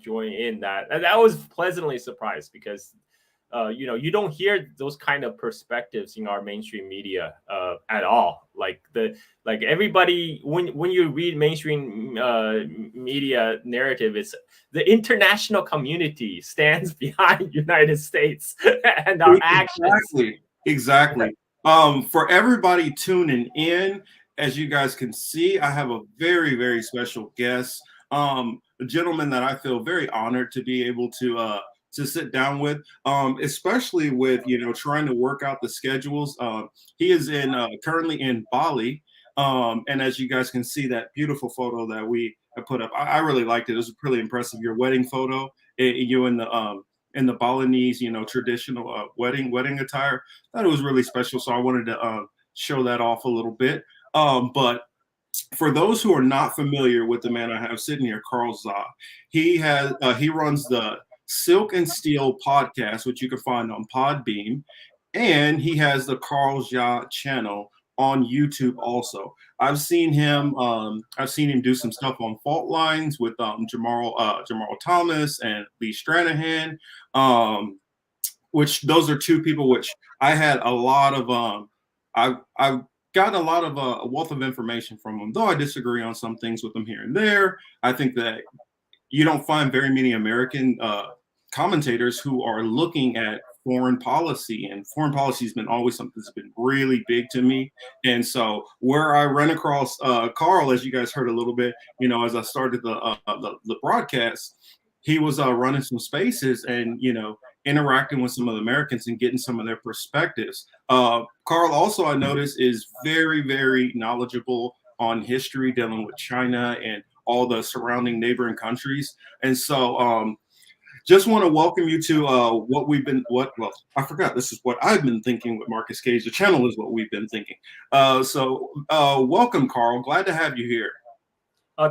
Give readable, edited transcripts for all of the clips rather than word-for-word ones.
join in that, and I was pleasantly surprised because you don't hear those kind of perspectives in our mainstream media at all. Like everybody, when you read mainstream media narrative, it's the international community stands behind United States and our actions. Exactly. For everybody tuning in, as you guys can see, I have a very, very special guest. A gentleman that I feel very honored to be able to sit down with, especially with trying to work out the schedules. He is in currently in Bali, and as you guys can see, that beautiful photo that we have put up, I really liked it. It was really impressive. Your wedding photo, you in the Balinese, traditional wedding attire. I thought it was really special, so I wanted to show that off a little bit. But for those who are not familiar with the man I have sitting here, Carl Zha, he runs the Silk and Steel podcast, which you can find on Podbeam, and he has the Carl Zha channel on YouTube also. I've seen him do some stuff on Fault Lines with Jamal Thomas and Lee Stranahan, which those are two people which I had a lot of I've gotten a lot of a wealth of information from them, though I disagree on some things with them here and there. I think that you don't find very many American commentators who are looking at foreign policy, and foreign policy has been always something that's been really big to me. And so where I ran across Carl, as you guys heard a little bit, as I started the broadcast, he was running some spaces and interacting with some of the Americans and getting some of their perspectives. Carl also, I noticed, is very, very knowledgeable on history dealing with China and all the surrounding neighboring countries. And so just want to welcome you to I forgot, this is what I've been thinking with Marcus Cage. The channel is what we've been thinking. So welcome, Carl. Glad to have you here.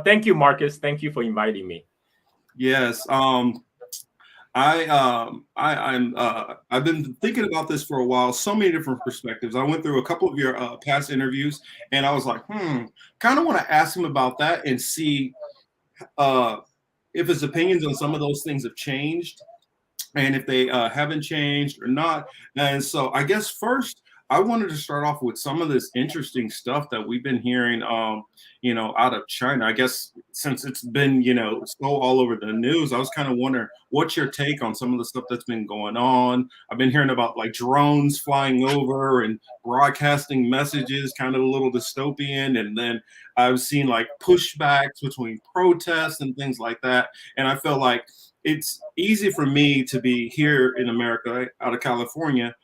Thank you, Marcus. Thank you for inviting me. Yes. I've been thinking about this for a while. So many different perspectives. I went through a couple of your past interviews, and I was like, kind of want to ask him about that and see if his opinions on some of those things have changed, and if they haven't changed or not. And so, I guess first, I wanted to start off with some of this interesting stuff that we've been hearing, out of China. I guess since it's been, so all over the news, I was kind of wondering, what's your take on some of the stuff that's been going on? I've been hearing about like drones flying over and broadcasting messages, kind of a little dystopian. And then I've seen like pushbacks between protests and things like that. And I feel like it's easy for me to be here in America, out of California,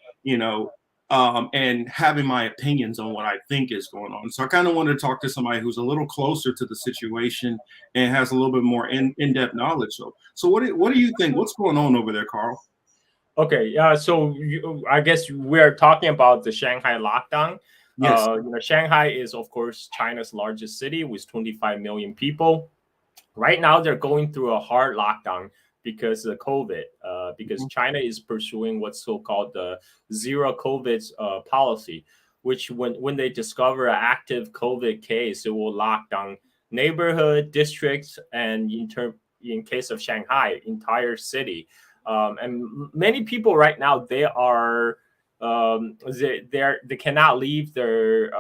and having my opinions on what I think is going on. So I kind of wanted to talk to somebody who's a little closer to the situation and has a little bit more in-depth knowledge. So what do you think? What's going on over there, Carl? Okay, so I guess we're talking about the Shanghai lockdown. Yes. Shanghai is, of course, China's largest city with 25 million people. Right now, they're going through a hard lockdown because of COVID, because China is pursuing what's so-called the zero COVID policy, which when they discover an active COVID case, it will lock down neighborhood, districts, and in case of Shanghai, entire city. And many people right now, they cannot leave their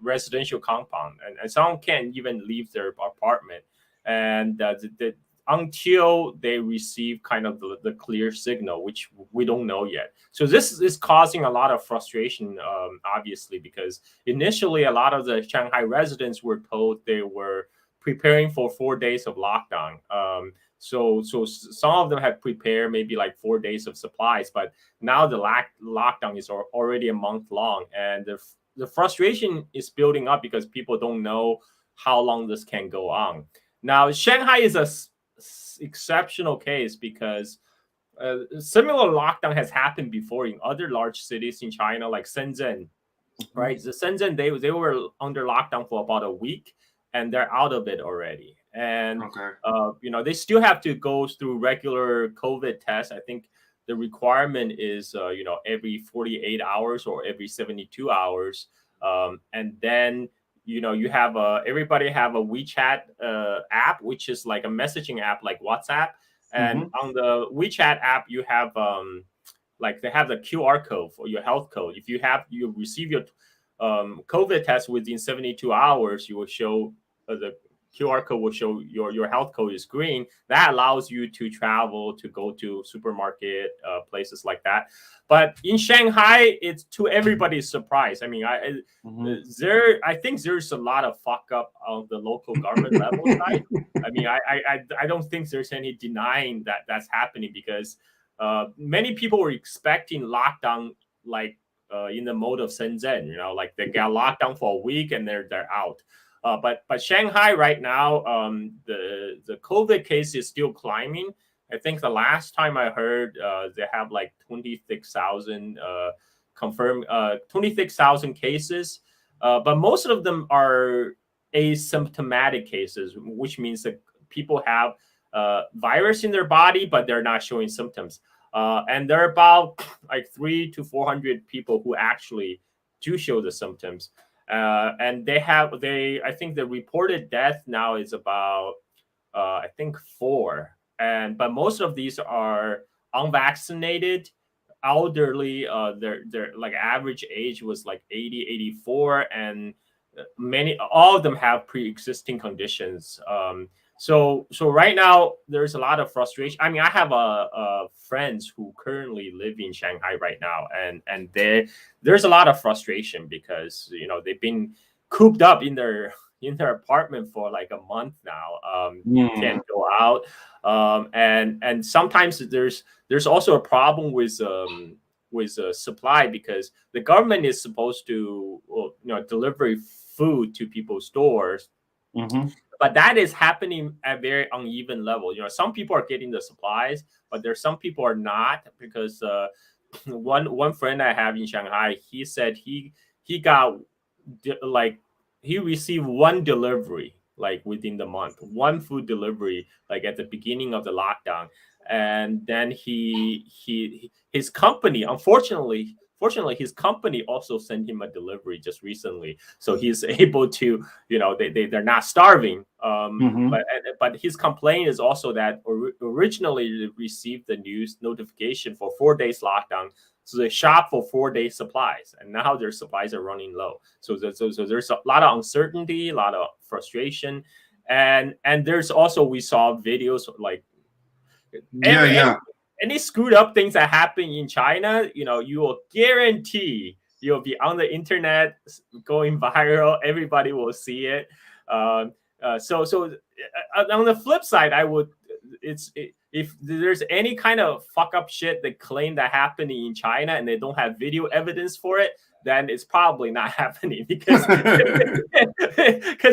residential compound, and some can't even leave their apartment. And until they receive kind of the clear signal, which we don't know yet. So this is causing a lot of frustration, obviously, because initially a lot of the Shanghai residents were told they were preparing for 4 days of lockdown. So some of them have prepared maybe like 4 days of supplies, but now the lockdown is already a month long, and the frustration is building up because people don't know how long this can go on. Now, Shanghai is a exceptional case because similar lockdown has happened before in other large cities in China, like Shenzhen, right? The Shenzhen, they were under lockdown for about a week, and they're out of it already. And they still have to go through regular COVID tests. I think the requirement is every 48 hours or every 72 hours, and then you have everybody have a WeChat app, which is like a messaging app like WhatsApp. And on the WeChat app, you have like they have the QR code for your health code. If you receive your COVID test within 72 hours, you will show the QR code will show your health code is green. That allows you to travel, to go to supermarket, places like that. But in Shanghai, it's to everybody's surprise. I mean, I think there's a lot of fuck up on the local government level side. I mean, I don't think there's any denying that that's happening, because many people were expecting lockdown like in the mode of Shenzhen, like they got locked down for a week and they're out. But Shanghai right now, the COVID case is still climbing. I think the last time I heard, they have like 26,000 confirmed, 26,000 cases, but most of them are asymptomatic cases, which means that people have virus in their body, but they're not showing symptoms. And there are about like 300 to 400 people who actually do show the symptoms. And I think the reported death now is about, I think 4. But most of these are unvaccinated, elderly. Their like average age was like 80, 84, and all of them have pre-existing conditions. So right now there's a lot of frustration. I mean, I have friends who currently live in Shanghai right now, and there's a lot of frustration because they've been cooped up in their apartment for like a month now. Can't go out, and sometimes there's also a problem with supply, because the government is supposed to deliver food to people's doors. But that is happening at very uneven level. Some people are getting the supplies, but there's some people are not, because one friend I have in Shanghai, he said he got like he received one delivery like within the month, one food delivery like at the beginning of the lockdown, and then his company, Fortunately, his company also sent him a delivery just recently, so he's able to, they're not starving. But his complaint is also that originally they received the news notification for 4 days lockdown, so they shop for 4 days supplies, and now their supplies are running low. So there's a lot of uncertainty, a lot of frustration, and there's also, we saw videos like any screwed up things that happen in China, you will guarantee you'll be on the internet going viral. Everybody will see it. So on the flip side, if there's any kind of fuck up shit they claim that happening in China and they don't have video evidence for it, then it's probably not happening, because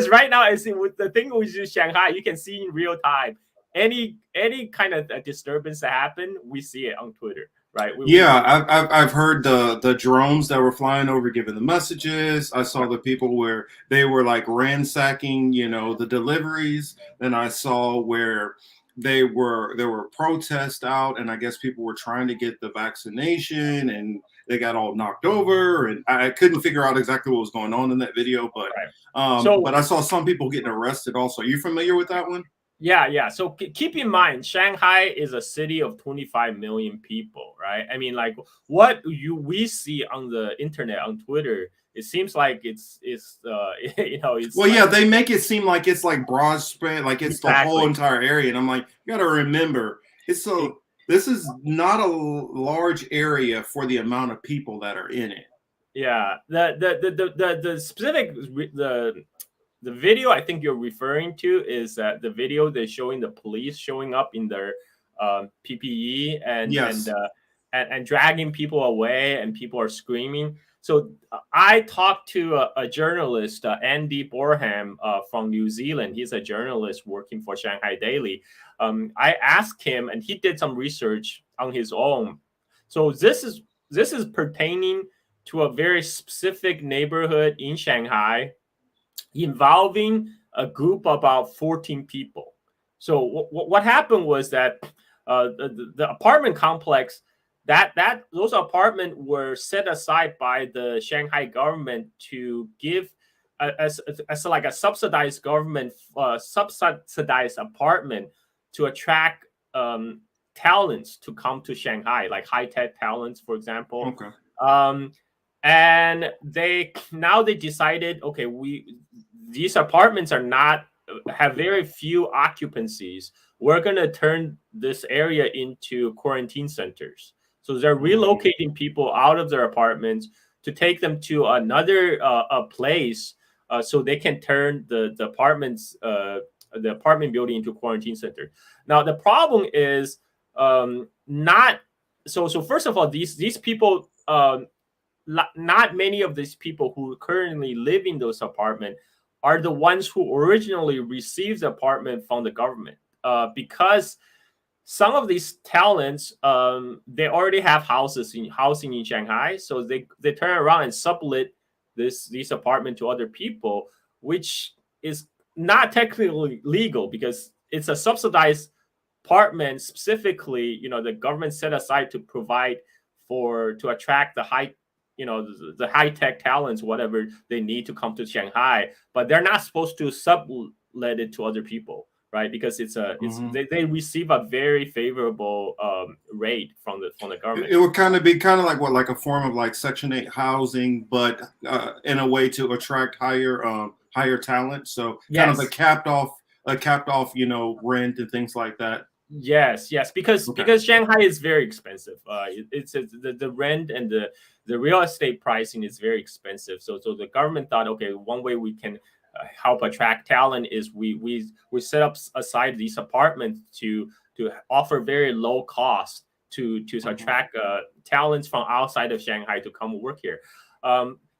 right now, with the thing with Shanghai, you can see in real time any kind of disturbance that happen, we see it on Twitter, right? I've heard the drones that were flying over giving the messages. I saw the people where they were like ransacking, the deliveries. Then I saw where there were protests out, and I guess people were trying to get the vaccination, and they got all knocked over, and I couldn't figure out exactly what was going on in that video, but but I saw some people getting arrested also. Are you familiar with that one? Yeah. So keep in mind, Shanghai is a city of 25 million people, right? I mean, like what we see on the internet, on Twitter, it seems like it's it's well, like, they make it seem like it's like broad spread, like it's exactly the whole entire area, and I'm like, you got to remember, this is not a large area for the amount of people that are in it. Yeah, the specific the video I think you're referring to is the video they're showing the police showing up in their PPE and dragging people away, and people are screaming. So I talked to a journalist, Andy Borham from New Zealand. He's a journalist working for Shanghai Daily. I asked him, and he did some research on his own. So this is pertaining to a very specific neighborhood in Shanghai, involving a group of about 14 people. So what happened was that the apartment complex, those apartments were set aside by the Shanghai government to give as like a subsidized government subsidized apartment to attract talents to come to Shanghai, like high tech talents, for example. Okay. And they decided, okay, these apartments are not have very few occupancies. We're gonna turn this area into quarantine centers. So they're relocating people out of their apartments to take them to another a place, so they can turn the apartment building into quarantine center. Now the problem is not so. First of all, these people, not many of these people who currently live in those apartments are the ones who originally received the apartment from the government, because some of these talents, they already have housing in Shanghai, so they turn around and sublet these apartment to other people, which is not technically legal because it's a subsidized apartment. Specifically, the government set aside to provide to attract the the high tech talents, whatever they need to come to Shanghai, but they're not supposed to sublet it to other people, right? Because they receive a very favorable rate from the government. It would kind of be like what, like a form of like Section 8 housing, but in a way to attract higher talent. So kind of a capped off, rent and things like that. Yes, because Shanghai is very expensive. It's the rent and the real estate pricing is very expensive. So the government thought, okay, one way we can help attract talent is we set up aside these apartments to offer very low cost to attract talents from outside of Shanghai to come work here.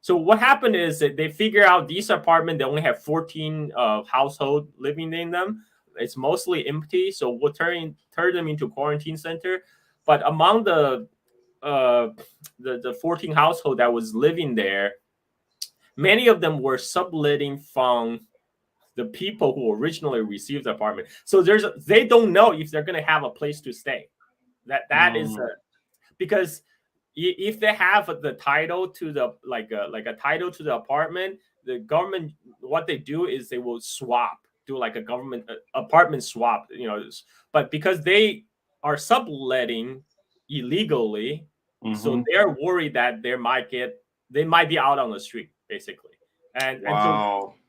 So what happened is that they figure out these apartments, they only have 14 household living in them. It's mostly empty, so we'll turn them into quarantine center. But among the 14 household that was living there, many of them were subletting from the people who originally received the apartment. So they don't know if they're going to have a place to stay. That is because if they have the title to the like a title to the apartment, the government, what they do is they will do like a government apartment swap, but because they are subletting illegally, so they're worried that they might be out on the street, basically. And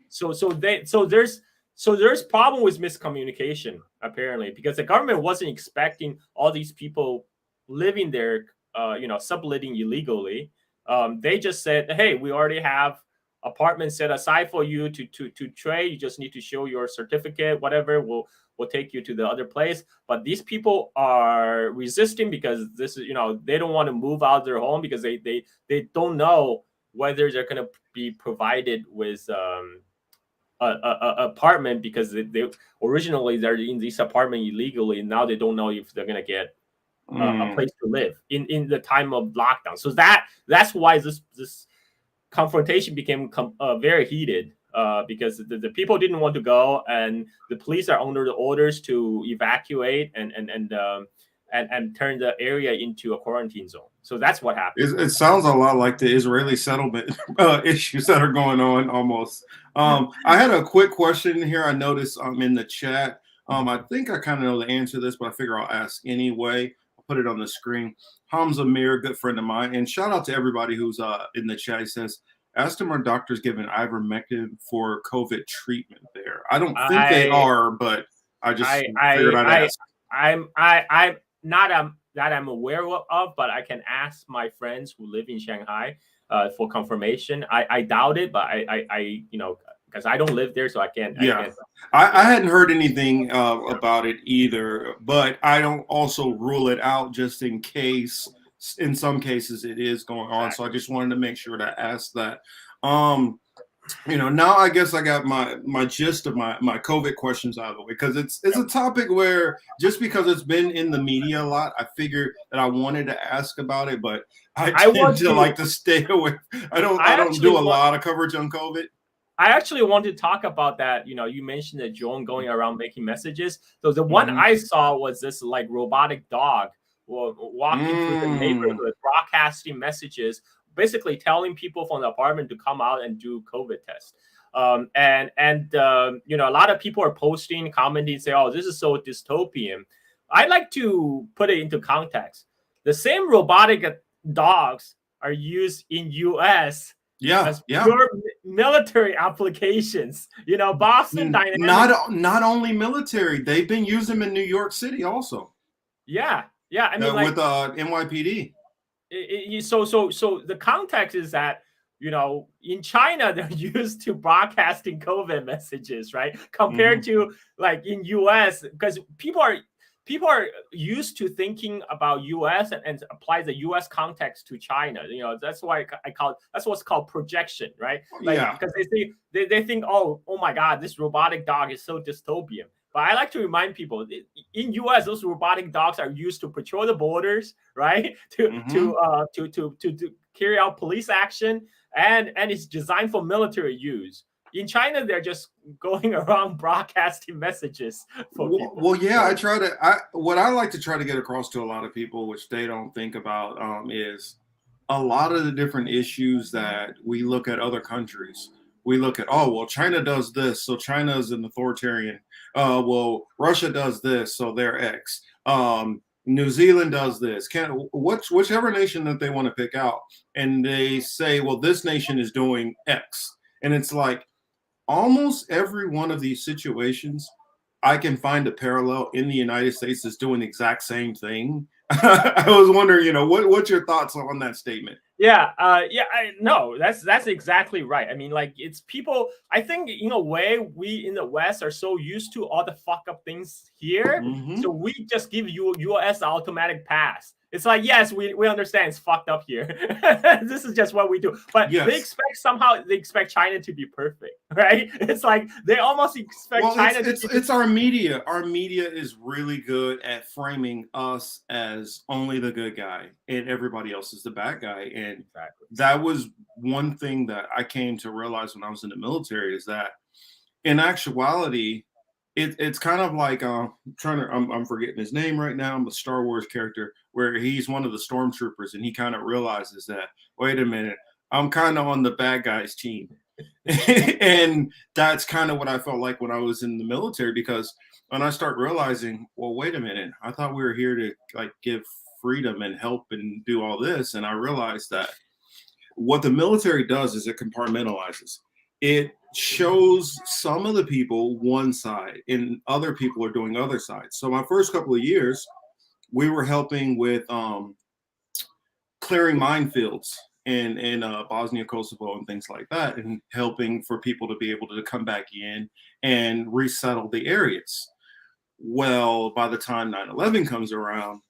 so there's problem with miscommunication, apparently, because the government wasn't expecting all these people living there, subletting illegally. They just said, hey, we already have apartment set aside for you to trade. You just need to show your certificate, whatever. We'll take you to the other place. But these people are resisting because this is, they don't want to move out of their home because they don't know whether they're going to be provided with a apartment, because they originally they're in this apartment illegally. Now they don't know if they're going to get a place to live in the time of lockdown. So that's why this confrontation became very heated, because the people didn't want to go, and the police are under the orders to evacuate and turn the area into a quarantine zone. So that's what happened. It sounds a lot like the Israeli settlement issues that are going on almost. I had a quick question here. I noticed in the chat. I think I kind of know the answer to this, but I figure I'll ask anyway. I'll put it on the screen. Hamza Mir, good friend of mine, and shout out to everybody who's in the chat. He says, asked him, are doctors giving ivermectin for COVID treatment there? I don't think they are, but I just figured I'd ask. I'm not that I'm aware of, but I can ask my friends who live in Shanghai for confirmation. I doubt it, but I because I don't live there, so I can't. Yeah, I hadn't heard anything about it either, but I don't also rule it out just in case. In some cases, it is going on, so I just wanted to make sure to ask that. Now I guess I got my gist of my COVID questions out of the way, because it's a topic where, just because it's been in the media a lot, I figured that I wanted to ask about it, but I tend to like to stay away. I don't do a lot of coverage on COVID. I actually want to talk about that. You mentioned the drone going around making messages. So the one I saw was this like robotic dog walking through the neighborhood, broadcasting messages, basically telling people from the apartment to come out and do COVID test. A lot of people are posting, commenting, say, "Oh, this is so dystopian." I like to put it into context. The same robotic dogs are used in U.S. Yeah, as yeah. pure military applications. Boston Dynamics. Not only military, they've been using them in New York City also. Yeah. I mean, with NYPD. So the context is that in China they're used to broadcasting COVID messages, right? Compared to like in US, because people are used to thinking about US and apply the US context to China. That's why that's what's called projection, right? Because they think, oh my God, this robotic dog is so dystopian. But I like to remind people, in US, those robotic dogs are used to patrol the borders, right? To carry out police action, and it's designed for military use. In China, they're just going around broadcasting messages for people. Well, yeah, what I like to try to get across to a lot of people, which they don't think about, is a lot of the different issues that we look at other countries. We look at, oh, well, China does this, so China is an authoritarian. Well, Russia does this, so they're X. New Zealand does this. Whichever nation that they want to pick out, and they say, well, this nation is doing X, and it's like almost every one of these situations, I can find a parallel in the United States that's doing the exact same thing. I was wondering, what's your thoughts on that statement? Yeah, no, that's exactly right. I mean, like, it's people. I think in a way we in the West are so used to all the fuck up things here, so we just give US automatic pass. It's like, yes, we understand it's fucked up here. This is just what we do. But they expect China to be perfect, right? It's like they almost expect China to be it's our media. Our media is really good at framing us as only the good guy and everybody else is the bad guy. And that was one thing that I came to realize when I was in the military, is that in actuality, it's kind of like I'm forgetting his name right now. I'm a Star Wars character where he's one of the stormtroopers, and he kind of realizes that, wait a minute, I'm kind of on the bad guys team. And that's kind of what I felt like when I was in the military, because when I start realizing, well, wait a minute, I thought we were here to like give freedom and help and do all this, and I realized that what the military does is it compartmentalizes. It shows some of the people one side and other people are doing other sides. So my first couple of years, we were helping with clearing minefields in Bosnia, Kosovo, and things like that, and helping for people to be able to come back in and resettle the areas. Well, by the time 9/11 comes around,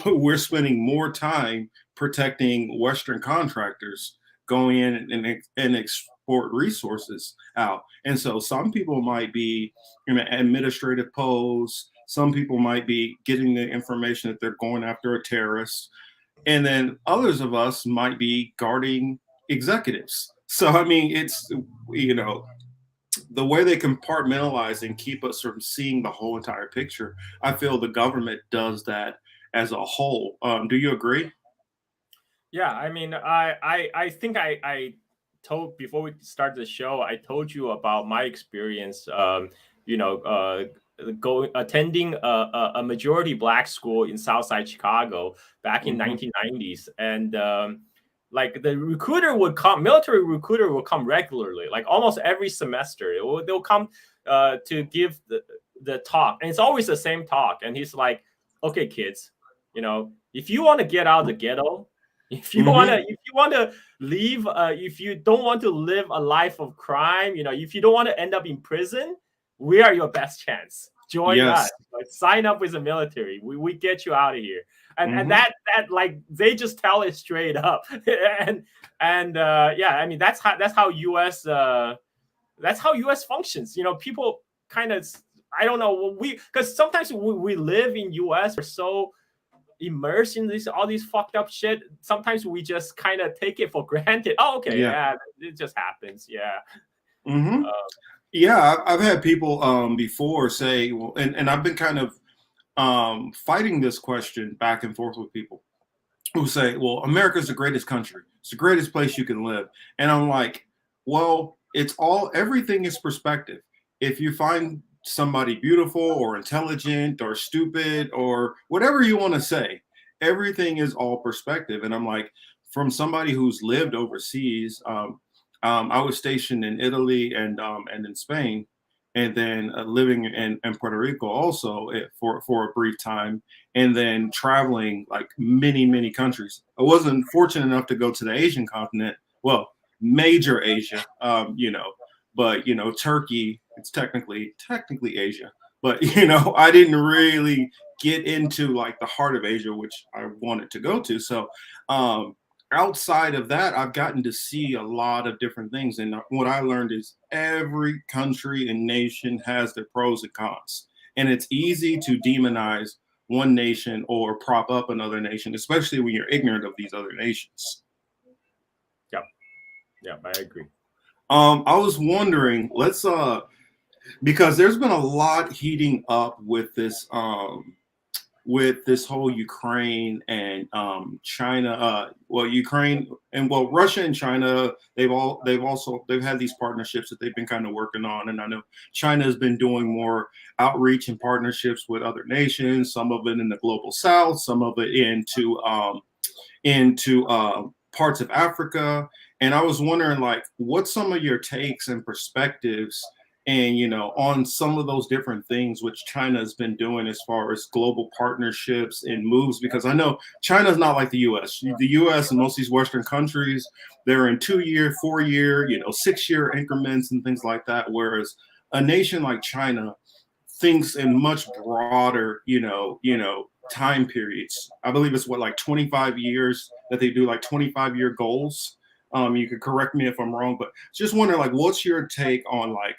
we're spending more time protecting Western contractors going in and export resources out. And so some people might be in an administrative post. Some people might be getting the information that they're going after a terrorist. And then others of us might be guarding executives. So, I mean, it's, the way they compartmentalize and keep us from seeing the whole entire picture. I feel the government does that as a whole. Do you agree? Yeah, I mean, I think I told, before we start the show, I told you about my experience. Attending a majority Black school in Southside Chicago back in 1990s, and like the military recruiter would come regularly, like almost every semester. They'll come to give the talk, and it's always the same talk. And he's like, "Okay, kids, if you want to get out of the ghetto, if you want to leave, if you don't want to live a life of crime, if you don't want to end up in prison, we are your best chance. Join us. Like, sign up with the military. We get you out of here." And that like, they just tell it straight up. and yeah, I mean, that's how US functions. People kind of, I don't know, because sometimes we live in US, we're so immersed in all these fucked up shit. Sometimes we just kind of take it for granted. Oh, okay, yeah, it just happens. Yeah. Yeah, I've had people before say, well, and I've been kind of fighting this question back and forth with people who say, well, America's the greatest country. It's the greatest place you can live. And I'm like, Well, everything is perspective. If you find somebody beautiful or intelligent or stupid or whatever you want to say, everything is all perspective. And I'm like, from somebody who's lived overseas, I was stationed in Italy and in Spain, and then living in Puerto Rico also for a brief time, and then traveling like many countries. I wasn't fortunate enough to go to the Asian continent. Well, major Asia, but Turkey, it's technically Asia, but I didn't really get into like the heart of Asia, which I wanted to go to. So um, outside of that, I've gotten to see a lot of different things, and what I learned is every country and nation has their pros and cons, and it's easy to demonize one nation or prop up another nation, especially when you're ignorant of these other nations. Yeah, I agree. I was wondering, because there's been a lot heating up with this whole Ukraine and China. Russia and China, they've had these partnerships that they've been kind of working on, and I know China has been doing more outreach and partnerships with other nations. Some of it in the global South, some of it into parts of Africa. And I was wondering, like, what's some of your takes and perspectives, and on some of those different things which China has been doing as far as global partnerships and moves? Because I know China is not like the U.S. The U.S. and most of these Western countries, they're in 2-year, 4-year, 6-year increments and things like that. Whereas a nation like China thinks in much broader, time periods. I believe it's like 25 years that they do, like 25-year goals. You could correct me if I'm wrong, but just wondering, like, what's your take on like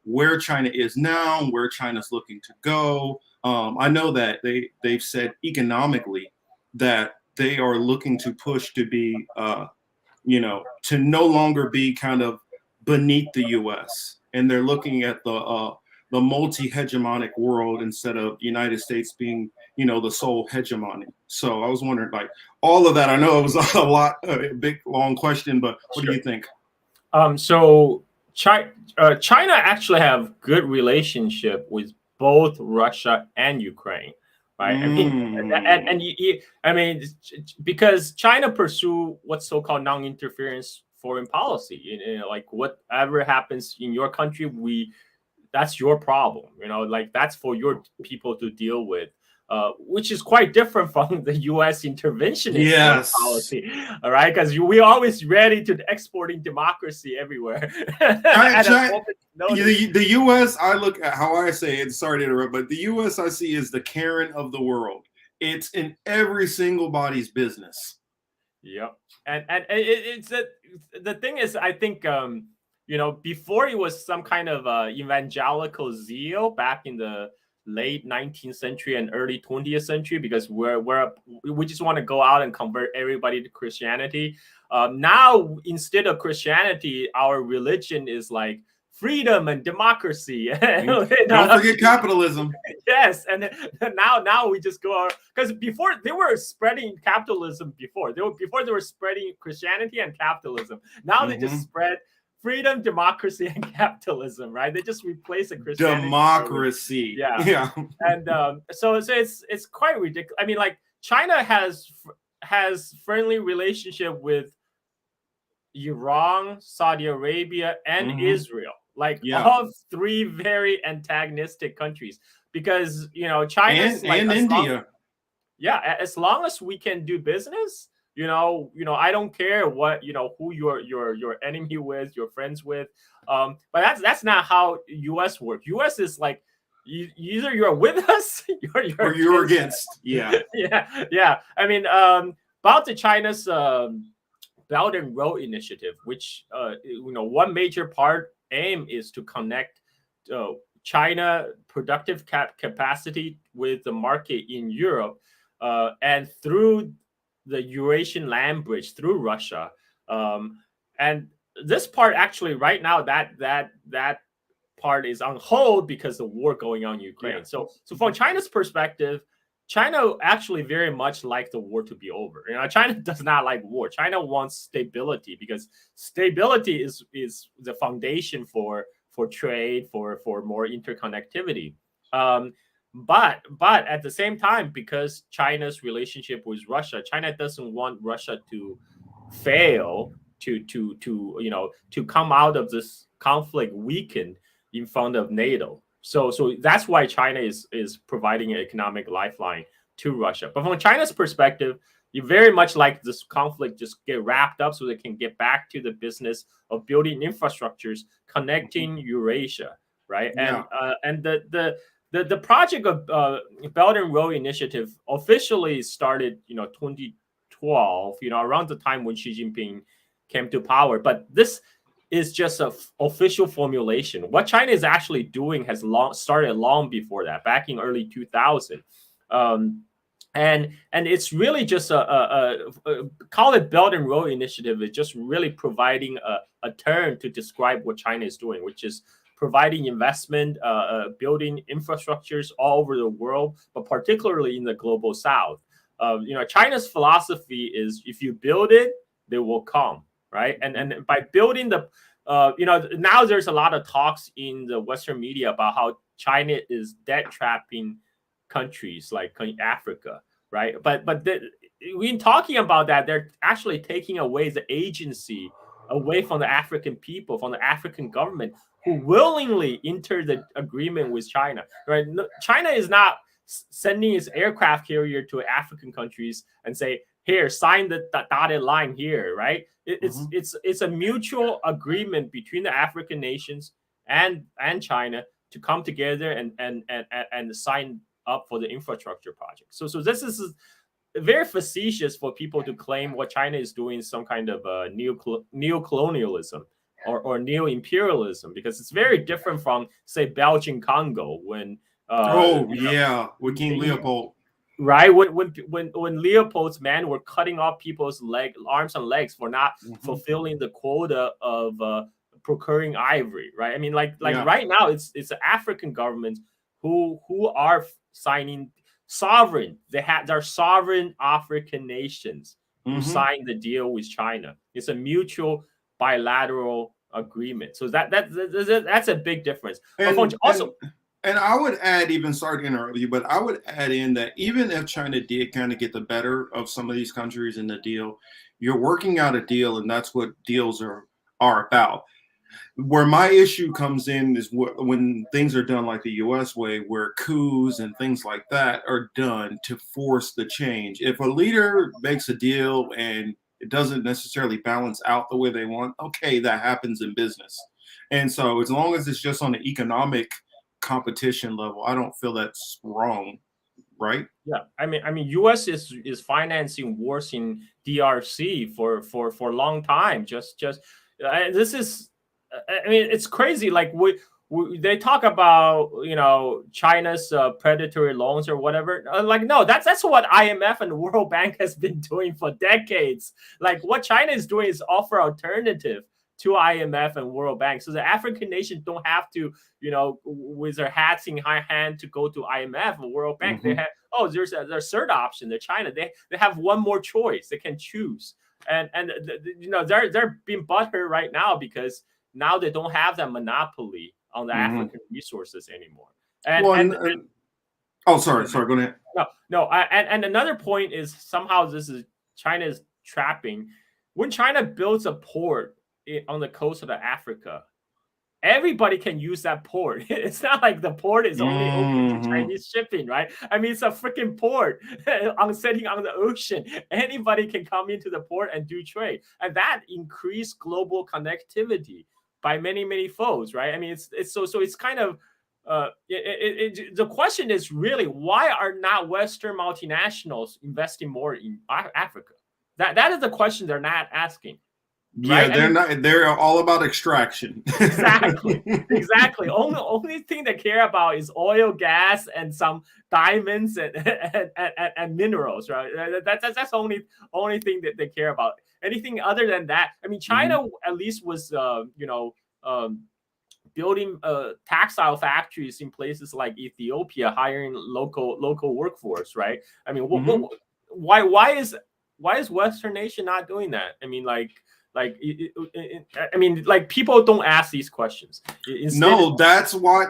where China is now, where China's looking to go? I know that they've said economically that they are looking to push to be, to no longer be kind of beneath the U.S. and they're looking at the multi-hegemonic world instead of the United States being, the sole hegemony. So I was wondering, like, all of that. I know it was a big, long question, but what do you think? So China actually have good relationship with both Russia and Ukraine, right? I mean, because China pursue what's so-called non-interference foreign policy. Like whatever happens in your country, that's your problem. Like that's for your people to deal with. Which is quite different from the U.S. interventionist policy, all right? Because we're always ready to exporting democracy everywhere. The U.S., I look at how I say it. Sorry to interrupt, but the U.S. I see is the Karen of the world. It's in every single body's business. Yep, and it's the thing is, I think before it was some kind of evangelical zeal back in the late 19th century and early 20th century, because we just want to go out and convert everybody to Christianity. Now, instead of Christianity, our religion is like freedom and democracy. Don't forget capitalism. Yes, and now we just go out, because before they were spreading capitalism. Before they were spreading Christianity and capitalism. Now they just spread freedom, democracy, and capitalism, right? They just replace the Christianity. Democracy. Yeah. And so it's quite ridiculous. I mean, like China has friendly relationship with Iran, Saudi Arabia, and Israel. Like all three very antagonistic countries, because China's and India. As long as we can do business. I don't care what who your enemy with, your friends with, but that's not how U.S. work. U.S. is like either you're with us or you're against. Yeah. yeah. I mean, about the China's Belt and Road Initiative, which one major part aim is to connect China productive capacity with the market in Europe, and through the Eurasian land bridge through Russia. And this part actually right now that part is on hold because of the war going on in Ukraine. So from China's perspective, China actually very much like the war to be over. China does not like war. China wants stability, because stability is the foundation for trade, for more interconnectivity. Um, but at the same time, because China's relationship with Russia, China doesn't want Russia to fail, to come out of this conflict weakened in front of NATO. So that's why China is providing an economic lifeline to Russia. But from China's perspective, you very much like this conflict just get wrapped up so they can get back to the business of building infrastructures connecting Eurasia, right? Yeah. And the project of Belt and Road Initiative officially started 2012, around the time when Xi Jinping came to power. But this is just a official formulation. What China is actually doing has started long before that, back in early 2000. And it's really just call it Belt and Road Initiative. It's just really providing a term to describe what China is doing, which is providing investment, building infrastructures all over the world, but particularly in the global South. China's philosophy is, if you build it, they will come, right? And by building the now there's a lot of talks in the Western media about how China is debt trapping countries like Africa, right? But when talking about that, they're actually taking away the agency away from the African people, from the African government, who willingly enter the agreement with China, right? China is not sending its aircraft carrier to African countries and say, here, sign the dotted line here, right? It's a mutual agreement between the African nations and China to come together and sign up for the infrastructure project. So this is very facetious for people to claim what China is doing is some kind of neo-colonialism or neo-imperialism, because it's very different from, say, Belgian Congo when with King Leopold. Right, when Leopold's men were cutting off people's arms and legs for not fulfilling the quota of procuring ivory, right? I mean, right now, it's the African governments who are signing sovereign. They're sovereign African nations who signed the deal with China. It's a mutual bilateral agreement. So that's a big difference. And I would add, even sorry to interrupt you, but I would add in that even if China did kind of get the better of some of these countries in the deal, you're working out a deal, and that's what deals are about. Where my issue comes in is when things are done like the U.S. way, where coups and things like that are done to force the change. If a leader makes a deal and it doesn't necessarily balance out the way they want, okay, that happens in business. And so as long as it's just on the economic competition level, I don't feel that's wrong, right? Yeah, I mean, U.S. is financing wars in DRC for a long time. This is, I mean, it's crazy. Like they talk about China's predatory loans or whatever. Like, no, that's what IMF and World Bank has been doing for decades. Like, what China is doing is offer alternative to IMF and World Bank, so the African nations don't have to, with their hats in high hand, to go to IMF or World Bank. They have, there's a third option. They're China. They have one more choice. They can choose, and they're being butthurt right now because now they don't have that monopoly on the African resources anymore. Sorry, go ahead. No. And another point is, somehow this is China's trapping. When China builds a port on the coast of Africa, everybody can use that port. It's not like the port is only open to Chinese shipping, right? I mean, it's a freaking port sitting on the ocean. Anybody can come into the port and do trade, and that increased global connectivity by many folds, right? I mean, it's kind of the question is really, why are not Western multinationals investing more in Africa? That is the question they're not asking. Yeah, right? They're all about extraction. Exactly. Only thing they care about is oil, gas, and some diamonds and minerals, right? That's only thing that they care about. Anything other than that, I mean, China at least was building textile factories in places like Ethiopia, hiring local workforce, right? I mean, Mhm. why is Western nation not doing that? I mean, I mean, like people don't ask these questions. Instead, No, that's why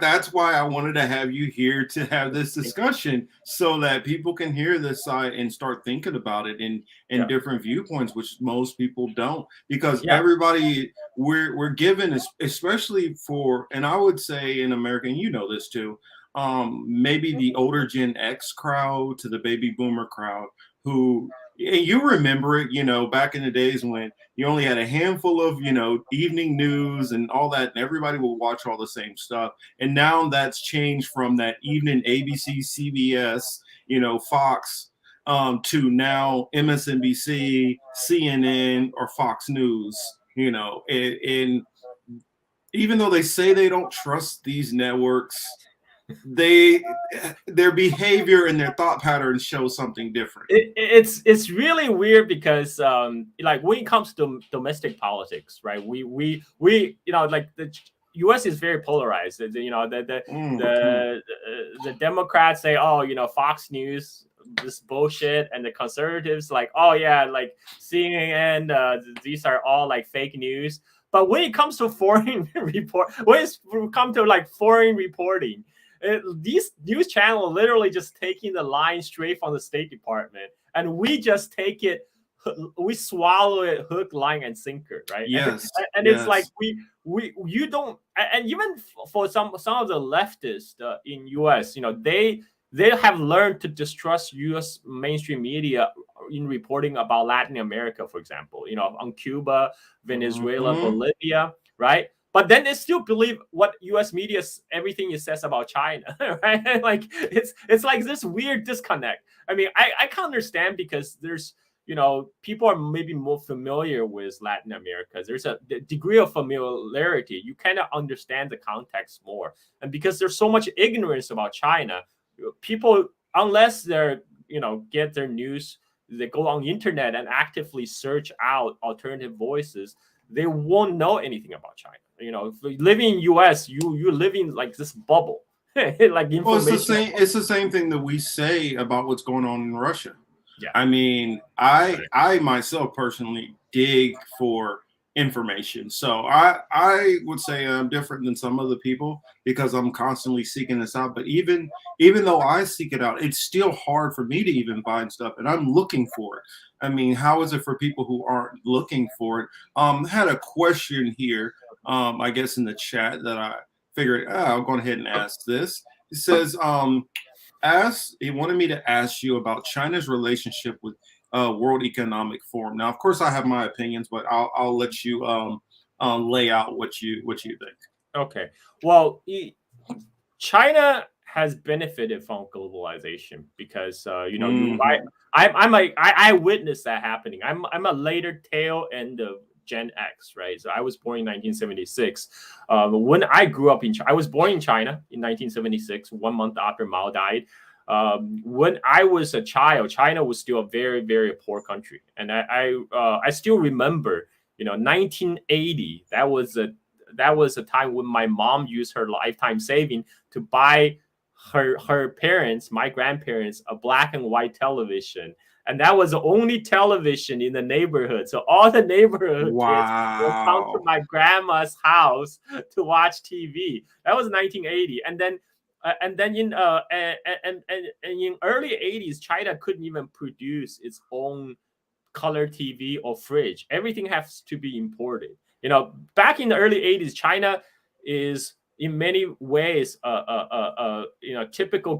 I wanted to have you here to have this discussion so that people can hear this side and start thinking about it in yeah, different viewpoints, which most people don't, because yeah, everybody we're given, especially for, and I would say in America, and you know this too, maybe the older Gen X crowd to the baby boomer crowd who, and you remember it, back in the days when you only had a handful of evening news and all that, and everybody will watch all the same stuff. And now that's changed from that evening ABC, CBS, Fox, to now MSNBC, CNN, or Fox News. And even though they say they don't trust these networks, their behavior and their thought patterns show something different. it's really weird because like when it comes to domestic politics, right? We like the U.S. is very polarized. The Democrats say, oh, Fox News, this bullshit, and the conservatives like, oh yeah, like CNN, these are all like fake news. But when it comes to foreign when it comes to like foreign reporting, these news channels literally just taking the line straight from the State Department, and we just take it, we swallow it hook, line, and sinker, right? Yes, And it's like yes. you don't, and even for some of the leftists in U.S., they have learned to distrust U.S. mainstream media in reporting about Latin America, for example, on Cuba, Venezuela, Mhm. Bolivia, right? But then they still believe what U.S. media, everything it says about China, right? Like it's like this weird disconnect. I mean, I can understand because there's people are maybe more familiar with Latin America. There's a degree of familiarity. You kind of understand the context more, and because there's so much ignorance about China, people, unless they're get their news, they go on the internet and actively search out alternative voices, they won't know anything about China. If you live in US, you live in like this bubble, like Well, it's the information. same. It's the same thing that we say about what's going on in Russia. Yeah, I mean, I myself personally dig for information, so I would say I'm different than some other people because I'm constantly seeking this out. But even though I seek it out, it's still hard for me to even find stuff, and I'm looking for it. I mean, how is it for people who aren't looking for it? Had a question here, I guess in the chat that I figured, I'll go ahead and ask this. It says, he wanted me to ask you about China's relationship with World Economic Forum. Now, of course, I have my opinions, but I'll let you lay out what you think. okay. Well, China has benefited from globalization because Hmm. I witnessed that happening. I'm a later tail end of Gen X, right? So I was born in 1976. When I grew up in China, I was born in China in 1976, 1 month after Mao died. When I was a child, China was still a very, very poor country, and I still remember, 1980. That was a time when my mom used her lifetime saving to buy her parents, my grandparents, a black and white television. And that was the only television in the neighborhood. So all the neighborhood kids will come to Wow. my grandma's house to watch TV. That was 1980. And then and in early 80s, China couldn't even produce its own color TV or fridge. Everything has to be imported. Back in the early 80s, China is in many ways typical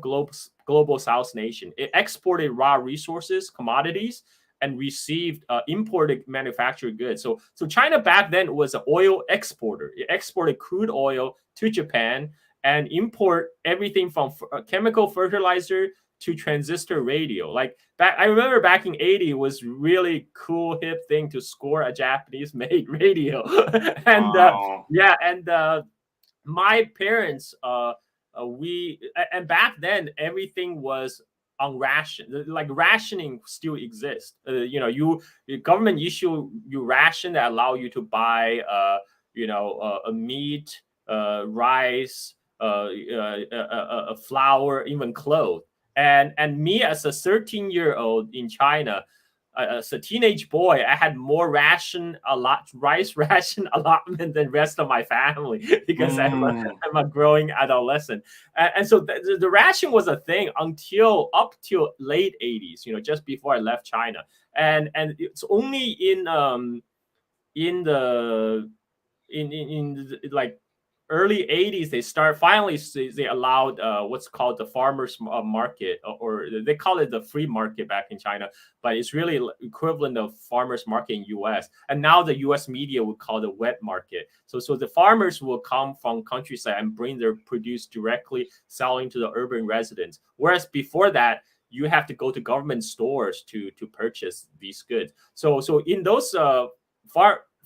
global South nation. It exported raw resources, commodities, and received imported manufactured goods. So China back then was an oil exporter. It exported crude oil to Japan and import everything from chemical fertilizer to transistor radio. Like I remember back in 80 was really cool hip thing to score a Japanese made radio. and Wow. yeah, and my parents we and back then everything was on ration, like rationing still exists. The government issue you ration that allow you to buy a meat rice, flour, even clothes. And me as a 13-year-old in China, as a teenage boy, I had more rice ration allotment than rest of my family because I'm a growing adolescent, and so the ration was a thing until up till late 80s, just before I left China, and it's only in the like early 80s they allowed what's called the farmers market, or they call it the free market back in China, but it's really equivalent of farmers market in US, and now the US media would call it the wet market. So the farmers will come from countryside and bring their produce directly selling to the urban residents, whereas before that you have to go to government stores to purchase these goods. So in those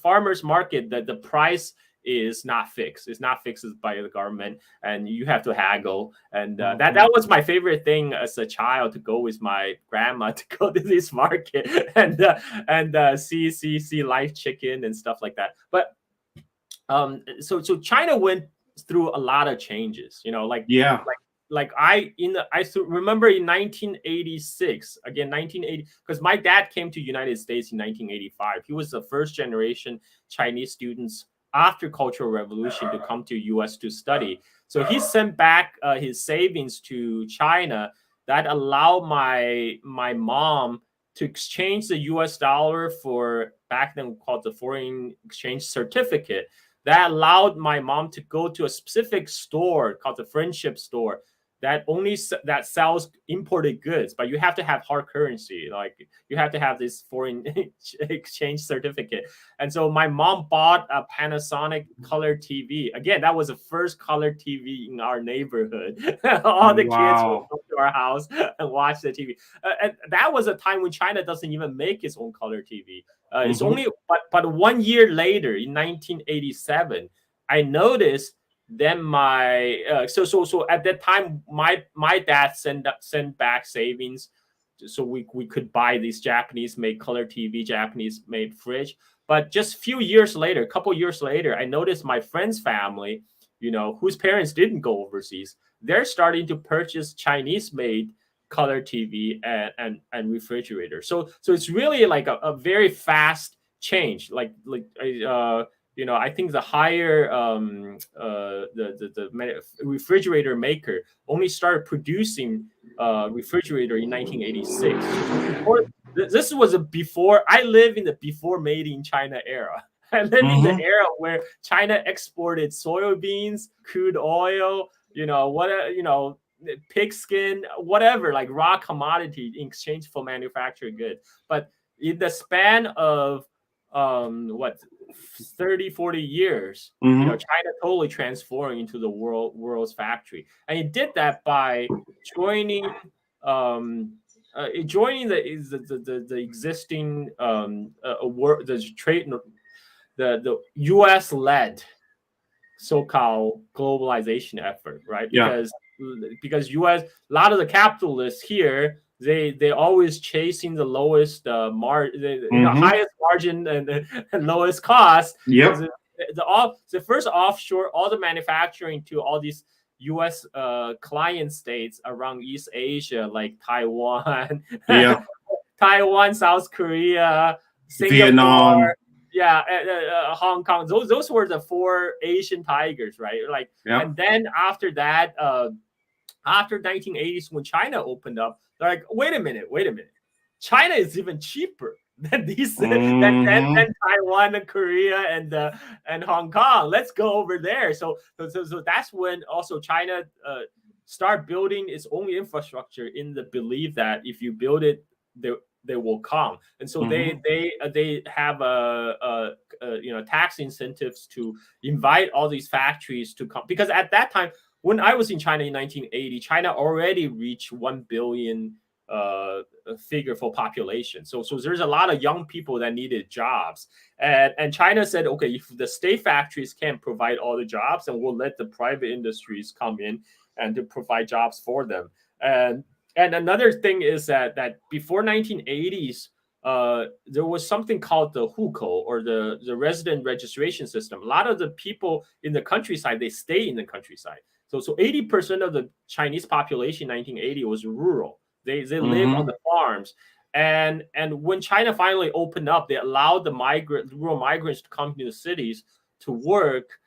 farmers market, that the price is not fixed. It's not fixed by the government, and you have to haggle. And that was my favorite thing as a child, to go with my grandma to go to this market and see live chicken and stuff like that. But so China went through a lot of changes. Remember in 1986, again 1980, because my dad came to United States in 1985. He was the first generation Chinese students after Cultural Revolution to come to US to study. So he sent back his savings to China that allowed my mom to exchange the US dollar for, back then called the foreign exchange certificate. That allowed my mom to go to a specific store called the Friendship Store that sells imported goods, but you have to have hard currency. Like, you have to have this foreign exchange certificate. And so my mom bought a Panasonic color TV. Again, that was the first color TV in our neighborhood. All the kids would come to our house and watch the TV. And that was a time when China doesn't even make its own color TV. It's only, but 1 year later, in 1987, I noticed then so at that time my dad sent back savings so we could buy these Japanese made color TV, Japanese made fridge. But just a couple years later, I noticed my friend's family, whose parents didn't go overseas, they're starting to purchase Chinese made color TV and refrigerator. So it's really like a very fast change. I think the higher the refrigerator maker only started producing refrigerator in 1986. This was before I live in the before made in China era. I live in the era where China exported soybeans, crude oil, pig skin, whatever, like raw commodity in exchange for manufactured goods. But in the span of 30-40 years, China totally transformed into the world's factory, and it did that by joining the existing the trade, the US led so-called globalization effort, right? Because US, a lot of the capitalists here, they always chasing the lowest highest margin and lowest cost. The first offshore all the manufacturing to all these US client states around East Asia, like Taiwan, South Korea, Singapore, Vietnam, Hong Kong. Those were the four Asian tigers, right? And then after that, after 1980s, when China opened up, they're like, wait a minute, China is even cheaper than these than Taiwan and Korea and Hong Kong. Let's go over there. So that's when also China start building its own infrastructure in the belief that if you build it, they will come. And so they have tax incentives to invite all these factories to come, because at that time, when I was in China in 1980, China already reached 1 billion figure for population. So there's a lot of young people that needed jobs. And China said, okay, if the state factories can't provide all the jobs, then we'll let the private industries come in and to provide jobs for them. And another thing is that before 1980s, there was something called the hukou, or the resident registration system. A lot of the people in the countryside, they stay in the countryside. So 80% of the Chinese population in 1980 was rural. They live on the farms. And when China finally opened up, they allowed the rural migrants to come to the cities to work.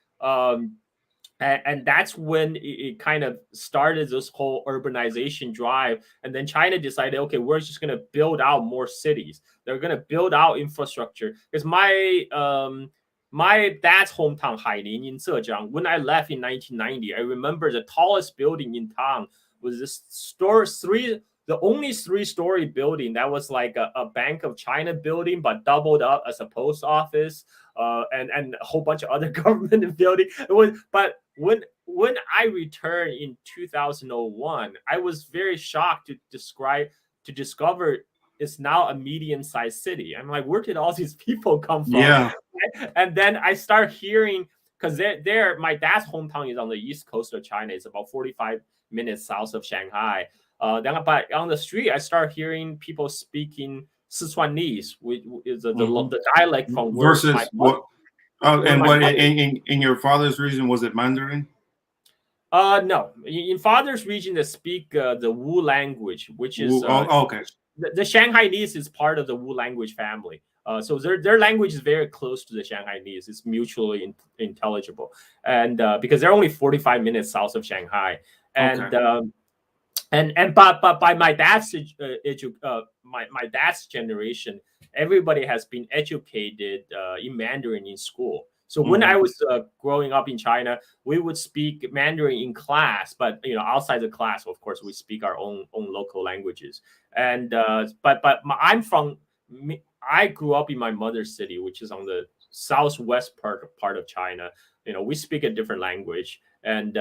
And that's when it kind of started this whole urbanization drive. And then China decided, okay, we're just going to build out more cities. They're going to build out infrastructure. Because my dad's hometown, Hainan in Zhejiang, when I left in 1990, I remember the tallest building in town was this the only 3-story building that was like a Bank of China building, but doubled up as a post office, and a whole bunch of other government building. But when I returned in 2001, I was very shocked to discover it's now a medium-sized city. I'm like, where did all these people come from? Yeah. And then I start hearing, because my dad's hometown is on the east coast of China. It's about 45 minutes south of Shanghai. But on the street, I start hearing people speaking Sichuanese, which is the dialect from versus what. And what in your father's region, was it Mandarin? No, in father's region they speak the Wu language, which is okay. The Shanghainese is part of the Wu language family. So their language is very close to the Shanghainese. It's mutually intelligible, and because they're only 45 minutes south of Shanghai, and but by my dad's my dad's generation, everybody has been educated in Mandarin in school. So when I was growing up in China, we would speak Mandarin in class, but outside the class, of course, we speak our own local languages. And I grew up in my mother's city, which is on the southwest part of China. We speak a different language, and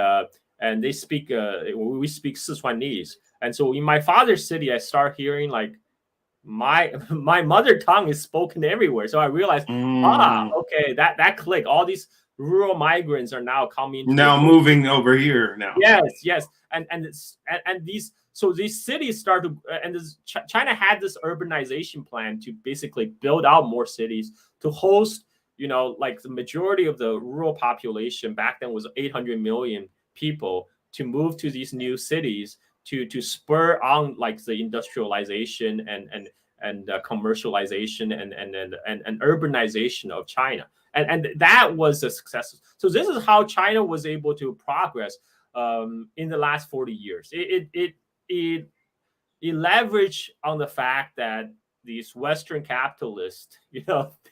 they speak we speak Sichuanese. And so in my father's city, I start hearing like my mother tongue is spoken everywhere. So I realized, okay, that click. All these rural migrants are now coming. Moving over here now. Yes, and these cities start to, and China had this urbanization plan to basically build out more cities to host, like the majority of the rural population back then was 800 million people, to move to these new cities to spur on like the industrialization and commercialization and urbanization of China. And that was a success. So this is how China was able to progress in the last 40 years. It leveraged on the fact that these Western capitalists, they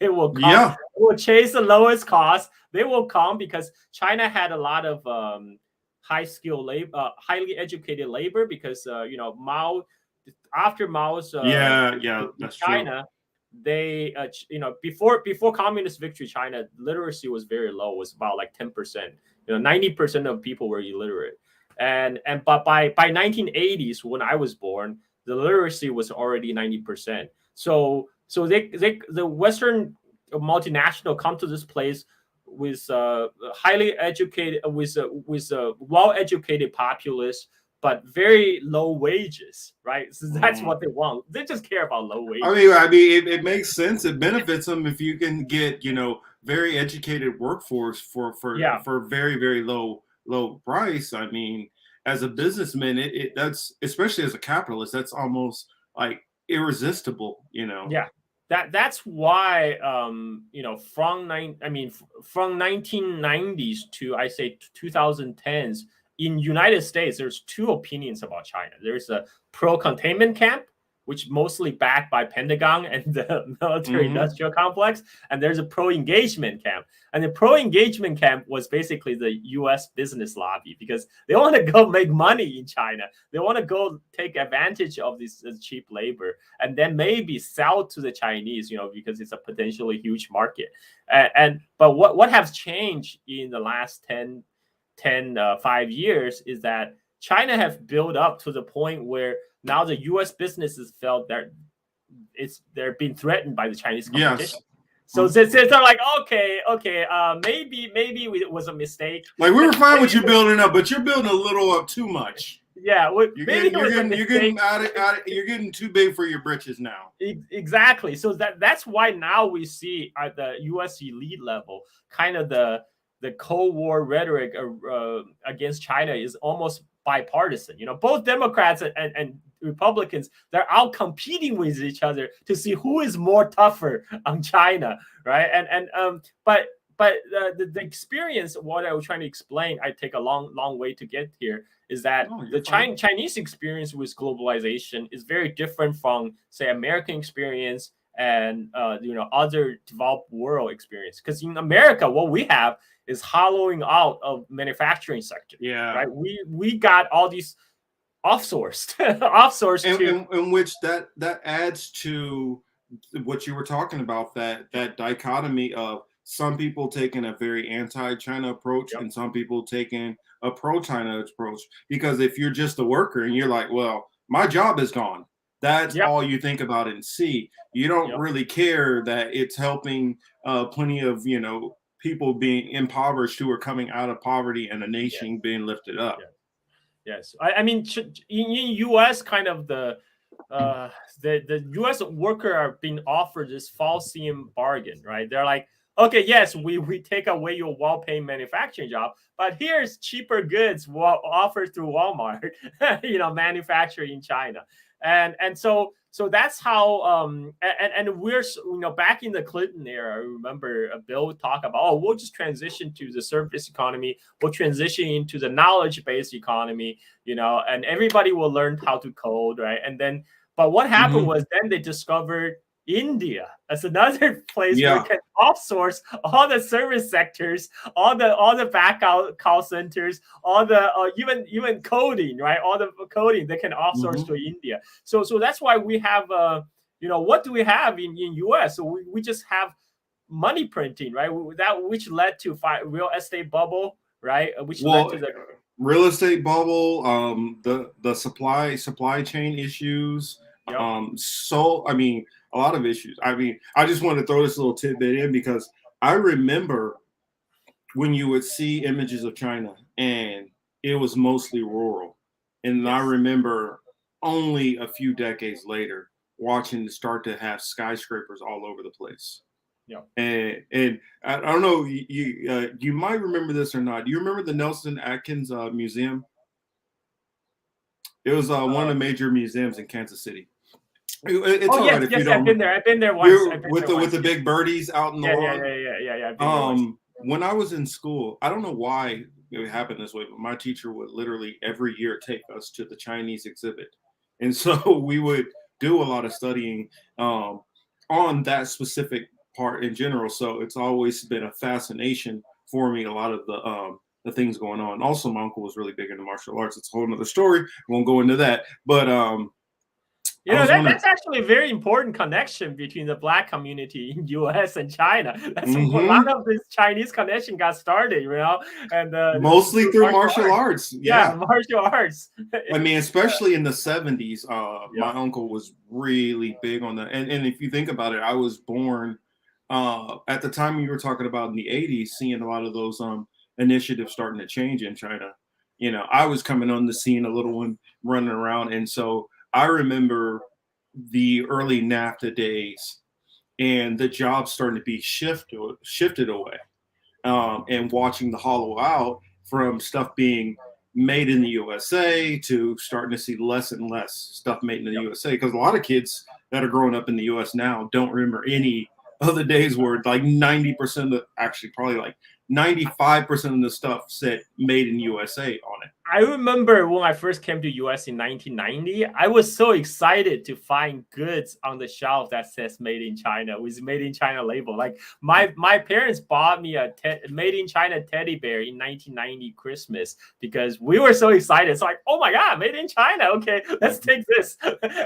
will come, they will chase the lowest cost. They will come because China had a lot of high-skilled labor, highly educated labor, because Mao, after Mao's that's China, true. They before communist victory, China literacy was very low. It was about like 10%. 90% of people were illiterate, but by 1980s, when I was born, the literacy was already 90%. So the Western multinational come to this place with highly educated, with a well-educated populace, but very low wages, right? So that's what they want. They just care about low wages. I mean, it makes sense. It benefits them if you can get, very educated workforce for very, very low price. I mean, as a businessman, that's, especially as a capitalist, that's almost like irresistible, Yeah. That's why from 1990s to, I say, 2010s in United States, there's two opinions about China. There's a pro-containment camp, which mostly backed by Pentagon and the military industrial complex, and there's a pro-engagement camp. And the pro-engagement camp was basically the U.S. business lobby, because they want to go make money in China. They want to go take advantage of this cheap labor and then maybe sell to the Chinese, because it's a potentially huge market. But what has changed in the last 5 years is that China has built up to the point where now the U.S. businesses felt that they're being threatened by the Chinese competition. Yes. So they're like, okay, maybe it was a mistake. Like, we were fine with you building up, but you're building a little up too much. Yeah, You're maybe getting it was a you're getting mistake. you're getting too big for your britches now. Exactly. So that's why now we see at the U.S. elite level, kind of the Cold War rhetoric against China is almost bipartisan. Both Democrats and Republicans, they're out competing with each other to see who is more tougher on China, right? But the experience, what I was trying to explain, I take a long way to get here, is that the Chinese experience with globalization is very different from, say, American experience and other developed world experience. Because in America, what we have is hollowing out of manufacturing sector. Yeah. Right. We got all these offsourced in which that adds to what you were talking about, that dichotomy of some people taking a very anti-China approach and some people taking a pro-China approach. Because if you're just a worker and you're like, well, my job is gone, that's all you think about and see. You don't really care that it's helping plenty of people being impoverished who are coming out of poverty and a nation being lifted up. Yes, I mean, in U.S., kind of the U.S. worker are being offered this Faustian bargain, right? They're like, okay, yes, we take away your well-paying manufacturing job, but here's cheaper goods offered through Walmart, manufactured in China, and so that's how and we're back in the Clinton era. I remember Bill would talk about, we'll just transition to the service economy, we'll transition into the knowledge-based economy, and everybody will learn how to code, right? And then, but what happened was then they discovered India as another place where you can outsource all the service sectors, all the back call centers, all the even coding, right? All the coding they can outsource to India. So that's why we have what do we have in US? So we just have money printing, right? Which led to real estate bubble, right? Which led to the real estate bubble, the supply chain issues. So I mean, a lot of issues. I mean, I just want to throw this little tidbit in because I remember when you would see images of China and it was mostly rural. And I remember only a few decades later watching it start to have skyscrapers all over the place. Yeah. And I don't know, you might remember this or not. Do you remember the Nelson Atkins Museum? It was one of the major museums in Kansas City. It's all right if you don't. I've been there once. With the big birdies out in the lawn. Yeah. When I was in school, I don't know why it happened this way, but my teacher would literally every year take us to the Chinese exhibit, and so we would do a lot of studying on that specific part in general. So it's always been a fascination for me. A lot of the things going on. Also, my uncle was really big into martial arts. It's a whole other story. I won't go into that, but that's actually a very important connection between the Black community in U.S. and China. That's a lot of this Chinese connection got started, and mostly through martial arts. Yeah, martial arts. I mean, especially in the 70s, my uncle was really big on that. And if you think about it, I was born at the time you were talking about in the 80s, seeing a lot of those initiatives starting to change in China. I was coming on the scene, a little one running around, and so I remember the early NAFTA days and the jobs starting to be shifted away, and watching the hollow out from stuff being made in the USA to starting to see less and less stuff made in the USA. Because a lot of kids that are growing up in the US now don't remember any of the days where like 90% of actually probably like 95% of the stuff said made in USA on it. I remember when I first came to US in 1990, I was so excited to find goods on the shelf that says made in China with made in China label. Like my parents bought me a made in China teddy bear in 1990 Christmas because we were so excited. It's like, oh my God, made in China. Okay, let's take this.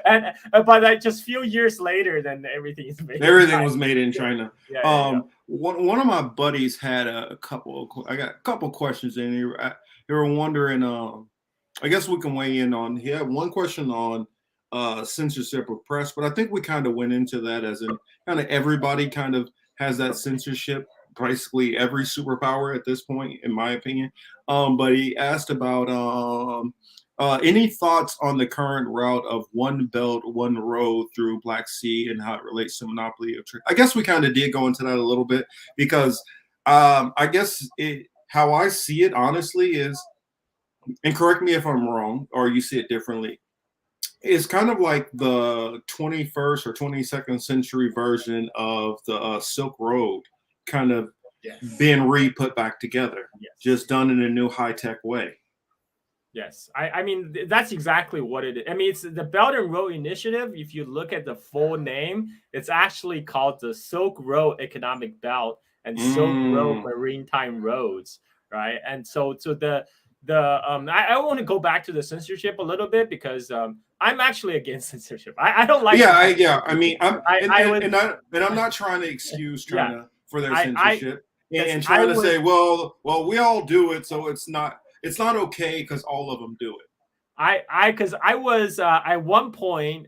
And but like just a few years later, then everything is made. Everything was made in China. Yeah. One of my buddies had I got a couple questions in here. They were wondering, I guess we can weigh in on, he had one question on censorship of press, but I think we kind of went into that as in kind of everybody kind of has that censorship, basically every superpower at this point, in my opinion. But he asked about Any thoughts on the current route of One Belt, One Road through Black Sea and how it relates to monopoly of trade? I guess we kind of did go into that a little bit because I guess how I see it honestly is, and correct me if I'm wrong or you see it differently, it's kind of like the 21st or 22nd century version of the Silk Road kind of being re-put back together, just done in a new high-tech way. Yes, I mean, that's exactly what it is. I mean, it's the Belt and Road Initiative. If you look at the full name, it's actually called the Silk Road Economic Belt and Silk Road Maritime Roads, right? And so I want to go back to the censorship a little bit because I'm actually against censorship. I don't like. I mean, I'm not trying to excuse for their censorship and trying to say, well, we all do it, so it's not okay because all of them do it. Because I was at one point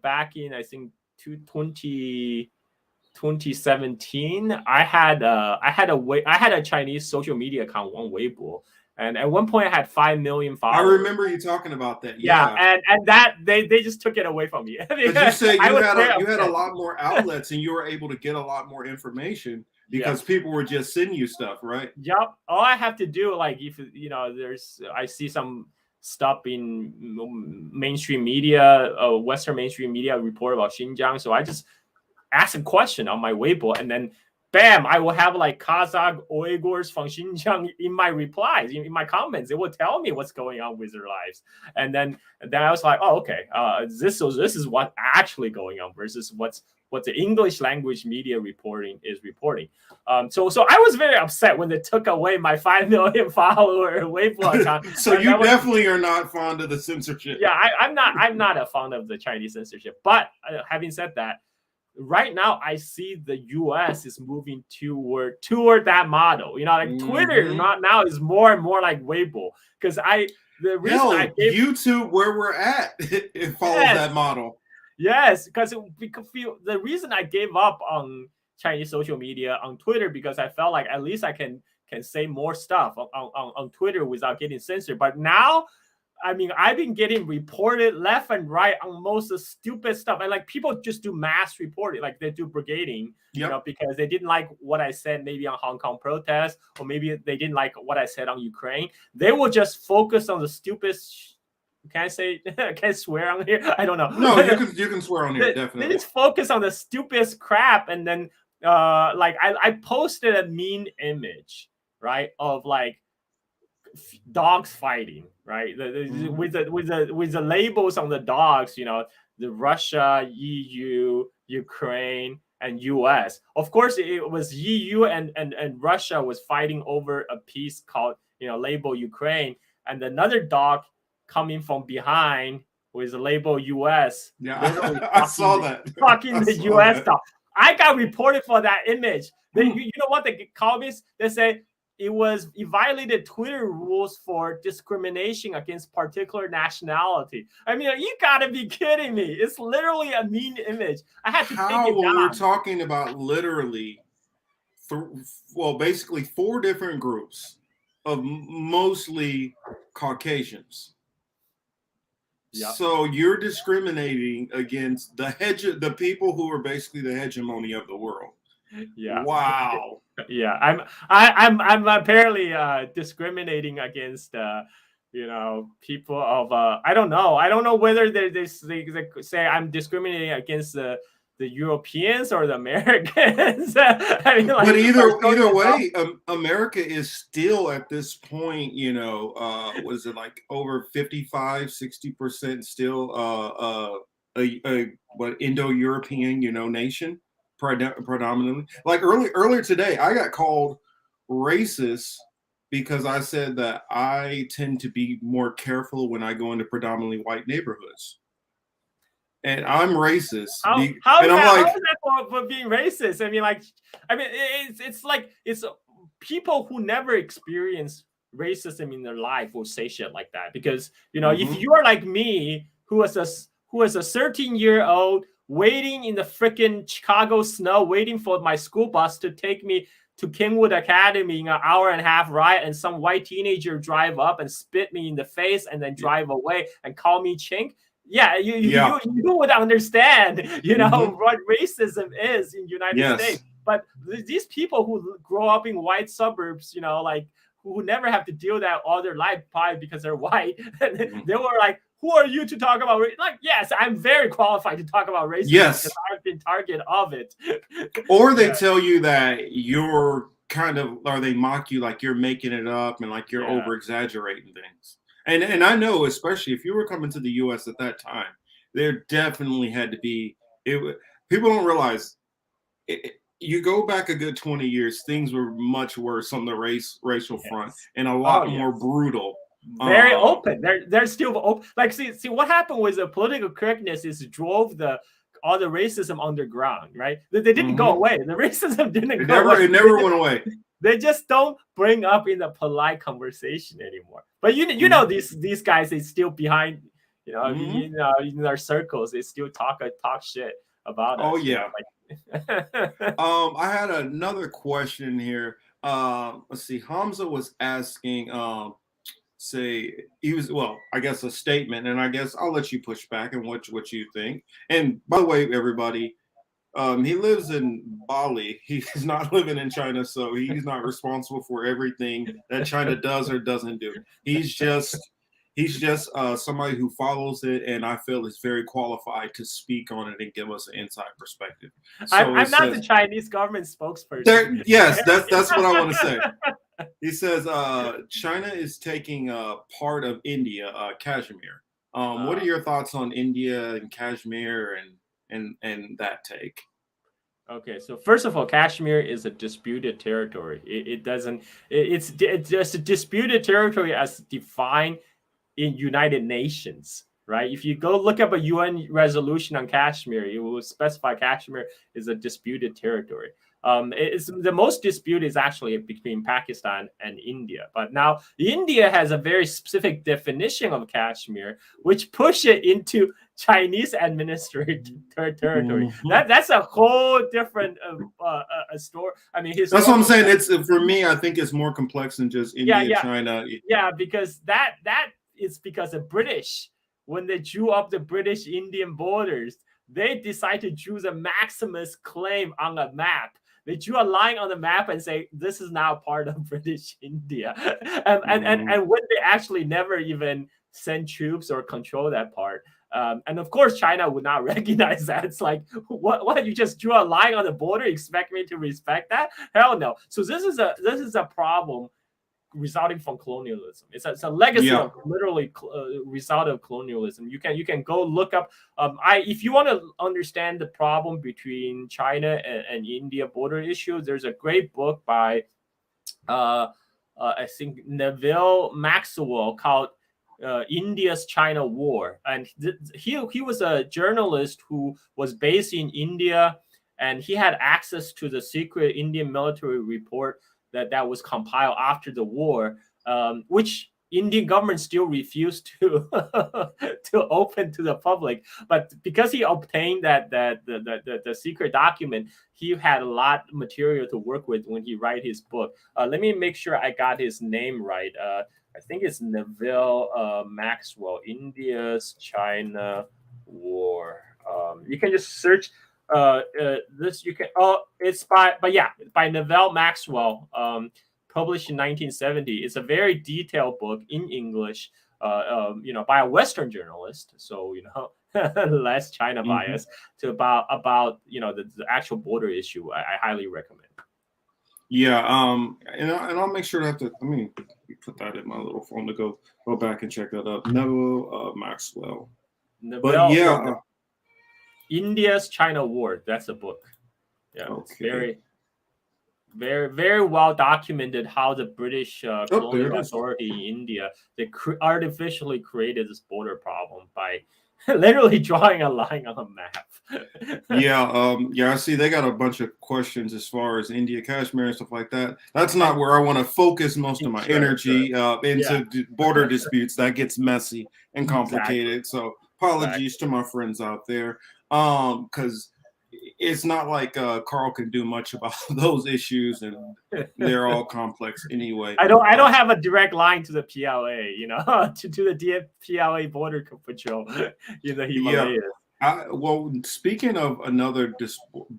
back in I think 2017, I had a Chinese social media account on Weibo, and at one point I had 5 million followers. I remember you talking about that. And that they just took it away from me. You said you had a lot more outlets and you were able to get a lot more information because people were just sending you stuff, right? Yep. All I have to do, like, if I see some stuff in mainstream media, Western mainstream media report about Xinjiang, so I just ask a question on my Weibo, and then bam, I will have like Kazakh Uyghurs from Xinjiang in my replies, in my comments. It will tell me what's going on with their lives, and then I was like, oh, okay, this is what actually going on versus what the English language media reporting is reporting. So I was very upset when they took away my 5 million follower Weibo account. So you definitely are not fond of the censorship. Yeah, I'm not a fan of the Chinese censorship. But having said that, right now I see the U.S. is moving toward that model. Like Twitter now is more and more like Weibo because YouTube, where we're at, it follows that model. Yes, because the reason I gave up on Chinese social media on Twitter because I felt like at least I can say more stuff on Twitter without getting censored. But now, I mean, I've been getting reported left and right on most of the stupid stuff. And like people just do mass reporting, like they do brigading, because they didn't like what I said maybe on Hong Kong protests, or maybe they didn't like what I said on Ukraine. They will just focus on the stupidest. Can I say? Can I swear on here? I don't know. No, you can swear on here. Definitely. They just focus on the stupidest crap, and then like I posted a mean image, right, of like dogs fighting, right, with the labels on the dogs, the Russia, EU, Ukraine, and US. Of course, it was EU and Russia was fighting over a piece called label Ukraine, and another dog coming from behind with the label US. Yeah, I saw that. Fucking the US stuff. I got reported for that image. You know what they call this? They say it violated Twitter rules for discrimination against particular nationality. I mean, you gotta be kidding me. It's literally a mean image. I had to take it down. We're talking about literally, basically 4 different groups of mostly Caucasians. Yep. So you're discriminating against the people who are basically the hegemony of the world. Yeah. Wow. Yeah, I'm apparently discriminating against people of I don't know whether they say I'm discriminating against the Europeans or the Americans. I mean, like, but either way, America is still at this point, was it like over 55-60% still Indo-European, nation predominantly. Like earlier today, I got called racist because I said that I tend to be more careful when I go into predominantly white neighborhoods. And I'm racist. How is that for being racist? I mean, it's like it's people who never experience racism in their life will say shit like that because if you are like me, who is a 13-year-old waiting in the freaking Chicago snow, waiting for my school bus to take me to Kingwood Academy in an hour and a half ride, and some white teenager drive up and spit me in the face and then drive away and call me chink. Yeah, you would understand, what racism is in United States. But these people who grow up in white suburbs, like who never have to deal with that all their life, probably because they're white, they were like, who are you to talk about race? Like, yes, I'm very qualified to talk about racism because I've been target of it. Or they tell you that you're or they mock you like you're making it up and like you're over exaggerating things. And I know, especially if you were coming to the U.S. at that time, there definitely had to be. People don't realize. You go back a good 20 years, things were much worse on the racial front and a lot more brutal. Very open. They're still open. Like, see what happened was the political correctness drove all the racism underground, right? They didn't go away. The racism didn't go away. It never went away. They just don't bring up in the polite conversation anymore. But you know these guys, they still behind, in our circles, they still talk shit about us. Oh yeah. I had another question here. Let's see. Hamza was asking, I guess a statement, and I guess I'll let you push back and what you think. And by the way, everybody, he lives in Bali. He's not living in China, so he's not responsible for everything that China does or doesn't do. He's just somebody who follows it, and I feel is very qualified to speak on it and give us an inside perspective. So I'm not the Chinese government spokesperson. Yes, that's what I want to say. He says China is taking part of India, Kashmir. What are your thoughts on India and Kashmir and that take? Okay, so first of all, Kashmir is a disputed territory. It's just a disputed territory as defined in United Nations, right? If you go look up a UN resolution on Kashmir, it will specify Kashmir is a disputed territory. It's the most dispute is actually between Pakistan and India, but now India has a very specific definition of Kashmir, which push it into Chinese administered territory. That's a whole different story. I mean, that's what I'm saying. It's for me. I think it's more complex than just India, China. Yeah, because that is because the British, when they drew up the British-Indian borders, they decided to choose a maximus claim on a map. They drew a line on the map and say, this is now part of British India. And when they actually never even send troops or control that part. And of course, China would not recognize that. It's like, what? You just drew a line on the border, expect me to respect that? Hell no. So this is a problem resulting from colonialism. It's a legacy of literally result of colonialism. You can go look up. If you want to understand the problem between China and India border issues, there's a great book by I think Neville Maxwell called India's China War, and he was a journalist who was based in India, and he had access to the secret Indian military report that was compiled after the war, which Indian government still refused to to open to the public. But because he obtained the secret document, he had a lot of material to work with when he write his book. Let me make sure I got his name right. I think it's Neville Maxwell, India's China War. You can just search this. You can it's by Neville Maxwell, published in 1970. It's a very detailed book in English, by a Western journalist, so less China bias, to about the actual border issue. I highly recommend. Yeah, and I'll make sure to let me put that in my little phone to go back and check that up. Neville Maxwell. Neville, India's China War. That's a book. Yeah, okay. It's very, very, very well documented how the British colonial authority in India, they artificially created this border problem by literally drawing a line on a map. I see they got a bunch of questions as far as India, Kashmir, and stuff like that. That's not where I want to focus most of my energy into border disputes. That gets messy and complicated. Exactly. So apologies to my friends out there, because it's not like Carl can do much about those issues, and they're all complex anyway. I don't have a direct line to the PLA, to the PLA border patrol in the Himalayas. Well, speaking of another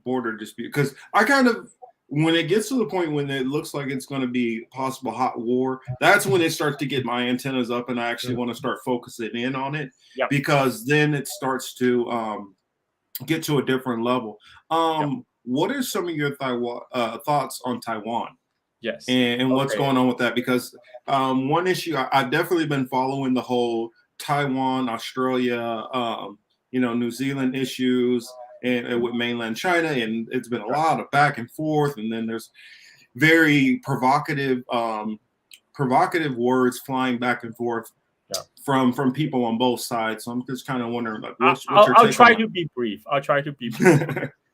border dispute, because I kind of, when it gets to the point when it looks like it's going to be possible hot war, that's when it starts to get my antennas up, and I actually want to start focusing in on it, because then it starts to get to a different level. What are some of your thoughts on Taiwan? Yes. And what's going on with that? Because one issue, I've definitely been following the whole Taiwan, Australia, New Zealand issues and with mainland China, and it's been a lot of back and forth, and then there's very provocative words flying back and forth from people on both sides. So I'm just kind of wondering, like, I'll try to be brief.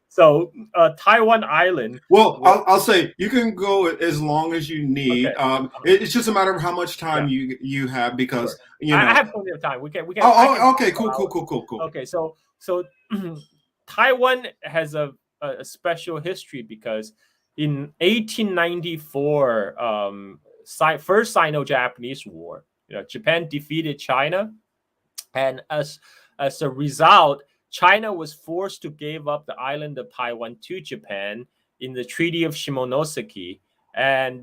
So Taiwan Island. Well, I'll say you can go as long as you need. Okay. It's just a matter of how much time you have, because I have plenty of time. We can. Okay. Cool. Okay, so Taiwan has a special history, because in 1894, first Sino-Japanese War, Japan defeated China, and as a result, China was forced to give up the island of Taiwan to Japan in the Treaty of Shimonoseki, and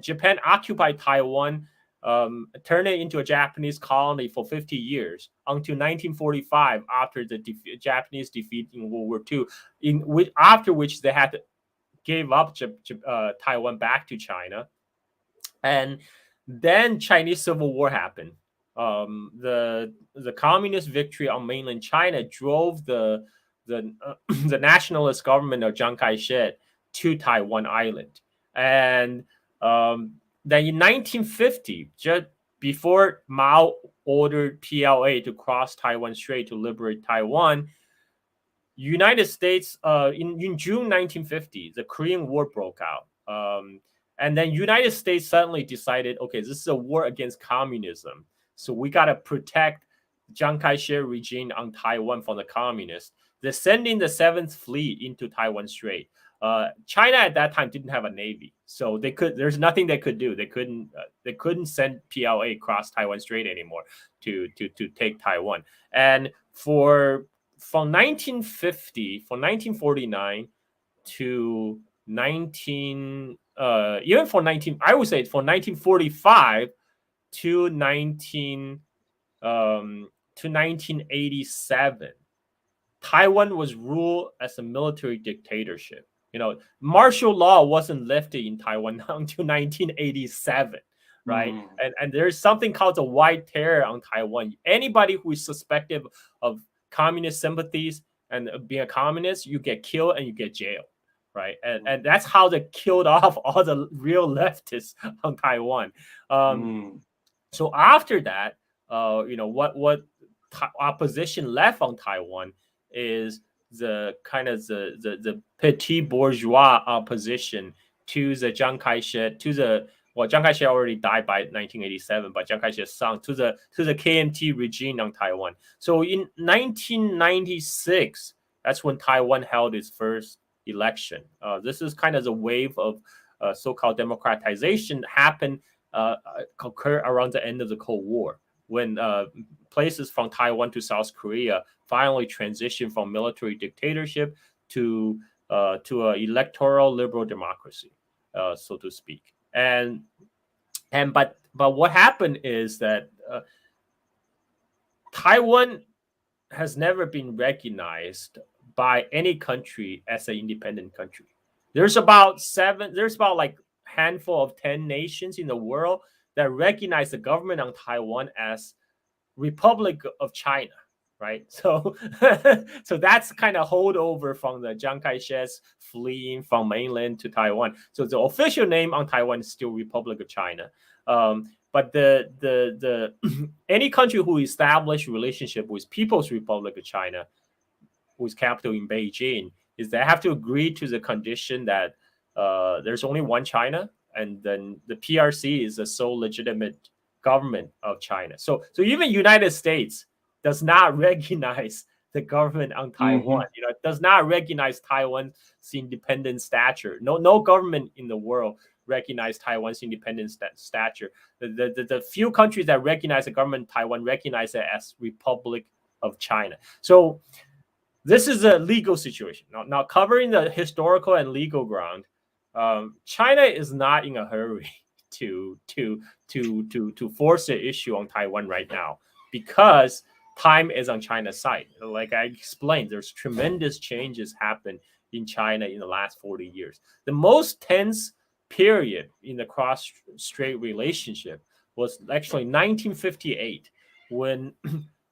Japan occupied Taiwan, turned it into a Japanese colony for 50 years until 1945, after the Japanese defeat in World War II, after which they had to give up Taiwan back to China, and then Chinese Civil War happened. The communist victory on mainland China drove the nationalist government of Chiang Kai-shek to Taiwan Island, and then in 1950, just before Mao ordered PLA to cross Taiwan Strait to liberate Taiwan, United States in June 1950, the Korean War broke out. And then United States suddenly decided, okay, this is a war against communism, so we got to protect Chiang Kai-shek regime on Taiwan from the communists. They're sending the 7th Fleet into Taiwan Strait. China at that time didn't have a navy, so there's nothing they could do. They couldn't send PLA across Taiwan Strait anymore to take Taiwan. And from 1949 to 1945 to 1987, Taiwan was ruled as a military dictatorship. Martial law wasn't lifted in Taiwan until 1987, right? And there's something called the White Terror on Taiwan. Anybody who is suspected of communist sympathies and being a communist, you get killed and you get jailed, right? And that's how they killed off all the real leftists on Taiwan. So after that, what opposition left on Taiwan is the kind of the petit bourgeois opposition to the Chiang Kai-shek, Chiang Kai-shek already died by 1987, but Chiang Kai-shek's son, to the KMT regime on Taiwan. So in 1996, that's when Taiwan held its first election. This is kind of the wave of so-called democratization happened, occur around the end of the Cold War, when places from Taiwan to South Korea finally transitioned from military dictatorship to an electoral liberal democracy, so to speak. But what happened is that Taiwan has never been recognized by any country as an independent country. There's about like handful of 10 nations in the world that recognize the government on Taiwan as Republic of China, right? So that's kind of holdover from the Chiang Kai-shek's fleeing from mainland to Taiwan. So the official name on Taiwan is still Republic of China. But the any country who established relationship with People's Republic of China, whose capital in Beijing, is they have to agree to the condition that there's only one China, and then the PRC is the sole legitimate government of China. So even United States does not recognize the government on Taiwan. It does not recognize Taiwan's independent stature. No government in the world recognize Taiwan's independent stature. The few countries that recognize the government in Taiwan recognize it as Republic of China. So this is a legal situation. Now covering the historical and legal ground, China is not in a hurry to force the issue on Taiwan right now, because time is on China's side. Like I explained, there's tremendous changes happen in China in the last 40 years. The most tense period in the cross-strait relationship was actually 1958, when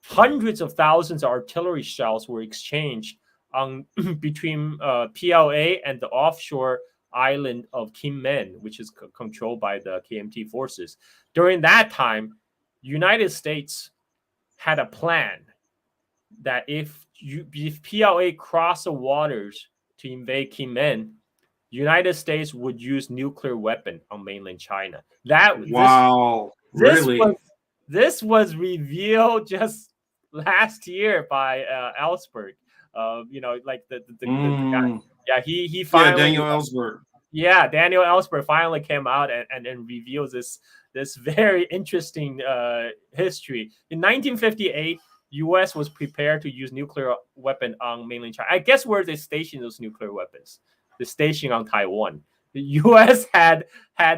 hundreds of thousands of artillery shells were exchanged between PLA and the offshore island of Kinmen, which is controlled by the KMT forces. During that time, United States had a plan that if PLA crossed the waters to invade Kinmen, United States would use nuclear weapon on mainland China. This was revealed just last year by Ellsberg. Like the guy. Yeah, he finally. Daniel Ellsberg. Yeah, Daniel Ellsberg finally came out and reveals this very interesting history. In 1958, U.S. was prepared to use nuclear weapon on mainland China. I guess where they stationed those nuclear weapons. The station on Taiwan. The U.S. had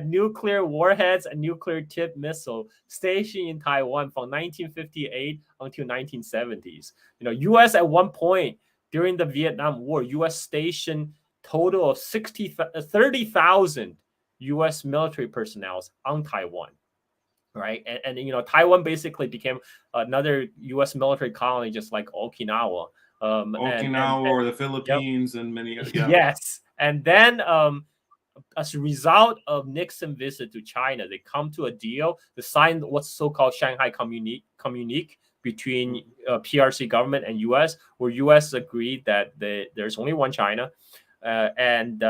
nuclear warheads and nuclear tipped missile stationed in Taiwan from 1958 until 1970s. U.S. at one point during the Vietnam War, U.S. stationed total of 30,000 U.S. military personnel on Taiwan. Right, and Taiwan basically became another U.S. military colony, just like Okinawa. Or the Philippines, and many others. Yeah. Yes. And then as a result of Nixon's visit to China, they come to a deal. They signed what's so-called Shanghai Communique between PRC government and U.S., where U.S. agreed that there's only one China. And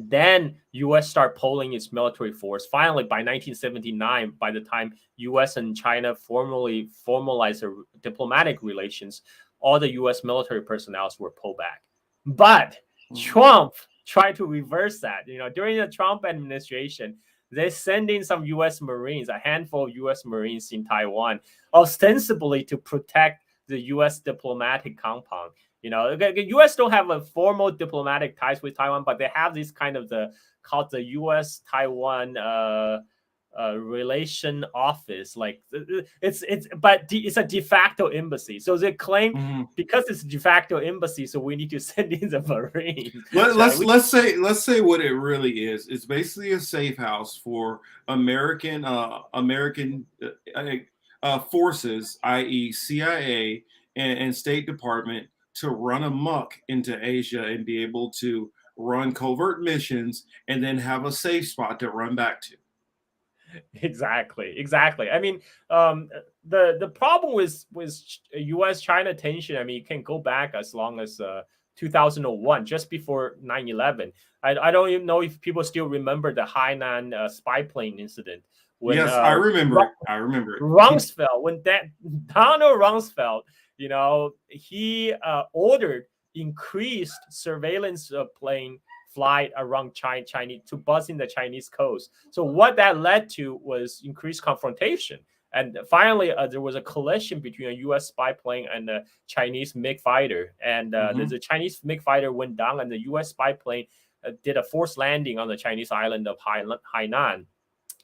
then U.S. start pulling its military force. Finally, by 1979, by the time U.S. and China formally formalized their diplomatic relations, all the U.S. military personnel were pulled back. But Trump tried to reverse that. During the Trump administration, they sent in some U.S. Marines, a handful of U.S. Marines in Taiwan, ostensibly to protect the U.S. diplomatic compound. The U.S. don't have a formal diplomatic ties with Taiwan, but they have this kind of called the U.S. Taiwan relation office. Like it's a de facto embassy. So they claim because it's a de facto embassy, so we need to send in the Marines. Let's say what it really is. It's basically a safe house for American forces, i.e., CIA and State Department, to run amok into Asia and be able to run covert missions and then have a safe spot to run back to. Exactly. I mean, the problem with U.S.-China tension, I mean, you can go back as long as 2001, just before 9/11. I don't even know if people still remember the Hainan spy plane incident. Yes, I remember it. Rumsfeld, when Donald Rumsfeld, he ordered increased surveillance plane flight around Chinese to buzzing the Chinese coast. So what that led to was increased confrontation. And finally, there was a collision between a U.S. spy plane and a Chinese MiG fighter. And the Chinese MiG fighter went down, and the U.S. spy plane did a forced landing on the Chinese island of Hainan.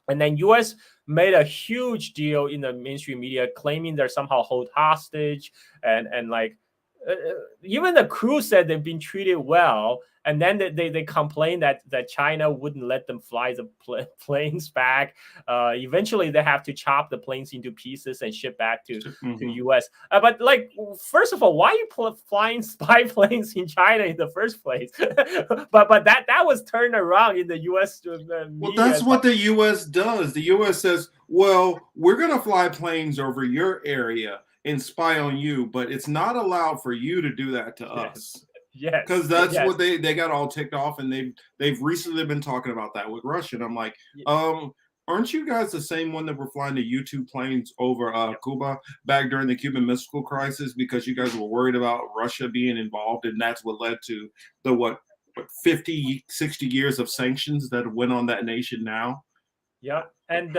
And then U.S. made a huge deal in the mainstream media, claiming they're somehow held hostage, and like even the crew said they've been treated well. And then they complained that China wouldn't let them fly the planes back. Eventually, they have to chop the planes into pieces and ship back to U.S. But like, first of all, why are you flying spy planes in China in the first place? but that was turned around in the U.S. Media. Well, that's what the U.S. does. The U.S. says, well, we're going to fly planes over your area and spy on you, but it's not allowed for you to do that to us. Yes, because that's what they got all ticked off, and they've recently been talking about that with Russia. And I'm like, aren't you guys the same one that were flying the U-2 planes over Cuba back during the Cuban Missile Crisis because you guys were worried about Russia being involved, and that's what led to the what 50, 60 years of sanctions that went on that nation now? Yeah, and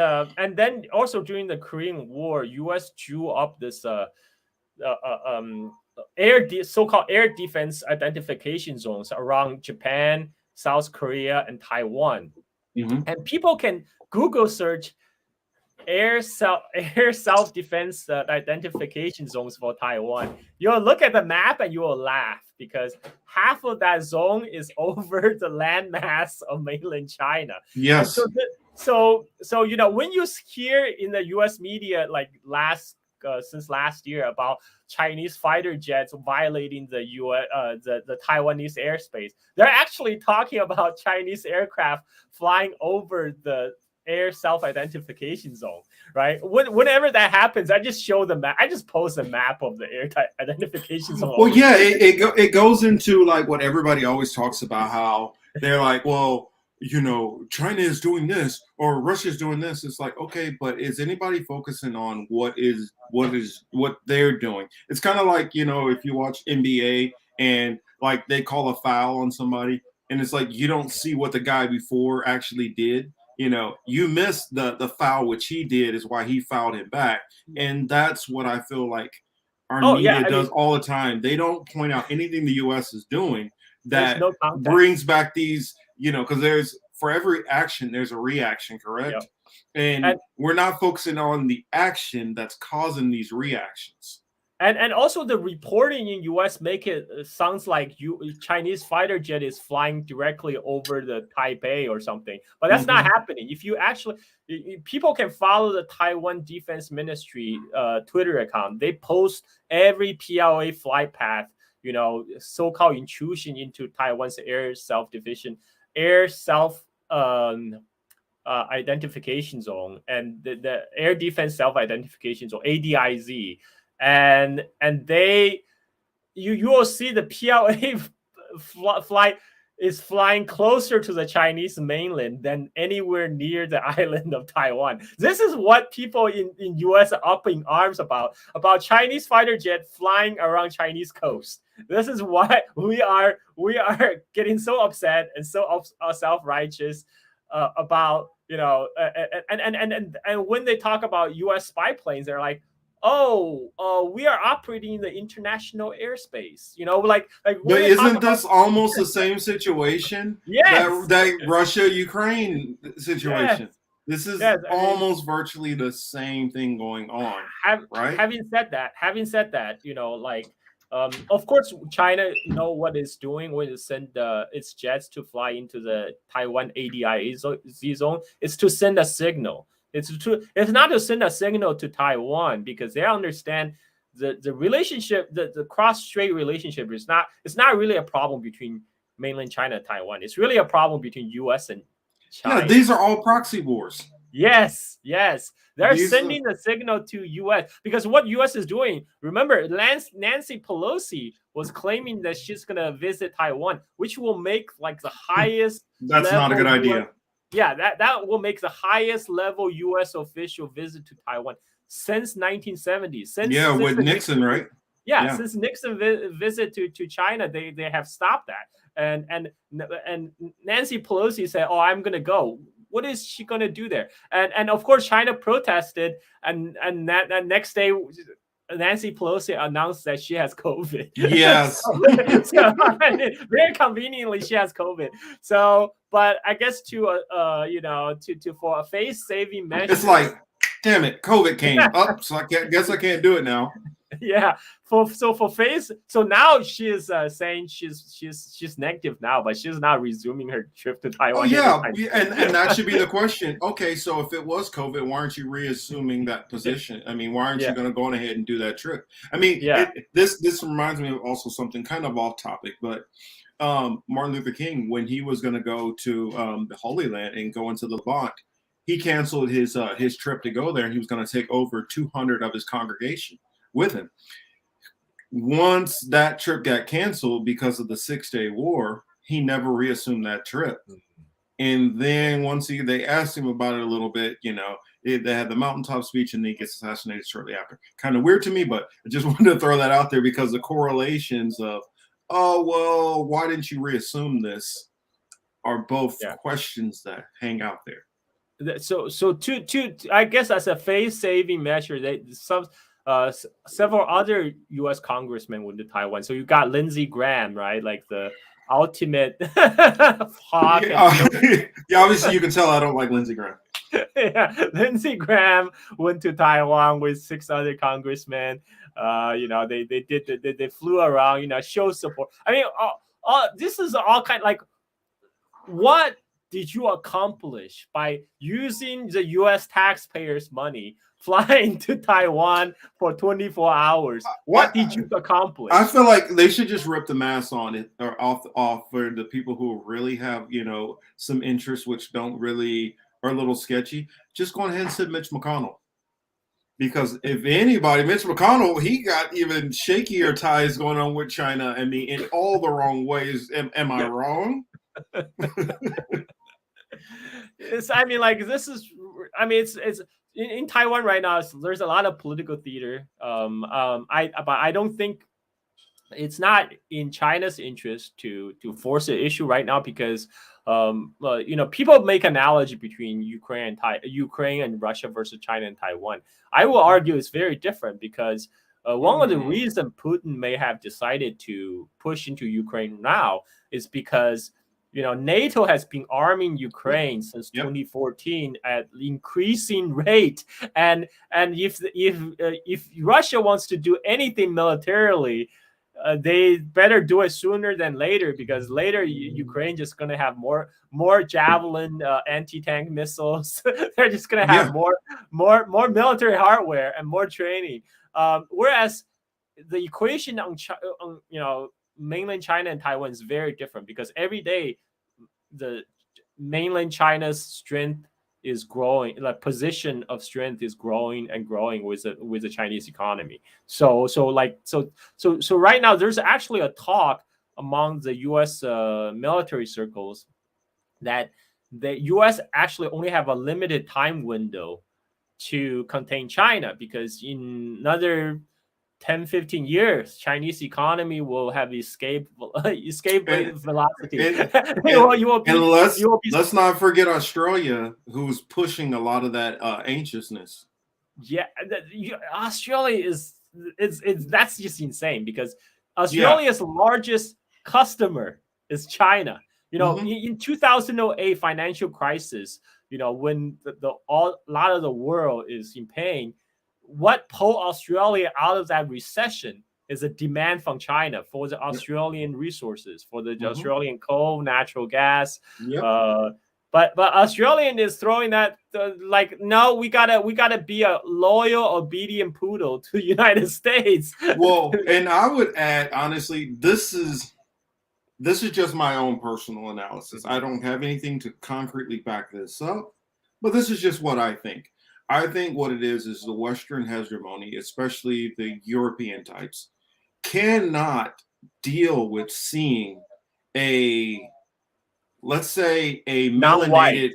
then also during the Korean War, U.S. drew up this so-called air defense identification zones around Japan, South Korea, and Taiwan. Mm-hmm. And people can Google search air self defense identification zones for Taiwan. You'll look at the map and you will laugh because half of that zone is over the landmass of mainland China. Yes. And so when you hear in the U.S. media like since last year about Chinese fighter jets violating the the Taiwanese airspace, they're actually talking about Chinese aircraft flying over the air self-identification zone, right? Whenever that happens, I just show the map. I just post a map of the air identification zone. Well, yeah, it goes into like what everybody always talks about, how they're like, well, China is doing this or Russia is doing this. It's like, okay, but is anybody focusing on what they're doing? It's kind of like, if you watch NBA and like they call a foul on somebody and it's like you don't see what the guy before actually did. You missed the foul, which he did is why he fouled him back. And that's what I feel like our media does all the time. They don't point out anything the U.S. is doing that brings back these, because for every action, there's a reaction, correct? Yep. And we're not focusing on the action that's causing these reactions. And also the reporting in U.S. make it sounds like Chinese fighter jet is flying directly over the Taipei or something, but that's not happening. If you actually, people can follow the Taiwan Defense Ministry Twitter account. They post every PLA flight path, so-called intrusion into Taiwan's air self identification zone and the air defense self-identification zone, ADIZ. And you will see the PLA flight is flying closer to the Chinese mainland than anywhere near the island of Taiwan. This is what people in U.S. are up in arms about Chinese fighter jet flying around Chinese coast. This is why we are getting so upset and so self-righteous about, and when they talk about U.S. spy planes, they're like, we are operating in the international airspace. But isn't this almost the same situation? Yes. That Russia-Ukraine situation. Yes. This is almost virtually the same thing going on, right? Having said that, of course, China know what it's doing when it send its jets to fly into the Taiwan ADIZ zone. It's to send a signal. It's not to send a signal to Taiwan because they understand the relationship, the cross-strait relationship it's not really a problem between mainland China and Taiwan. It's really a problem between U.S. and China. Yeah, these are all proxy wars. Yes. They're sending the signal to U.S. because what U.S. is doing, remember, Nancy Pelosi was claiming that she's going to visit Taiwan, which will make like the highest That's not a good idea. Yeah, that will make the highest level U.S. official visit to Taiwan since 1970. With Nixon, right? Yeah, since Nixon visit to China, they have stopped that. And Nancy Pelosi said, "Oh, I'm gonna go." What is she gonna do there? And of course, China protested, and that next day, Nancy Pelosi announced that she has COVID. Yes. so very conveniently, she has COVID. So, but I guess to for a face-saving measure, it's like, damn it, COVID came up, so I guess I can't do it now. Yeah. So now she is saying she's negative now, but she's not resuming her trip to Taiwan. Oh yeah, and that should be the question. Okay, so if it was COVID, why aren't you reassuming that position? I mean, why aren't you going to go on ahead and do that trip? I mean, this reminds me of also something kind of off topic, but Martin Luther King, when he was going to go to the Holy Land and go into the Levant, he canceled his trip to go there, and he was going to take over 200 of his congregation with him. Once that trip got canceled because of the 6-Day War, he never reassumed that trip. And then once they asked him about it a little bit, they had the mountaintop speech, and then he gets assassinated shortly after. Kind of weird to me, but I just wanted to throw that out there because the correlations of, oh, well, why didn't you reassume this, are both questions that hang out there. So I guess as a face-saving measure, several other U.S. congressmen went to Taiwan. So you got Lindsey Graham, right? Like the ultimate hawk. Obviously you can tell I don't like Lindsey Graham. Lindsey Graham went to Taiwan with 6 other congressmen. They flew around, show support. I mean, this is all kind of like, what did you accomplish by using the U.S. taxpayers' money, flying to Taiwan for 24 hours? What did you accomplish? I feel like they should just rip the mask on it, or off for the people who really have, some interests which don't really are a little sketchy. Just go ahead and send Mitch McConnell. Because if anybody, Mitch McConnell, he got even shakier ties going on with China, in all the wrong ways. Am I wrong? It's in Taiwan right now. There's a lot of political theater. But I don't think it's not in China's interest to force the issue right now, because people make analogy between Ukraine and Russia versus China and Taiwan. I will argue it's very different, because one of the reasons Putin may have decided to push into Ukraine now is because NATO has been arming Ukraine since 2014 at increasing rate, and if Russia wants to do anything militarily, they better do it sooner than later, because later Ukraine just going to have more Javelin anti-tank missiles. They're just going to have more military hardware and more training. Whereas the equation on mainland China and Taiwan is very different, because every day the mainland China's strength is growing, like position of strength is growing and growing with the Chinese economy. So right now there's actually a talk among the U.S. Military circles that the U.S. actually only have a limited time window to contain China, because in another 10-15 years, Chinese economy will have escape velocity. Let's not forget Australia, who's pushing a lot of that anxiousness. Yeah, Australia that's just insane, because Australia's largest customer is China. In 2008 financial crisis, when a lot of the world is in pain, what pulled Australia out of that recession is a demand from China for the Australian resources, for the Australian coal, natural gas. But Australian is throwing that no, we gotta be a loyal, obedient poodle to the United States. Well, and I would add, honestly, this is just my own personal analysis. I don't have anything to concretely back this up, but this is just what I think. I think what it is the Western hegemony, especially the European types, cannot deal with seeing let's say a non-white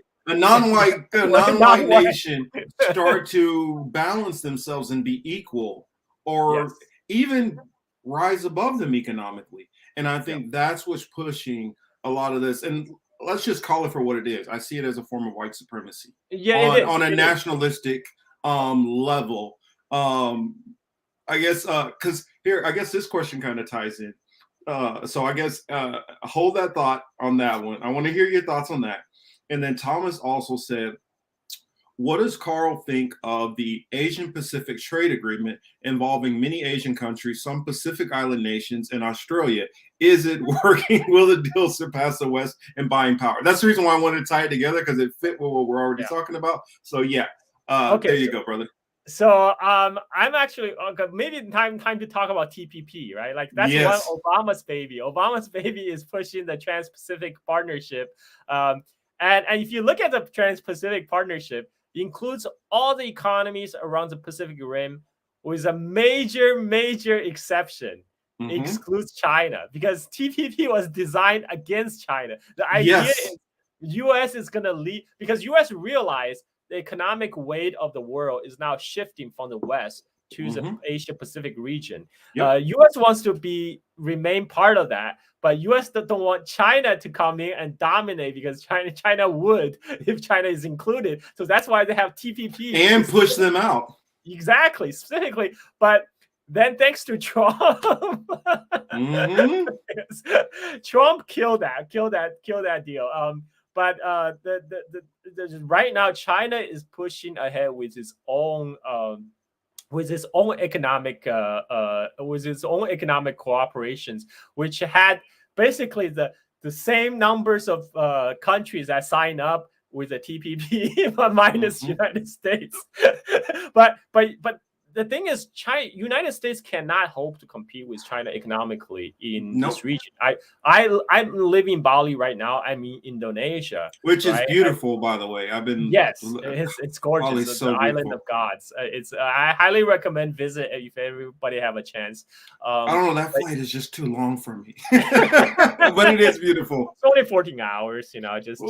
nation start to balance themselves and be equal, or even rise above them economically. And I think that's what's pushing a lot of this. And let's just call it for what it is. I see it as a form of white supremacy. On a nationalistic level. I guess because I guess this question kind of ties in. So I guess hold that thought on that one. I want to hear your thoughts on that. And then Thomas also said, what does Carl think of the Asian Pacific Trade Agreement involving many Asian countries, some Pacific Island nations, and Australia? Is it working? Will the deal surpass the West in buying power? That's the reason why I wanted to tie it together, because it fit with what we're already talking about. So okay, there you go, brother. So I'm actually maybe time to talk about TPP, right? Like that's one Obama's baby. Obama's baby is pushing the Trans-Pacific Partnership, and if you look at the Trans-Pacific Partnership, it includes all the economies around the Pacific Rim, with a major exception. Excludes China, because TPP was designed against China. The idea is U.S. is gonna lead because U.S. realized the economic weight of the world is now shifting from the West to the Asia Pacific region. Yep. U.S. wants to remain part of that, but U.S. don't want China to come in and dominate because China would if China is included. So that's why they have TPP and push them out. Exactly, specifically, but. Then, thanks to Trump, Trump killed that deal. But right now, China is pushing ahead with its own economic cooperations, which had basically the same numbers of countries that sign up with the TPP, but minus United States. but the thing is, United States cannot hope to compete with China economically in this region. I'm living in Bali right now. I'm in Indonesia, which is beautiful, by the way. It's gorgeous. Bali's It's so the island of gods. I highly recommend visit if everybody have a chance. I don't know. That flight is just too long for me, but it is beautiful. It's only 14 hours. Just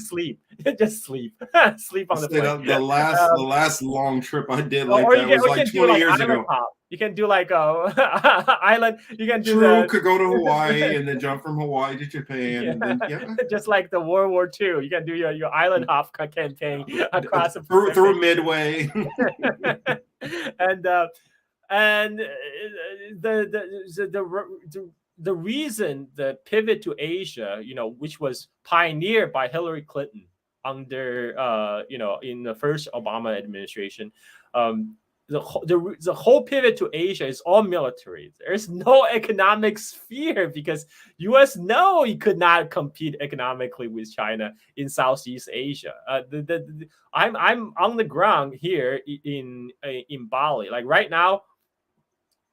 sleep, sleep on the plane. The last long trip I did like that was like 20 years ago. Hop. You can do like a island. You can do could go to Hawaii and then jump from Hawaii to Japan. And then, just like the World War II. You can do your island hop campaign across through Midway. and the reason the pivot to Asia, which was pioneered by Hillary Clinton under in the first Obama administration, the whole pivot to Asia is all military. There's no economic sphere because U.S. know you could not compete economically with China in Southeast Asia. I'm on the ground here in Bali. Like right now,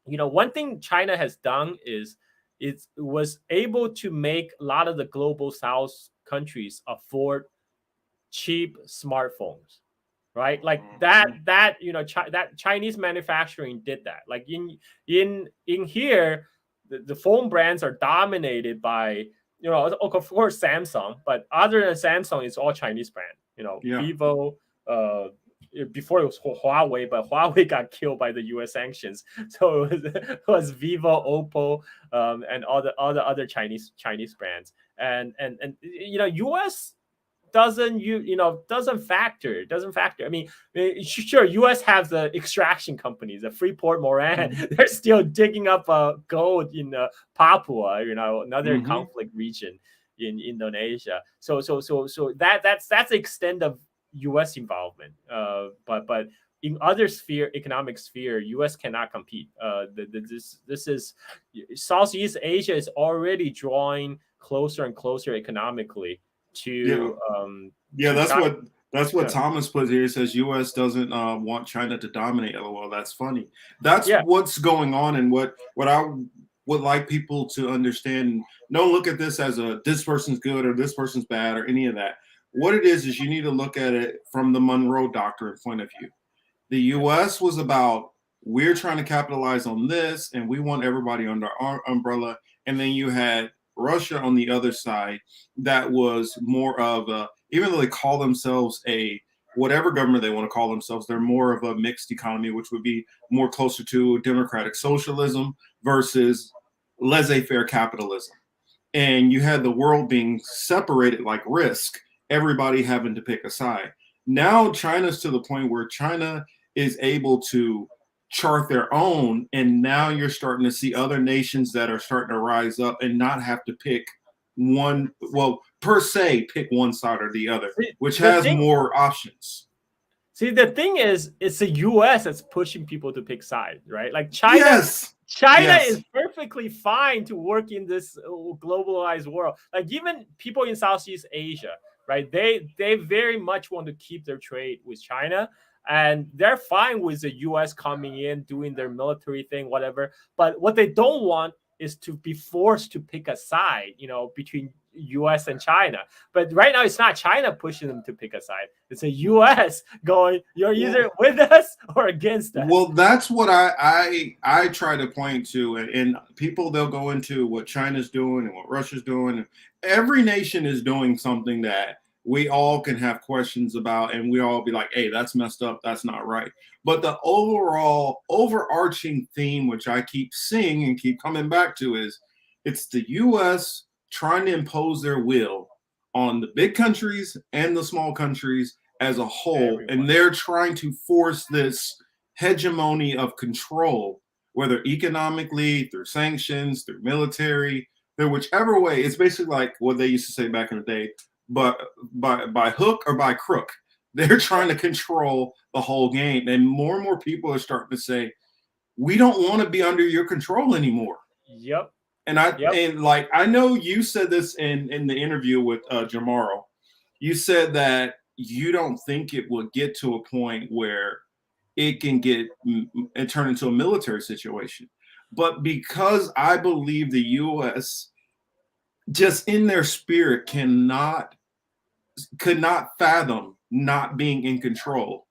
one thing China has done is it was able to make a lot of the global South countries afford cheap smartphones. Right, like that Chinese manufacturing did that. Like in here, the phone brands are dominated by of course Samsung, but other than Samsung, it's all Chinese brand. Vivo. Before it was Huawei, but Huawei got killed by the U.S. sanctions. So it was Vivo, Oppo, and all the other Chinese brands. And U.S. doesn't factor. I mean, sure, U.S. has the extraction companies, the Freeport Moran. They're still digging up gold in Papua, another conflict region in Indonesia. So that's the extent of U.S. involvement. But in other economic sphere, U.S. cannot compete. This is Southeast Asia is already drawing closer and closer economically to that's what Thomas put here. He says U.S. doesn't want China to dominate. LOL. That's funny. That's what's going on, and what I would like people to understand. Don't look at this as this person's good or this person's bad or any of that. What it is you need to look at it from the Monroe Doctrine point of view. The U.S. was about, we're trying to capitalize on this, and we want everybody under our umbrella. And then you had Russia on the other side that was more of even though they call themselves whatever government they want to call themselves, they're more of a mixed economy, which would be more closer to democratic socialism versus laissez-faire capitalism. And you had the world being separated like Risk, everybody having to pick a side. Now China's to the point where China is able to chart their own, and now you're starting to see other nations that are starting to rise up and not have to pick one pick one side or the other, which has more options. See, the thing is, it's the U.S. that's pushing people to pick sides, right? Like China is perfectly fine to work in this globalized world. Like even people in Southeast Asia, right? They very much want to keep their trade with China. And they're fine with the U.S. coming in, doing their military thing, whatever. But what they don't want is to be forced to pick a side, between U.S. and China. But right now, it's not China pushing them to pick a side. It's a U.S. going, you're either with us or against us. Well, that's what I try to point to, and people, they'll go into what China's doing and what Russia's doing. Every nation is doing something that we all can have questions about, and we all be like, hey, that's messed up, that's not right. But the overall overarching theme, which I keep seeing and keep coming back to, is it's the US trying to impose their will on the big countries and the small countries as a whole. Everyone. And they're trying to force this hegemony of control, whether economically, through sanctions, through military, through whichever way. It's basically like what they used to say back in the day, but by hook or by crook. They're trying to control the whole game. And more people are starting to say, we don't want to be under your control anymore. Yep. And I know you said this in the interview with Jamaro. You said that you don't think it will get to a point where it can get and turn into a military situation. But because I believe the U.S. just in their spirit could not fathom not being in control,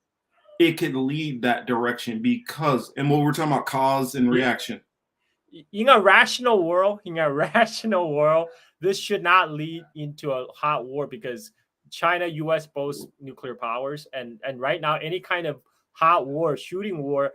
it could lead that direction because, and what we're talking about, cause and reaction. In a rational world, this should not lead into a hot war because China, U.S. both nuclear powers, and right now any kind of hot war, shooting war,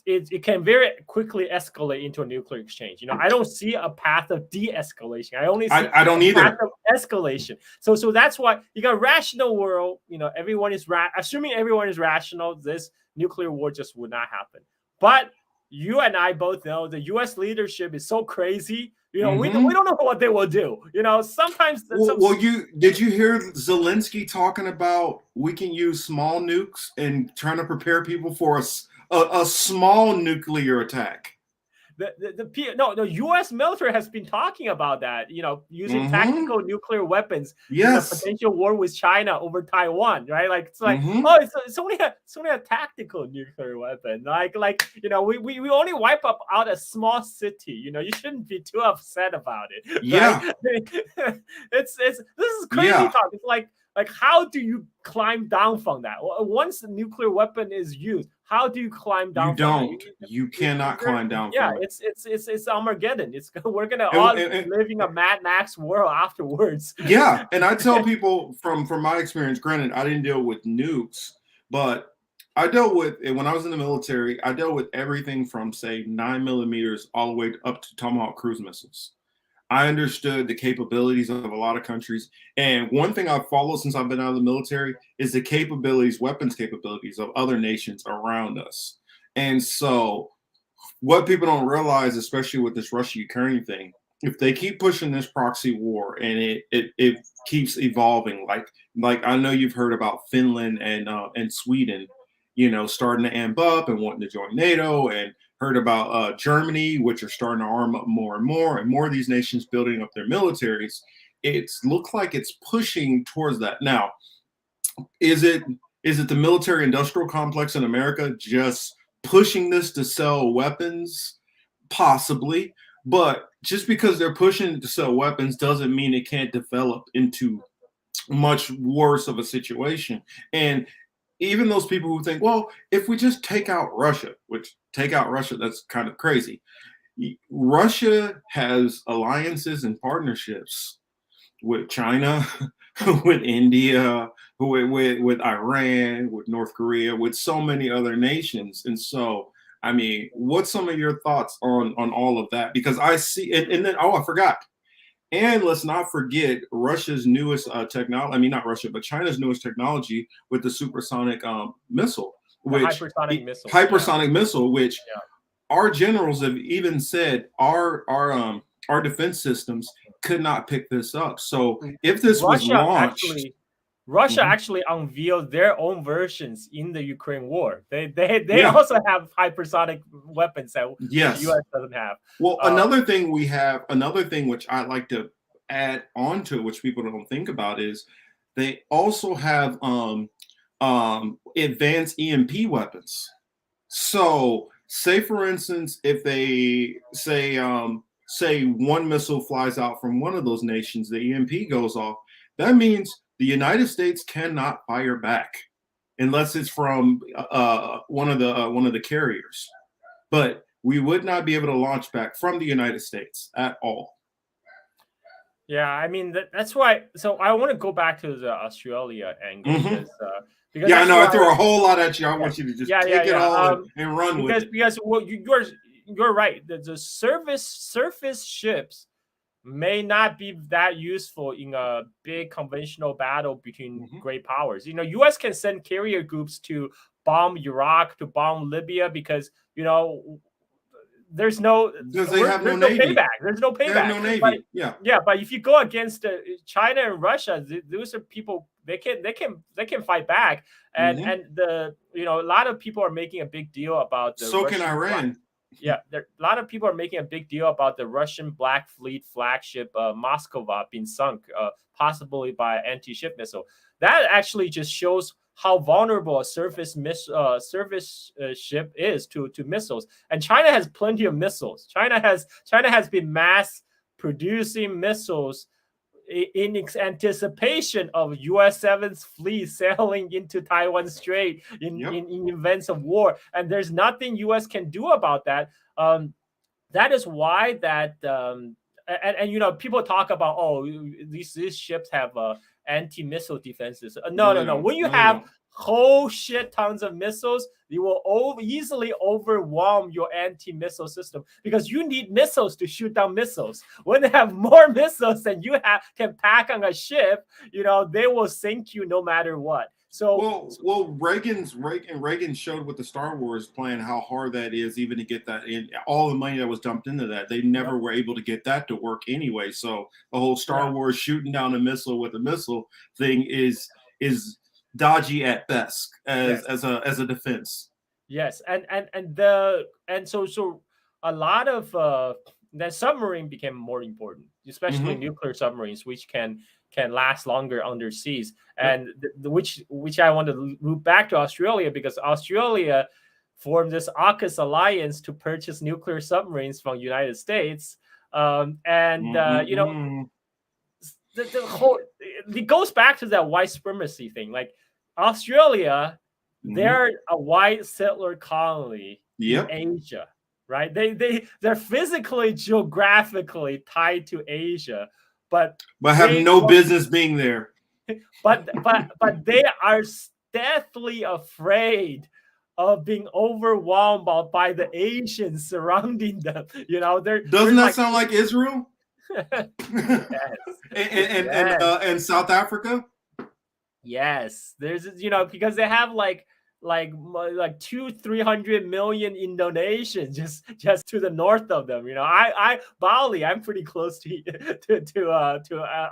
it can very quickly escalate into a nuclear exchange. I don't see a path of de-escalation. I only see I don't either. Path of escalation. So that's why you got a rational world. Everyone is assuming everyone is rational. This nuclear war just would not happen. But you and I both know the U.S. leadership is so crazy. We don't know what they will do. Sometimes. Did you hear Zelensky talking about we can use small nukes and trying to prepare people for a small nuclear attack? The U.S. military has been talking about that, using tactical nuclear weapons in a potential war with China over Taiwan, right? Like it's like, it's only a tactical nuclear weapon. We only wipe out a small city. You shouldn't be too upset about it. Yeah, right? This is crazy talk. It's like how do you climb down from that? Once the nuclear weapon is used, how do you climb down? You cannot climb down. Yeah, from it's Armageddon. We're gonna all live in a Mad Max world afterwards. Yeah, and I tell people from my experience. Granted, I didn't deal with nukes, but I dealt with, when I was in the military, I dealt with everything from say 9mm all the way up to Tomahawk cruise missiles. I understood the capabilities of a lot of countries. And one thing I've followed since I've been out of the military is the capabilities, weapons capabilities of other nations around us. And so what people don't realize, especially with this Russia-Ukraine thing, if they keep pushing this proxy war and it keeps evolving, like I know you've heard about Finland and Sweden, starting to amp up and wanting to join NATO, and heard about Germany, which are starting to arm up more and more of these nations building up their militaries. It looks like it's pushing towards that. Now, is it the military industrial complex in America just pushing this to sell weapons? Possibly, but just because they're pushing it to sell weapons doesn't mean it can't develop into much worse of a situation. And even those people who think, well, if we just take out Russia, that's kind of crazy. Russia has alliances and partnerships with China, with India, with Iran, with North Korea, with so many other nations. And so, I mean, what's some of your thoughts on all of that? Because I see, and then, I forgot. And let's not forget Russia's newest technology. I mean, not Russia, but China's newest technology with the supersonic missile, hypersonic missile, which our generals have even said our defense systems could not pick this up. So if this was launched, Russia actually unveiled their own versions in the Ukraine war. They also have hypersonic weapons that the U.S. doesn't have. Well, another thing which I like to add on to, which people don't think about, is they also have advanced EMP weapons. So say, for instance, if they say say one missile flies out from one of those nations, the EMP goes off, that means the United States cannot fire back unless it's from one of the carriers. But we would not be able to launch back from the United States at all. Yeah, I mean that's why. So I want to go back to the Australia angle because yeah, I that's know I why threw a whole lot at you. I want you to just take it all and run with it. Because well, you're right. The surface ships may not be that useful in a big conventional battle between great powers. U.S. can send carrier groups to bomb Iraq, to bomb Libya, because there's no navy. Payback. There's no payback. They have no navy. But if you go against China and Russia, those are people they can fight back, and a lot of people are making a big deal about the. So Russian can Iran. A lot of people are making a big deal about the Russian Black Fleet flagship Moskva being sunk, possibly by anti-ship missile. That actually just shows how vulnerable a surface ship is to missiles. And China has plenty of missiles. China has been mass producing missiles in anticipation of US 7's fleet sailing into Taiwan Strait in events of war. And there's nothing US can do about that. That is why that and people talk about these ships have anti-missile defenses. No. When you have whole shit tons of missiles, you will easily overwhelm your anti-missile system, because you need missiles to shoot down missiles. When they have more missiles than you can pack on a ship, they will sink you no matter what. So Reagan showed with the Star Wars plan how hard that is, even to get that in. All the money that was dumped into that, they never were able to get that to work anyway. So the whole Star Wars shooting down a missile with a missile thing is dodgy at best as a defense. Yes, so a lot of the submarine became more important, especially nuclear submarines, which can last longer underseas, and which I want to loop back to Australia, because Australia formed this AUKUS alliance to purchase nuclear submarines from the United States, the whole, it goes back to that white supremacy thing. Like Australia, they're a white settler colony in Asia, right? They're physically, geographically tied to Asia, but have no business being there. But they are deathly afraid of being overwhelmed by the Asians surrounding them. Doesn't that sound like Israel? and South Africa. Yes, there's because they have like 200-300 million Indonesians just to the north of them. Bali, I'm pretty close to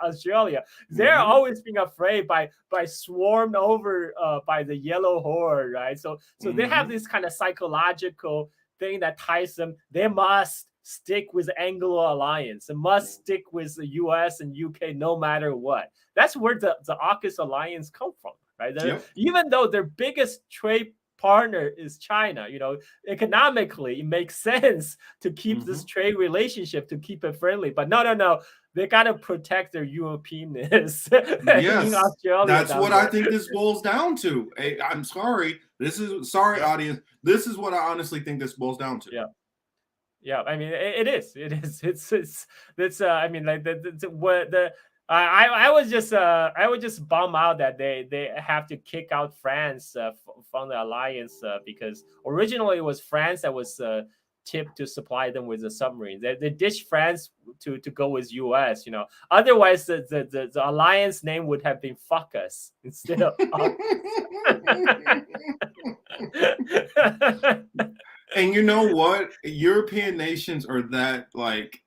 Australia. They're always being afraid by swarmed over by the yellow horde, right? So they have this kind of psychological thing that ties them. They must stick with the Anglo Alliance and must stick with the US and UK no matter what. That's where the AUKUS alliance come from, right? Even though their biggest trade partner is China, economically it makes sense to keep this trade relationship, to keep it friendly. But no, they gotta protect their Europeanness. Yes, that's what I think this boils down to. Hey, I'm sorry. Audience. This is what I honestly think this boils down to. Yeah, I mean, it is. It's. I mean, like I was just bummed out that they have to kick out France from the alliance because originally it was France that was tipped to supply them with the submarines. They ditched France to go with US. Otherwise the alliance name would have been "Fuck Us" instead of. And you know what? European nations are that, like,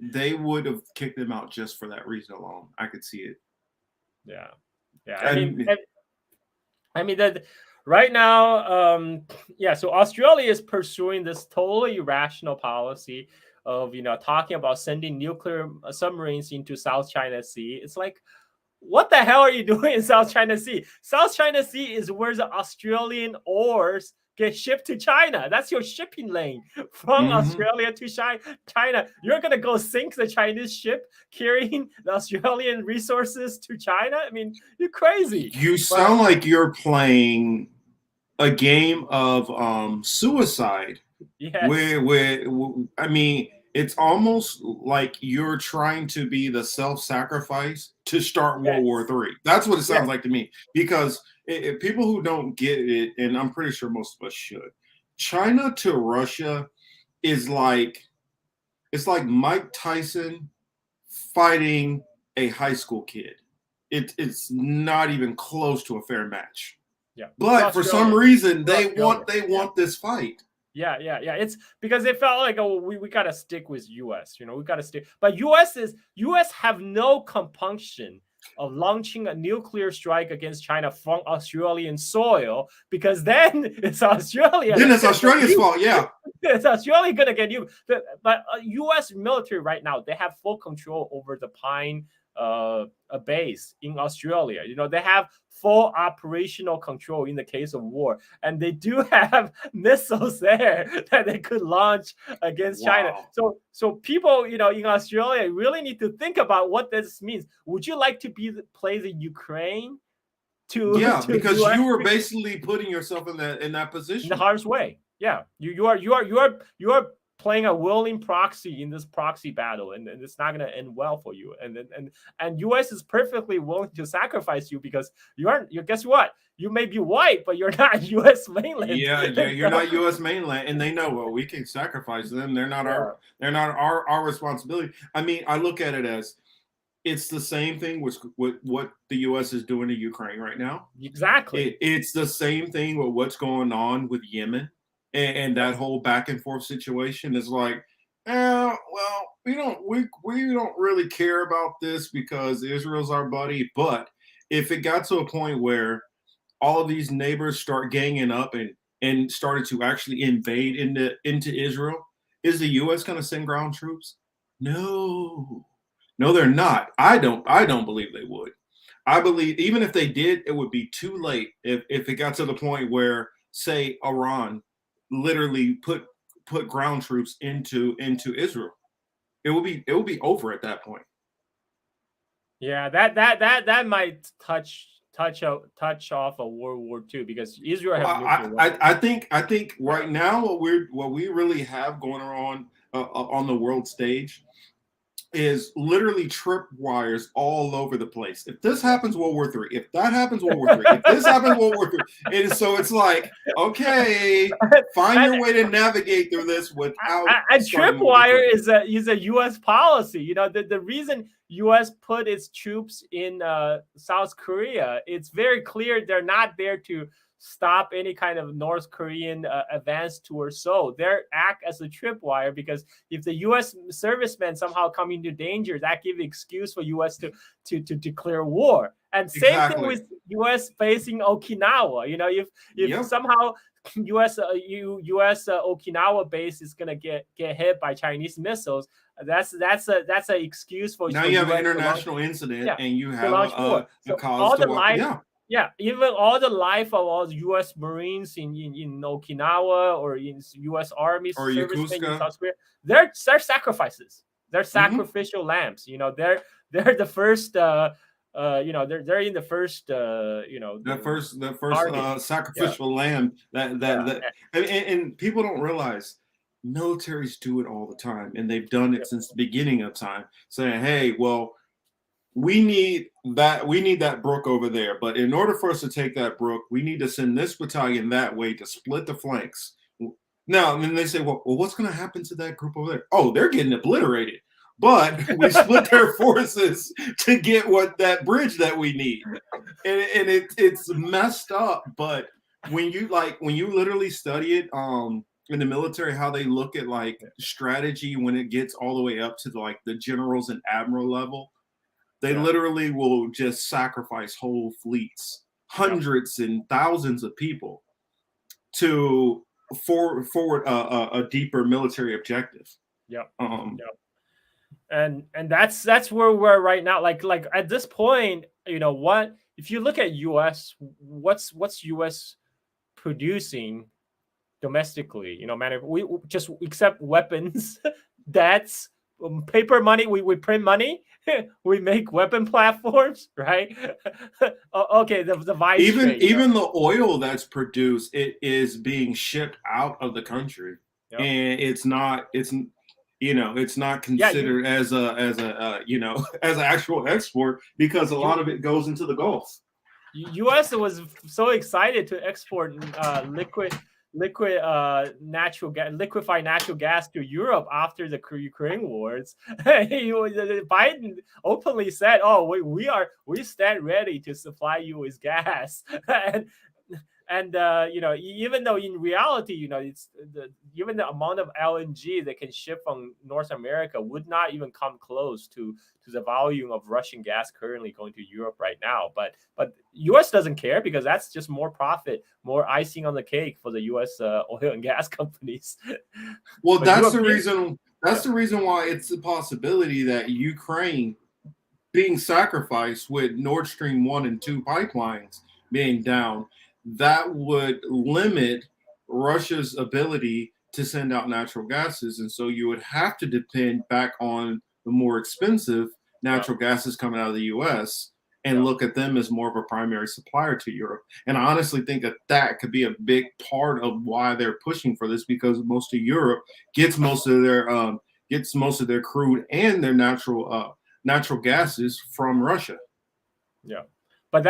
they would have kicked them out just for that reason alone. I could see it. Yeah. I mean that right now, so Australia is pursuing this totally irrational policy of talking about sending nuclear submarines into South China Sea. It's like, what the hell are you doing in South China Sea? South China Sea is where the Australian oars get shipped to China. That's your shipping lane from Australia to China. You're gonna go sink the Chinese ship carrying the Australian resources to China? I mean, you're crazy. You sound like you're playing a game of suicide. Yes. Where I mean, it's almost like you're trying to be the self-sacrifice to start World War III. That's what it sounds like to me. Because people who don't get it, and I'm pretty sure most of us should, China to Russia is like, it's like Mike Tyson fighting a high school kid. It's not even close to a fair match. Yeah. But for some reason, they want this fight. Yeah. It's because they felt like, oh, we gotta stick with US. You know, we gotta stick. But US have no compunction of launching a nuclear strike against China from Australian soil, because then it's Australia. Then it's Australia's fault. Yeah. It's Australia gonna get you. But US military right now, they have full control over the Pine a base in Australia. You know, they have full operational control in the case of war, and they do have missiles there that they could launch against China. So people, you know, in Australia really need to think about what this means. Would you like to play the Ukraine? Because you were basically putting yourself in that position, in harm's way. Yeah, you are playing a willing proxy in this proxy battle, and it's not going to end well for you. And US is perfectly willing to sacrifice you, because you guess what? You may be white, but you're not US mainland. Yeah, you're not US mainland, and they know, well, we can sacrifice them. They're not our responsibility. I mean, I look at it as it's the same thing with what the US is doing to Ukraine right now. Exactly. It's the same thing with what's going on with Yemen. And that whole back and forth situation is like, well, we don't really care about this because Israel's our buddy. But if it got to a point where all of these neighbors start ganging up and started to actually invade into Israel, is the U.S. going to send ground troops? No, they're not. I don't believe they would. I believe even if they did, it would be too late if it got to the point where, say, Iran literally put ground troops into Israel. It will be over at that point. Yeah, that might touch off a World War II, because Israel has I think right now what we really have going on the world stage is literally trip wires all over the place. If this happens, World War III. If that happens, World War III. If this happens, World War III. And so it's like, okay, find your way to navigate through this without. And tripwire is a U.S. policy. You know, the reason U.S. put its troops in South Korea, it's very clear they're not there to stop any kind of North Korean advance towards Seoul. They act as a tripwire, because if the U.S. servicemen somehow come into danger, that gives excuse for U.S. to declare war. And same thing with U.S. facing Okinawa. You know, if somehow U.S. Okinawa base is gonna get hit by Chinese missiles, that's an excuse for now you have an international incident, and you have a cause to walk. Yeah, even all the life of all the U.S. Marines in Okinawa or in U.S. Army or servicemen in South Korea, they're sacrifices. They're sacrificial lambs. You know, they're the first. They're in the first. The first sacrificial lamb. And people don't realize militaries do it all the time, and they've done it since the beginning of time. Saying, hey, well, we need that brook over there, but in order for us to take that brook, we need to send this battalion that way to split the flanks. Now, and then they say, well, what's going to happen to that group over there? Oh, they're getting obliterated. But we split their forces to get that bridge that we need, and it's messed up. But when you literally study it in the military, how they look at like strategy when it gets all the way up to like the generals and admiral level. They literally will just sacrifice whole fleets, hundreds and thousands of people, to forward a deeper military objective. And that's where we're right now. Like at this point, you know what? If you look at U.S., what's U.S. producing domestically. We just accept weapons. That's paper money. We print money. We make weapon platforms, right? Okay, the vice Even trade. even the oil that's produced, it is being shipped out of the country, Yep. and it's not Yeah, considered as a as an actual export because a lot of it goes into the Gulf. U.S. was so excited to export liquefied natural gas to Europe after the Ukraine wars. Biden openly said, "Oh, we stand ready to supply you with gas," and even though in reality, it's even the amount of LNG that can ship from North America would not even come close to the volume of Russian gas currently going to Europe right now. But U.S. doesn't care because that's just more profit, more icing on the cake for the U.S. Oil and gas companies. Well, But that's the European, reason. That's the reason why it's a possibility that Ukraine being sacrificed with Nord Stream 1 and 2 pipelines being down, that would limit Russia's ability to send out natural gases. And so you would have to depend back on the more expensive natural gases coming out of the US and look at them as more of a primary supplier to Europe. And I honestly think that that could be a big part of why they're pushing for this, because most of Europe gets most of their crude and their natural gases from Russia. Yeah, but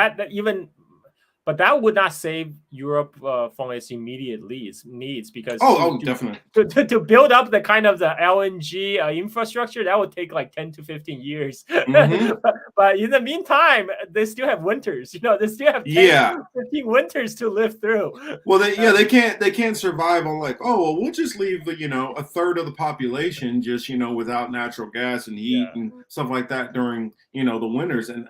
that would not save Europe from its immediate needs because definitely. To build up the kind of the LNG infrastructure, that would take like 10 to 15 years. Mm-hmm. But in the meantime, they still have winters. They still have 15 winters to live through. Well, they can't survive on like, oh, well, we'll just leave a third of the population just without natural gas and heat and stuff like that during the winters. And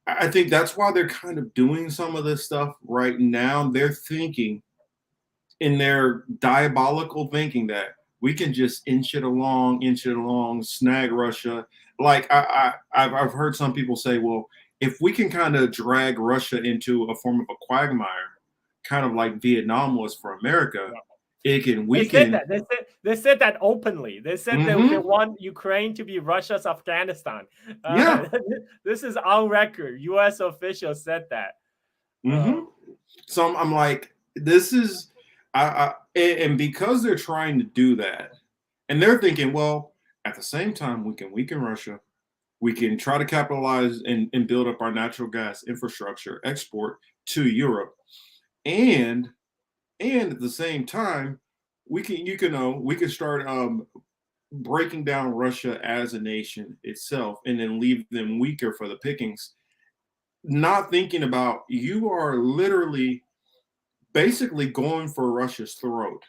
I think that's why they're kind of doing some of this stuff right now. They're thinking in their diabolical thinking that we can just inch it along, snag Russia. Like I've heard some people say, well, if we can kind of drag Russia into a form of a quagmire, kind of like Vietnam was for America, They said that openly. They said they want Ukraine to be Russia's Afghanistan. This is on record. U.S. officials said that. So I'm like, this is, and because they're trying to do that, and they're thinking, well, at the same time, we can weaken Russia. We can try to capitalize and build up our natural gas infrastructure, export to Europe, and at the same time, we can start breaking down Russia as a nation itself, and then leave them weaker for the pickings. Not thinking about, you are literally basically going for Russia's throat,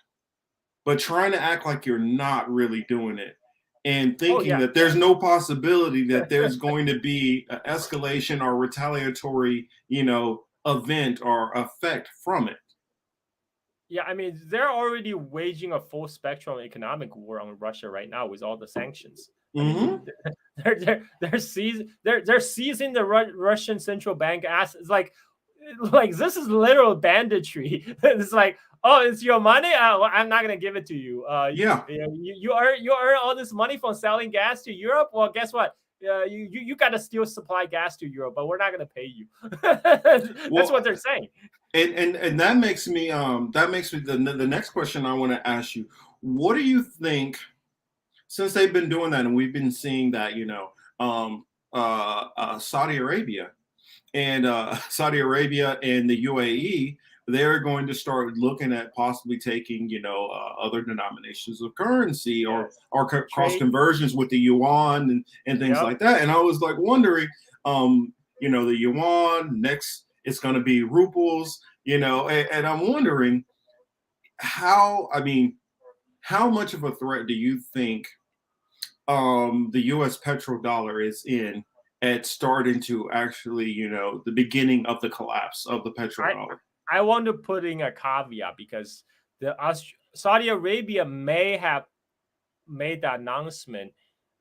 but trying to act like you're not really doing it, and thinking that there's no possibility that there's going to be an escalation or retaliatory, event or effect from it. Yeah, I mean, they're already waging a full spectrum economic war on Russia right now with all the sanctions. I mean, they're seizing the Russian central bank assets. Like this is literal banditry. It's like, oh, it's your money. I'm not gonna give it to you. You earn all this money from selling gas to Europe. Well, guess what? You got to still supply gas to Europe, but we're not going to pay you. That's what they're saying. And that makes me the next question I want to ask you. What do you think, since they've been doing that and we've been seeing that, Saudi Arabia and the UAE, they're going to start looking at possibly taking, other denominations of currency or cross conversions with the yuan and things like that. And I was like wondering, the yuan, next it's going to be rubles, and I'm wondering how much of a threat do you think the U.S. petrodollar is in at starting to actually, the beginning of the collapse of the petrodollar? I want to put in a caveat because Saudi Arabia may have made that announcement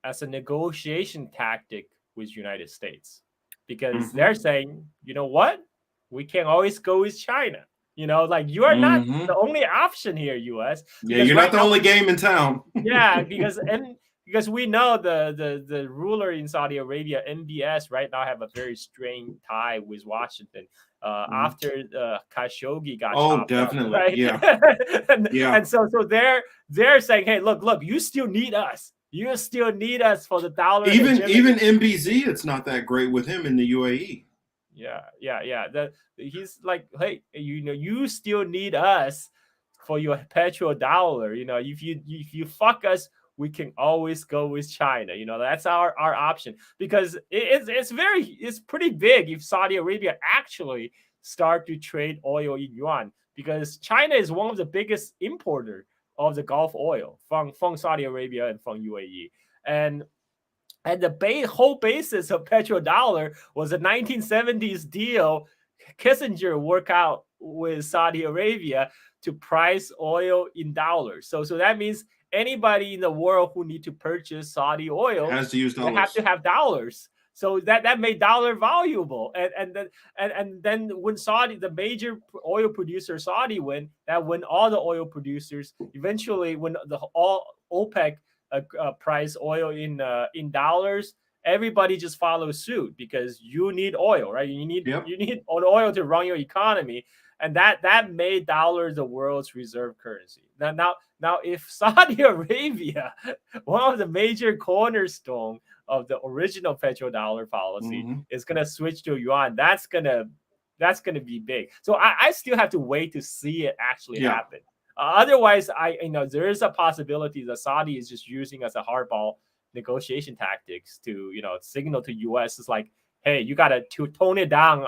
as a negotiation tactic with United States, because they're saying, you know what, we can always go with China. Like you are not Mm-hmm. the only option here, US. Yeah, Because you're right not the now, only game in town. yeah, because we know the ruler in Saudi Arabia, MBS, right now have a very strained tie with Washington. Mhm. After Khashoggi got Oh, chopped up, definitely. right? Yeah. and Yeah. and so they're saying, hey, look, you still need us. You still need us for the dollar Even hegemony. MBZ, it's not that great with him in the UAE. Yeah. He's like, hey, you still need us for your petrodollar. If you fuck us, we can always go with China. That's our option, because it's pretty big if Saudi Arabia actually start to trade oil in yuan, because China is one of the biggest importer of the Gulf oil from Saudi Arabia and from UAE. And the whole basis of petrodollar was a 1970s deal Kissinger worked out with Saudi Arabia to price oil in dollars. So that means anybody in the world who need to purchase Saudi oil, Has to use they have to dollars. have dollars. So that made dollar valuable. And then when the major oil producer Saudi win, when all the oil producers eventually, when all OPEC price oil in dollars, everybody just follows suit, because you need oil, right? You need Yep. you need oil to run your economy, and that made dollar the world's reserve currency. Now, if Saudi Arabia, one of the major cornerstone of the original petrodollar policy, Mm-hmm. is gonna switch to yuan, that's gonna be big. So I still have to wait to see it actually Yeah. happen. Otherwise, there is a possibility that Saudi is just using as a hardball negotiation tactics to signal to US. It's like, hey, you gotta to tone it down,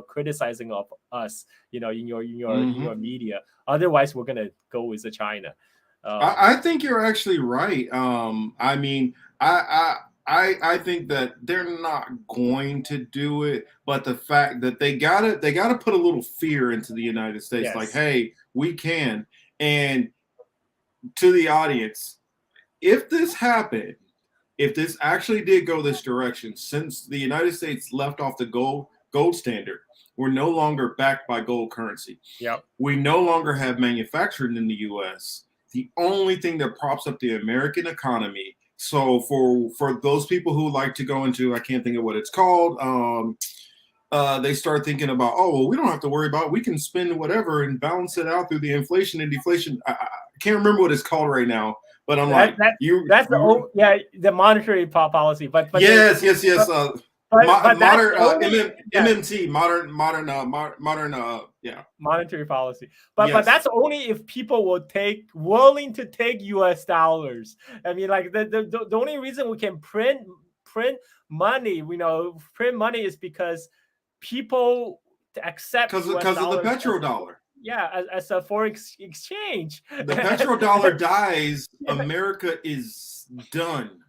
criticizing of us, in your Mm-hmm. media. Otherwise, we're gonna go with the China. I think you're actually right. I mean, I think that they're not going to do it, but the fact that they gotta put a little fear into the United States, like, Yes. hey, we can. And to the audience, if this happened, if this actually did go this direction, since the United States left off the gold standard, we're no longer backed by gold currency. Yep. We no longer have manufacturing in the U.S. The only thing that props up the American economy. So for those people who like to go into, I can't think of what it's called. They start thinking about, oh, well, we don't have to worry about it. We can spend whatever and balance it out through the inflation and deflation. I can't remember what it's called right now, but I'm That like, that you, that's you the monetary policy, but yes, yes, but yes. that's Modern only, yeah, MMT, modern, yeah, monetary policy. But yes, that's only if people willing to take US dollars. I mean, like the only reason we can print money, print money, is because people accept US because of the dollars petrodollar. as a foreign exchange. The petrodollar dies, America is done.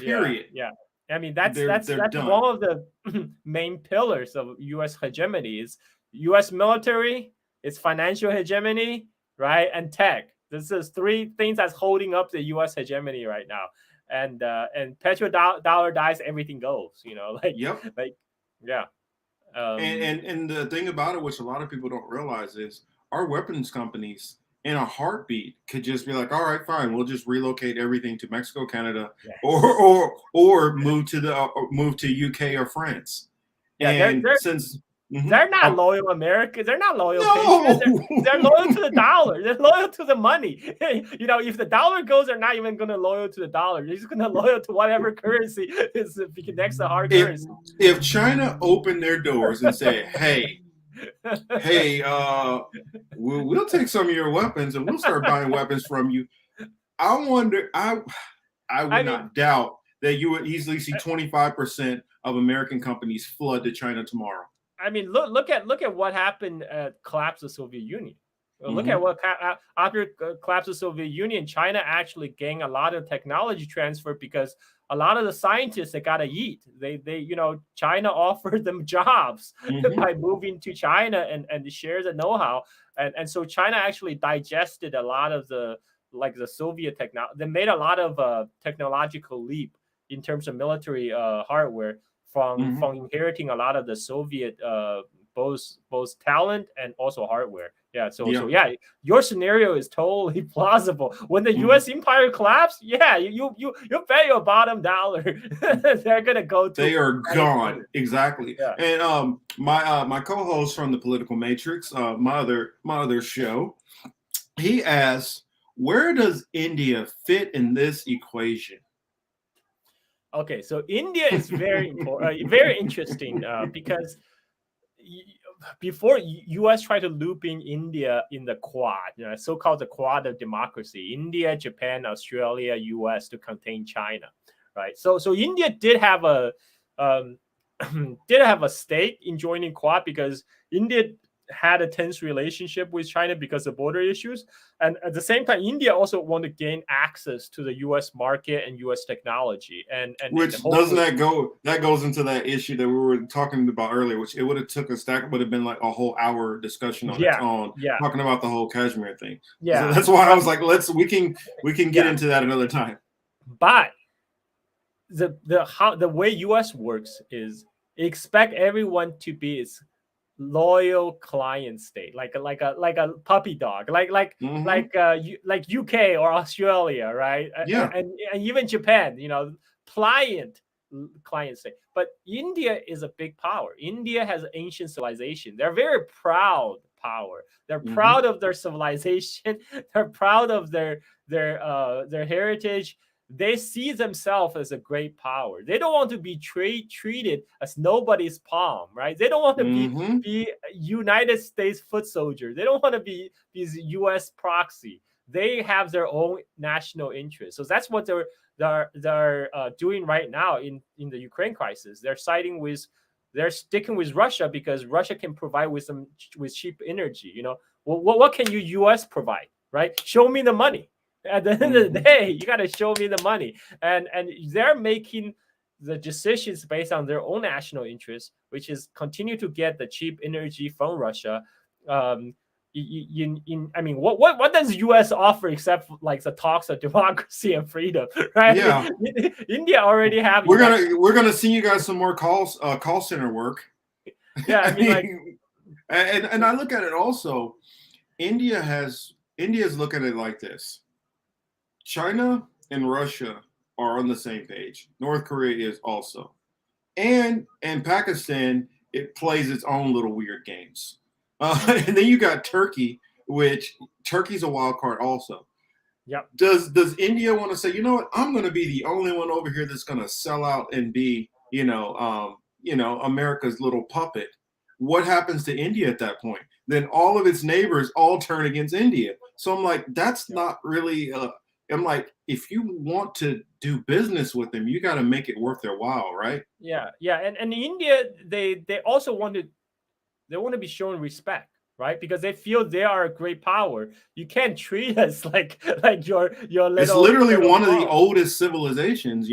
Yeah, Period. yeah. I mean, that's that's They're that's done. one of the main pillars of U.S. hegemony is U.S. military, its financial hegemony, right, and tech. This is three things that's holding up the U.S. hegemony right now. And petrodollar dies, everything goes. Yep. Like yeah. Um, And the thing about it, which a lot of people don't realize, is our weapons companies in a heartbeat could just be like, all right, fine, we'll just relocate everything to Mexico, Canada, or yes. move to UK or France. Yeah, they're And they're since they're not loyal Americans. They're not loyal patriots. no, They're loyal to the dollar. They're loyal to the money. If the dollar goes, they're not even going to loyal to the dollar. They're just going to loyal to whatever currency is next to hard if currency. if China opened their doors and said, hey, we'll take some of your weapons and we'll start buying weapons from you. I wonder, I would I mean, not doubt that you would easily see 25% of American companies flood to China tomorrow. look at what happened at collapse of the Soviet Union. Look at Mm-hmm. what after collapse of the Soviet Union, China actually gained a lot of technology transfer, because a lot of the scientists, they gotta eat. China offered them jobs Mm-hmm. by moving to China and share the know-how, and so China actually digested a lot of the Soviet technology. They made a lot of technological leap in terms of military hardware from Mm-hmm. inheriting a lot of the Soviet both talent and also hardware. Yeah. So Yeah. yeah, your scenario is totally plausible. When the U.S. empire collapsed, yeah, you bet your bottom dollar they're gonna go to. They are gone. Exactly. Yeah. And my co-host from the Political Matrix, my other show, he asks, where does India fit in this equation? Okay, so India is very important, very interesting because before U.S. tried to loop in India in the Quad, so-called the Quad of democracy, India, Japan, Australia, U.S. to contain China, right? So India did have a did have a stake in joining Quad because India had a tense relationship with China because of border issues, and at the same time, India also wanted to gain access to the U.S. market and U.S. technology, and which doesn't that goes into that issue that we were talking about earlier, which it would have took us, that would have been like a whole hour discussion on its own, talking about the whole Kashmir thing. Yeah, so that's why I was like, we can get into that another time. But the way U.S. works is expect everyone to be its loyal client state, like a puppy dog, like UK or Australia, right? Yeah, and even Japan, pliant client state. But India is a big power. India has ancient civilization. They're very proud power. They're proud of their civilization. They're proud of their heritage. They see themselves as a great power. They don't want to be treated as nobody's palm, right? They don't want to be United States foot soldier. They don't want to be these U.S. proxy. They have their own national interest. So that's what they're doing right now in the Ukraine crisis. They're sticking with Russia because Russia can provide with cheap energy. What can you U.S. provide, right? Show me the money. At the end of the day, you got to show me the money, and they're making the decisions based on their own national interests, which is continue to get the cheap energy from Russia. I mean, what does the U.S. offer except like the talks of democracy and freedom, right? Yeah, India already have. We're gonna see you guys some more call center work. Yeah, I mean, and I look at it also. India's looking at it like this. China and Russia are on the same page. North Korea is also. And Pakistan, it plays its own little weird games. And then you got Turkey, which Turkey's a wild card also. Yep. Does India want to say, you know what, I'm going to be the only one over here that's going to sell out and be, America's little puppet? What happens to India at that point? Then all of its neighbors all turn against India. So I'm like, that's not really I'm like, if you want to do business with them, you got to make it worth their while, right? Yeah. And India, they also want to be shown respect, right? Because they feel they are a great power. You can't treat us like your little. It's literally one of the oldest civilizations,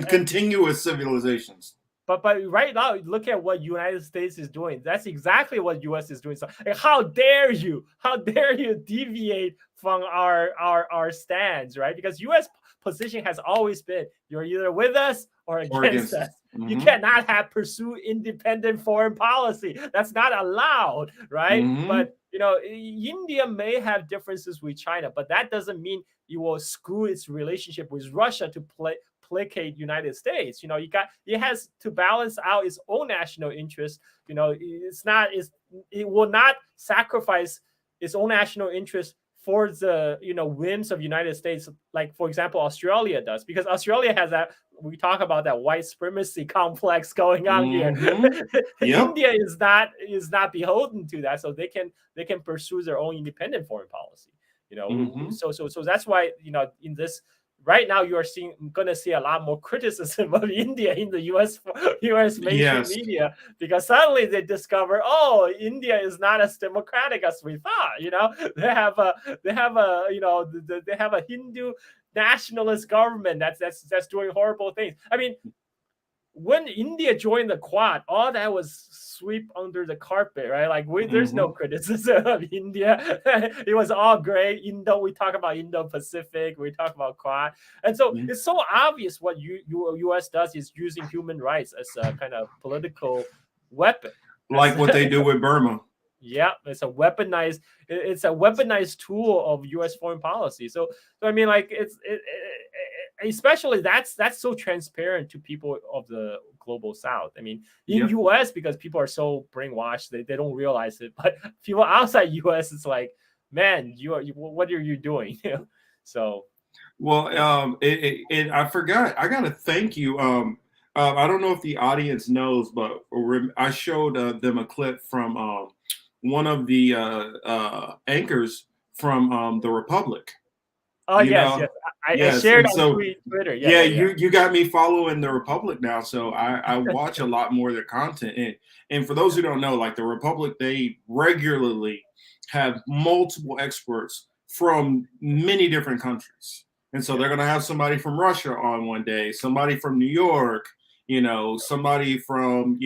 continuous civilizations. But right now, look at what United States is doing. That's exactly what U.S. is doing. So how dare you deviate from our stands, right? Because U.S. position has always been you're either with us or against us. You cannot pursue independent foreign policy. That's not allowed, right? But India may have differences with China, but that doesn't mean it will screw its relationship with Russia to placate United States. It has to balance out its own national interest. It will not sacrifice its own national interest for the whims of United States, like for example Australia does, because Australia has that, we talk about that white supremacy complex going on here. India is not beholden to that, so they can pursue their own independent foreign policy. So that's why in this. Right now, you are going to see a lot more criticism of India in the U.S. mainstream media, because suddenly they discover, India is not as democratic as we thought. They have a Hindu nationalist government that's doing horrible things. I mean, when India joined the Quad, all that was swept under the carpet, right? Like there's no criticism of India. It was all great. We talk about Indo-Pacific, we talk about Quad, and so it's so obvious what U.S. does is using human rights as a kind of political weapon. like what they do with Burma. Yeah, it's a weaponized tool of U.S. foreign policy. So I mean, like especially that's so transparent to people of the global South. I mean, in Yep. U.S. because people are so brainwashed, they don't realize it. But people outside U.S. it's like, man, what are you doing? So. Well, I forgot. I gotta thank you. I don't know if the audience knows, but I showed them a clip from one of the anchors from the Republic. Oh You yes, know, yes. I yes, shared and on so Twitter. yeah, Yeah. you got me following the Republic now, so I watch a lot more of their content. And for those who don't know, like the Republic, they regularly have multiple experts from many different countries. And so they're going to have somebody from Russia on one day, somebody from New York, somebody from,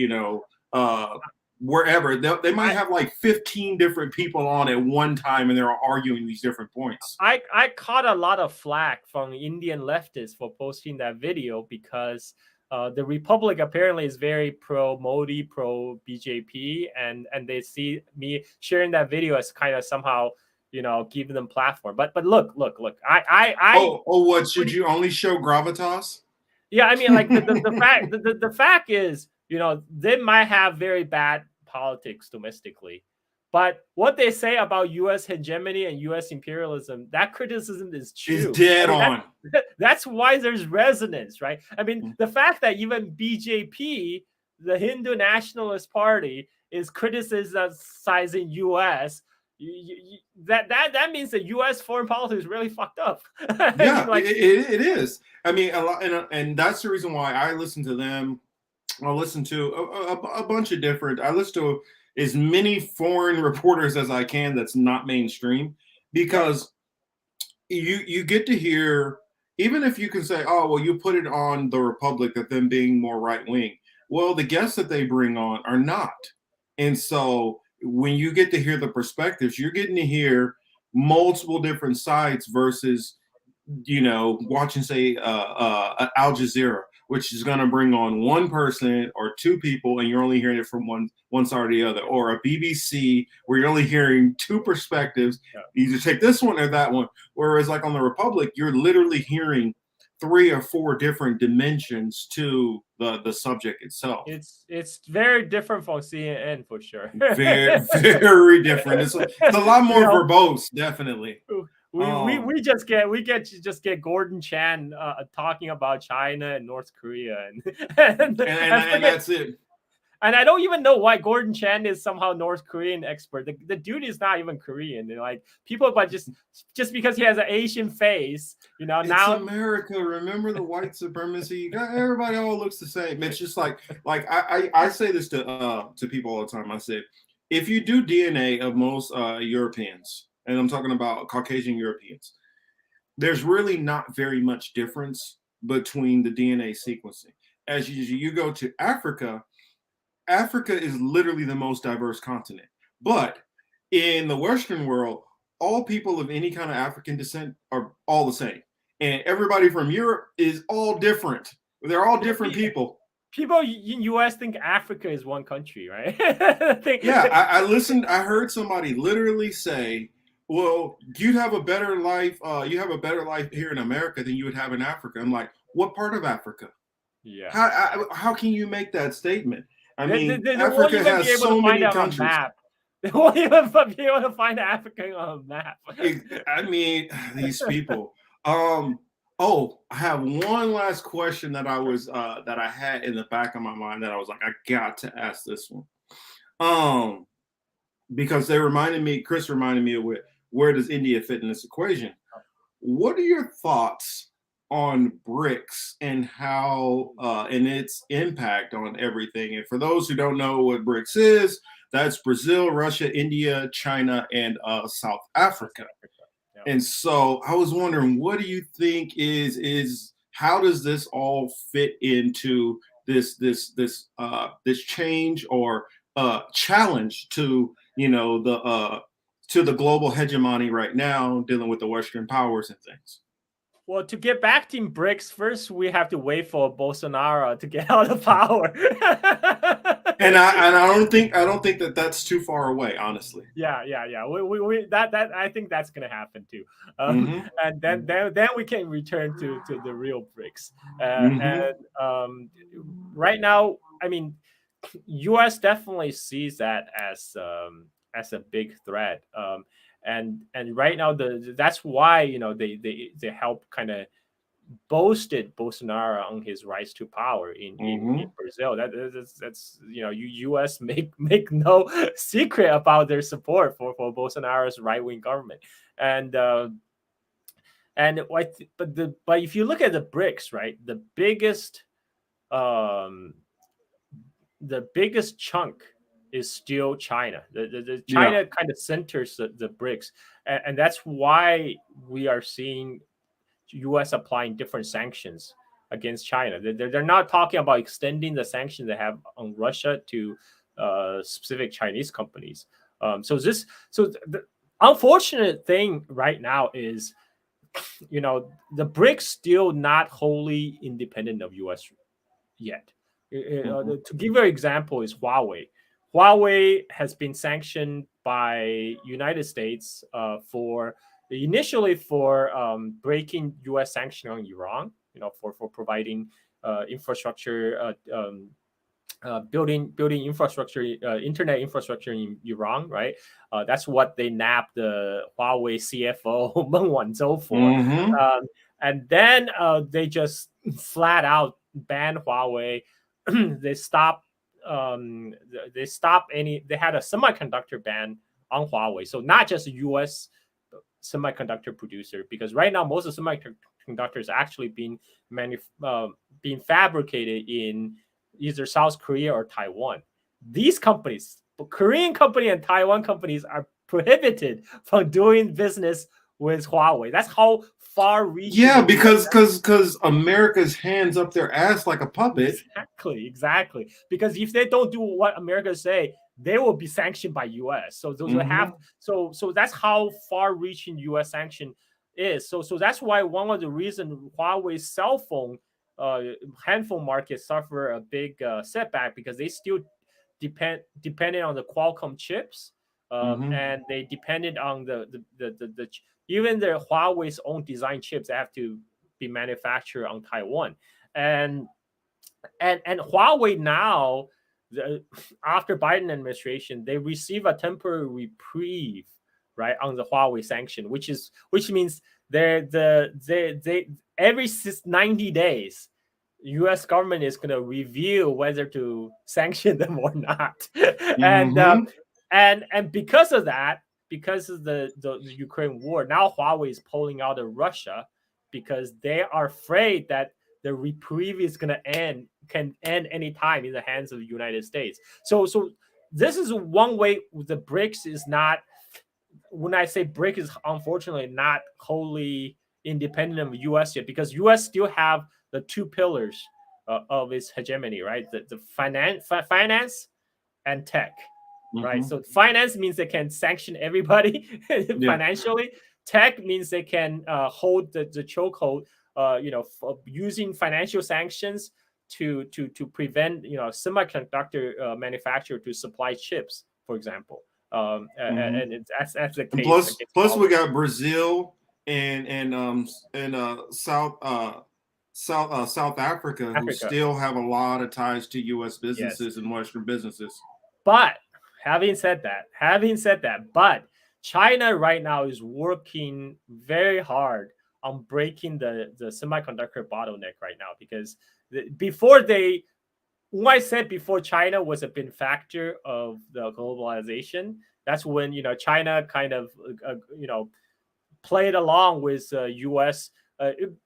wherever. They might have like 15 different people on at one time, and they're arguing these different points. I caught a lot of flack from Indian leftists for posting that video because the Republic apparently is very pro Modi, pro BJP, and they see me sharing that video as kind of somehow giving them platform. But look. What should you only show gravitas? Yeah, I mean, like the fact is, they might have very bad politics domestically, but what they say about U.S. hegemony and U.S. imperialism, that criticism is true. Is dead on. That's why there's resonance, right? I mean, the fact that even BJP, the Hindu Nationalist Party, is criticizing U.S. That means that U.S. foreign policy is really fucked up. Yeah, it is. I mean, a lot, and that's the reason why I listen to them. I listen to a bunch of different. I listen to as many foreign reporters as I can that's not mainstream, because you get to hear, even if you can say, oh well, you put it on the Republic that them being more right wing. Well, the guests that they bring on are not, and so when you get to hear the perspectives, you're getting to hear multiple different sides versus, watching, say, Al Jazeera, which is going to bring on one person or two people, and you're only hearing it from one side or the other, or a BBC where you're only hearing two perspectives. You either take this one or that one. Whereas, like on the Republic, you're literally hearing 3 or 4 different dimensions to the subject itself. It's very different from CNN for sure. Very, very different. It's a lot more verbose, definitely. We just get Gordon Chan talking about China and North Korea and that's it. And I don't even know why Gordon Chan is somehow North Korean expert. The dude is not even Korean. They're like people, but just because he has an Asian face, now it's America. Remember the white supremacy? You got everybody all looks the same. It's just like I say this to people all the time. I say, if you do DNA of most Europeans, and I'm talking about Caucasian Europeans, there's really not very much difference between the DNA sequencing. As you go to Africa is literally the most diverse continent. But in the Western world, all people of any kind of African descent are all the same. And everybody from Europe is all different. They're all different people. People in U.S. think Africa is one country, right? I heard somebody literally say, well, you'd have a better life. You have a better life here in America than you would have in Africa. I'm like, what part of Africa? Yeah. How can you make that statement? I mean, they Africa has so many countries. They won't even be able to find Africa on a map. I mean, these people. I have one last question that I had in the back of my mind that I was like, I got to ask this one. Because Chris reminded me of where does India fit in this equation? What are your thoughts on BRICS and how and its impact on everything? And for those who don't know what BRICS is, that's Brazil, Russia, India, China, and South Africa. Yeah. And so I was wondering, what do you think is how does this all fit into this change or challenge to the global hegemony right now, dealing with the Western powers and things? Well, to get back to BRICS, first we have to wait for Bolsonaro to get out of power. And I don't think that that's too far away, honestly. Yeah. We that I think that's gonna happen too. Mm-hmm. And then we can return to the real BRICS. Mm-hmm. And right now, I mean, U.S. definitely sees that as a big threat. And right now that's why they help kind of boasted Bolsonaro on his rise to power in Mm-hmm. Brazil. That's U.S. make no secret about their support for Bolsonaro's right wing government, and but if you look at the BRICS, right, um the biggest chunk is still China. The Yeah. China kind of centers the BRICS, and that's why we are seeing U.S. applying different sanctions against China. They're not talking about extending the sanctions they have on Russia to specific Chinese companies. The unfortunate thing right now is, the BRICS still not wholly independent of U.S. yet. Mm-hmm. To give you an example is Huawei. Huawei has been sanctioned by United States for initially for breaking U.S. sanction on Iran, for providing infrastructure, building infrastructure, internet infrastructure in Iran, right? That's what they nabbed the Huawei CFO Meng Wanzhou for, Mm-hmm. um, and then they just flat out banned Huawei. they stopped. They stopped any. They had a semiconductor ban on Huawei, so not just U.S. semiconductor producer, because right now most of semiconductors actually being fabricated in either South Korea or Taiwan. These companies, Korean company and Taiwan companies, are prohibited from doing business with Huawei. That's how far-reaching Yeah, the U.S. because America's hands up their ass like a puppet. Exactly. Because if they don't do what America say, they will be sanctioned by U.S. So those will have Mm-hmm. so that's how far-reaching U.S. sanction is. So that's why one of the reasons Huawei's cell phone handphone market suffer a big setback, because they still depended on the Qualcomm chips, Mm-hmm. and they depended on even their Huawei's own design chips that have to be manufactured on Taiwan, and and Huawei now, after Biden administration, they receive a temporary reprieve, right, on the Huawei sanction, which means they every 90 days, U.S. government is going to review whether to sanction them or not, and Mm-hmm. because of that, because of the Ukraine war, now Huawei is pulling out of Russia because they are afraid that the reprieve is going to can end anytime in the hands of the United States. So this is one way the BRICS is not. When I say BRIC is unfortunately not wholly independent of U.S. yet, because U.S. still have the two pillars of its hegemony, right? The finance and tech, right? Mm-hmm. So finance means they can sanction everybody Yeah. financially. Tech means they can hold the chokehold, using financial sanctions to prevent semiconductor manufacturer to supply chips, for example. Mm-hmm. And that's the And case plus, against plus we Huawei. got Brazil and South Africa, who Africa, still have a lot of ties to U.S. yes. businesses and Western businesses. But but China right now is working very hard on breaking the semiconductor bottleneck right now, because before they, when I said before China was a benefactor of the globalization, that's when China kind of played along with U.S.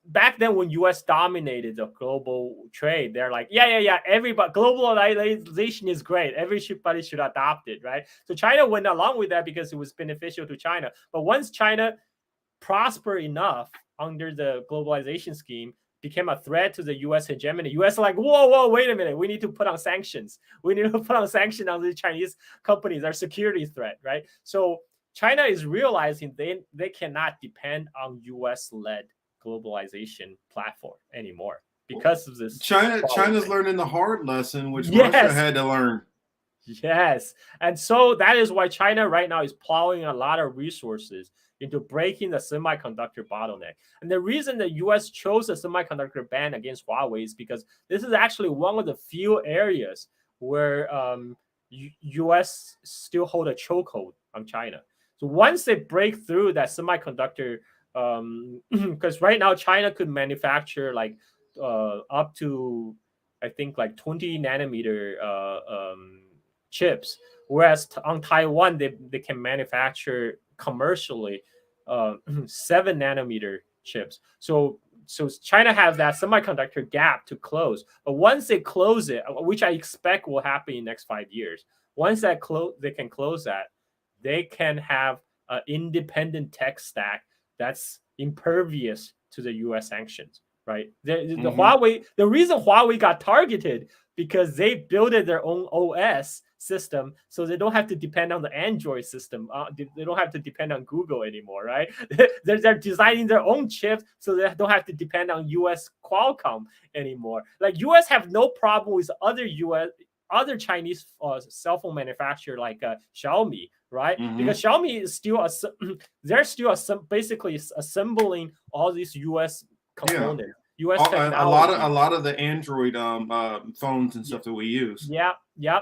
Back then, when U.S. dominated the global trade, they're like, yeah, everybody, globalization is great. Everybody should adopt it, right? So China went along with that because it was beneficial to China. But once China prospered enough under the globalization scheme, became a threat to the U.S. hegemony. U.S. like, whoa, wait a minute. We need to put on sanctions. We need to put on sanctions on the Chinese companies. Our security threat, right? So China is realizing they cannot depend on U.S. led globalization platform anymore because of this. China's learning the hard lesson, which Yes. Russia had to learn. Yes. And so that is why China right now is plowing a lot of resources into breaking the semiconductor bottleneck. And the reason the US chose a semiconductor ban against Huawei is because this is actually one of the few areas where US still hold a chokehold on China. So once they break through that semiconductor, because right now China could manufacture like up to, I think, like 20 nanometer chips, whereas on Taiwan they can manufacture commercially 7 nanometer chips. So China has that semiconductor gap to close. But once they close it, which I expect will happen in the next 5 years, once that they can close that, they can have an independent tech stack that's impervious to the US sanctions, right? The Huawei, the reason Huawei got targeted because they built their own OS system, so they don't have to depend on the Android system. They don't have to depend on Google anymore, right? They're designing their own chips, so they don't have to depend on US Qualcomm anymore. Like US have no problem with other Chinese cell phone manufacturer like Xiaomi, right? Because Xiaomi is still they're still basically assembling all these US components. US technology. A lot of the Android phones and stuff that we use. Yeah,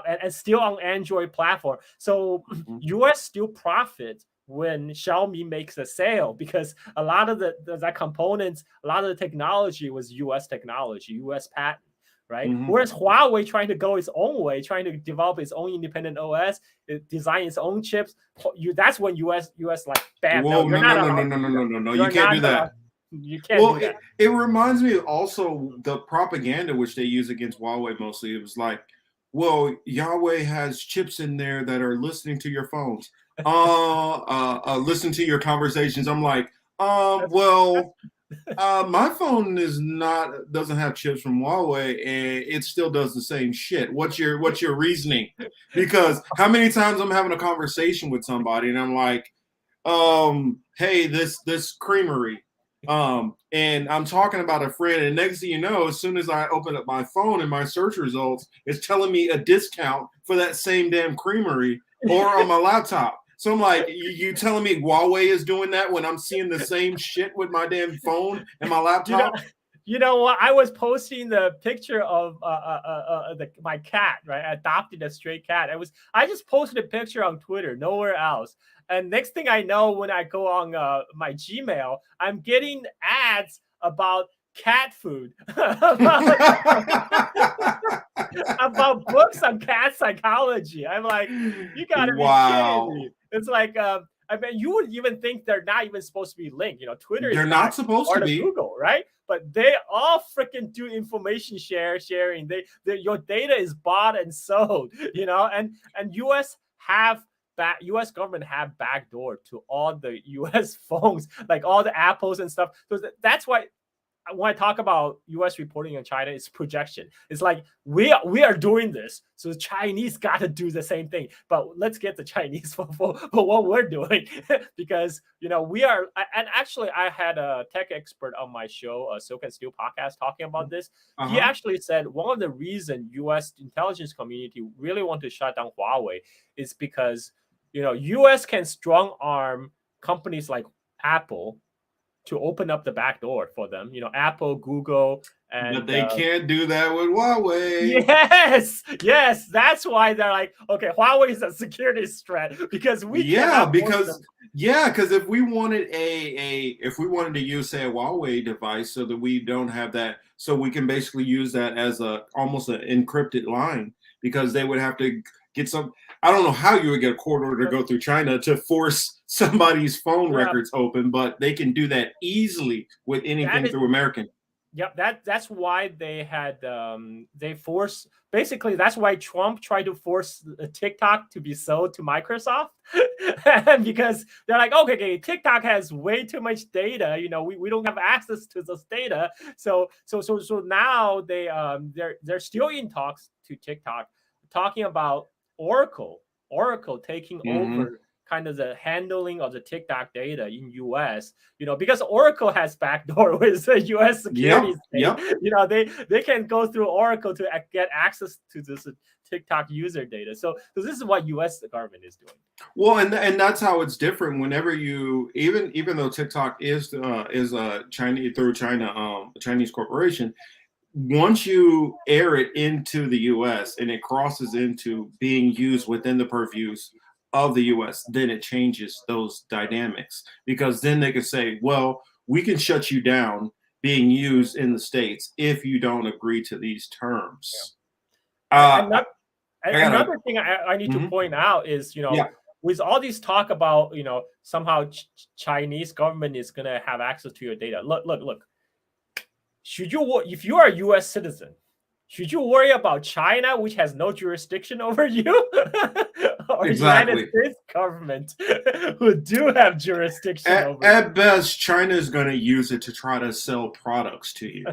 and still on Android platform. So US still profits when Xiaomi makes a sale because a lot of the components, a lot of the technology was US technology, US patent, right? Whereas Huawei trying to go its own way, trying to develop its own independent OS, design its own chips. That's when US like bam. Whoa, no, you can't do that. You can't do that. It reminds me of also the propaganda which they use against Huawei mostly. It was like, well, Huawei has chips in there that are listening to your phones, listen to your conversations. I'm like, well, my phone doesn't have chips from Huawei, and it still does the same shit. What's your reasoning? Because how many times I'm having a conversation with somebody and I'm like, hey, this creamery. And I'm talking about a friend, and next thing you know, as soon as I open up my phone and my search results, it's telling me a discount for that same damn creamery or on my laptop. So I'm like, you telling me Huawei is doing that when I'm seeing the same shit with my damn phone and my laptop? You know what? I was posting the picture of my cat, right? I adopted a stray cat. I just posted a picture on Twitter, nowhere else. And next thing I know, when I go on my Gmail, I'm getting ads about cat food, about books on cat psychology. I'm like, you gotta be kidding me. It's like, I mean, you would even think they're not even supposed to be linked. You know, Twitter they're is not supposed to be Google, right? But they all freaking do information sharing. Your data is bought and sold, you know, and US government have backdoor to all the US phones, like all the Apples and stuff. So that's why when I talk about US reporting on China, it's projection. It's like we are doing this, so the Chinese got to do the same thing. But let's get the Chinese for what we're doing, because you know we are. And actually, I had a tech expert on my show, a Silk and Steel podcast, talking about this. He actually said one of the reasons US intelligence community really want to shut down Huawei is because you know US can strong arm companies like Apple to open up the back door for them, you know, Apple, Google, and but they can't do that with Huawei. Yes, that's why they're like, okay, Huawei is a security threat because because if we wanted to use say a Huawei device so that we don't have that, so we can basically use that as almost an encrypted line, because they would have to get some. I don't know how you would get a court order to go through China to force somebody's phone records open, but they can do that easily with anything through American. Yep, that's why they had that's why Trump tried to force TikTok to be sold to Microsoft because they're like, okay, TikTok has way too much data, you know, we don't have access to this data, so now they're still in talks to TikTok, talking about Oracle taking over kind of the handling of the TikTok data in US, because Oracle has backdoor with the US security state. They can go through Oracle to get access to this TikTok user data. So this is what US government is doing. Well, and that's how it's different. Whenever you even though TikTok is Chinese through China, a Chinese corporation, once you air it into the US and it crosses into being used within the purviews of the US, then it changes those dynamics, because then they can say, well, we can shut you down being used in the States if you don't agree to these terms. Another thing I need to point out is, with all this talk about, somehow Chinese government is going to have access to your data. Look. If you are a U.S. citizen, should you worry about China, which has no jurisdiction over you, or United States government, who do have jurisdiction over you? At best, China is going to use it to try to sell products to you.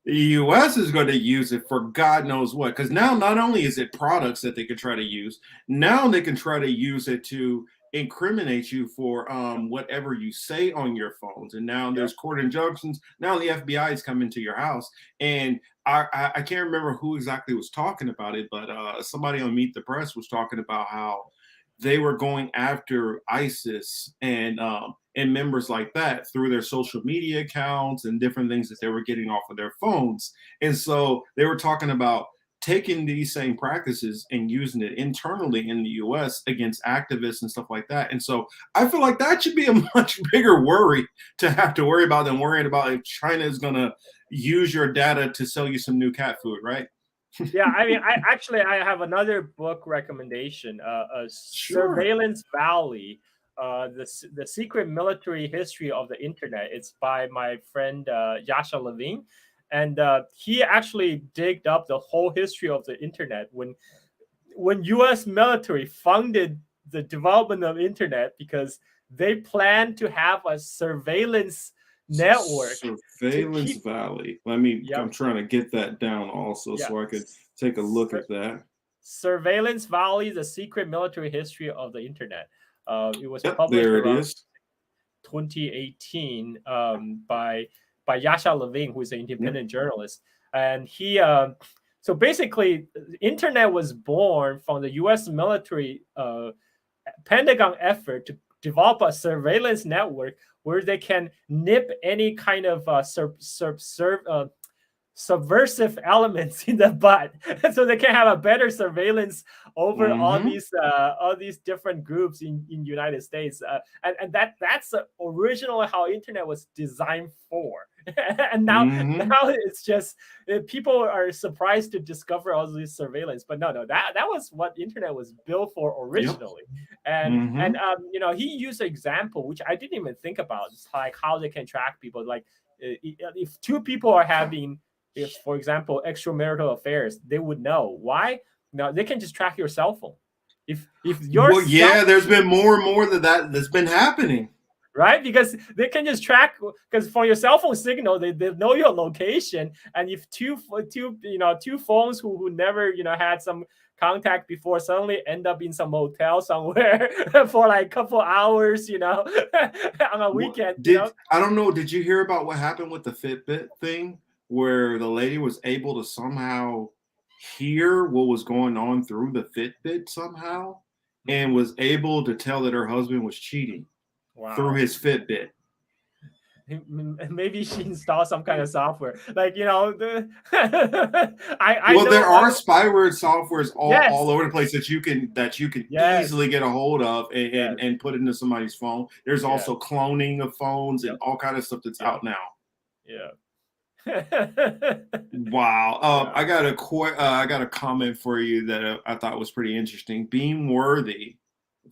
The U.S. is going to use it for God knows what, because now not only is it products that they can try to use, now they can try to use it to incriminate you for whatever you say on your phones. And now there's court injunctions. Now the FBI is coming to your house. And I can't remember who exactly was talking about it, but somebody on Meet the Press was talking about how they were going after ISIS and members like that through their social media accounts and different things that they were getting off of their phones. And so they were talking about taking these same practices and using it internally in the US against activists and stuff like that. And so I feel like that should be a much bigger worry to have to worry about than worrying about if China is going to use your data to sell you some new cat food, right? Yeah, I mean, I have another book recommendation, Surveillance Valley, the secret military history of the internet. It's by my friend Yasha Levine. And he actually digged up the whole history of the internet when U.S. military funded the development of internet, because they planned to have a surveillance network. Surveillance Valley. I'm trying to get that down also so I could take a look at that. Surveillance Valley, the secret military history of the internet. It was published around 2018 by Yasha Levine, who is an independent journalist. And he, so basically, the internet was born from the U.S. military Pentagon effort to develop a surveillance network where they can nip any kind of subversive elements in the butt, so they can have a better surveillance over all these different groups in United States, and that's originally how internet was designed for. And now it's just people are surprised to discover all these surveillance, but no, that was what internet was built for originally. And he used an example which I didn't even think about. It's like how they can track people. Like if two people are having, for example, extramarital affairs, they would know. Why? Now they can just track your cell phone. If your there's been more and more that's been happening. Right? Because they can just track, because for your cell phone signal, they know your location. And if two phones who never had some contact before suddenly end up in some motel somewhere for like a couple hours, on a weekend. I don't know. Did you hear about what happened with the Fitbit thing, where the lady was able to somehow hear what was going on through the Fitbit somehow, and was able to tell that her husband was cheating? Wow. Through his Fitbit. Maybe she installed some kind of software, like there are spyware softwares all over the place that you can easily get a hold of and put into somebody's phone. There's also cloning of phones and all kind of stuff that's out now. Wow. I got a comment for you that I thought was pretty interesting. Being Worthy,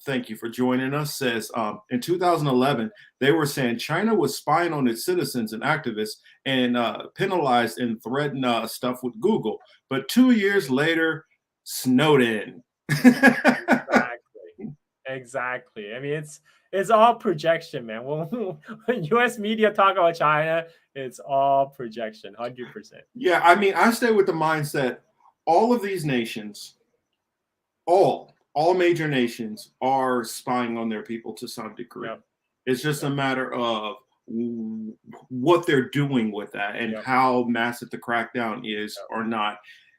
thank you for joining us, says in 2011 they were saying China was spying on its citizens and activists and penalized and threatened stuff with Google, but 2 years later, Snowden. Exactly. I mean, it's all projection, man. When U.S. media talk about China, it's all projection, 100%. Yeah, I mean, I stay with the mindset, all of these nations, all all major nations are spying on their people to some degree. Yep. It's just a matter of what they're doing with that and how massive the crackdown is or not.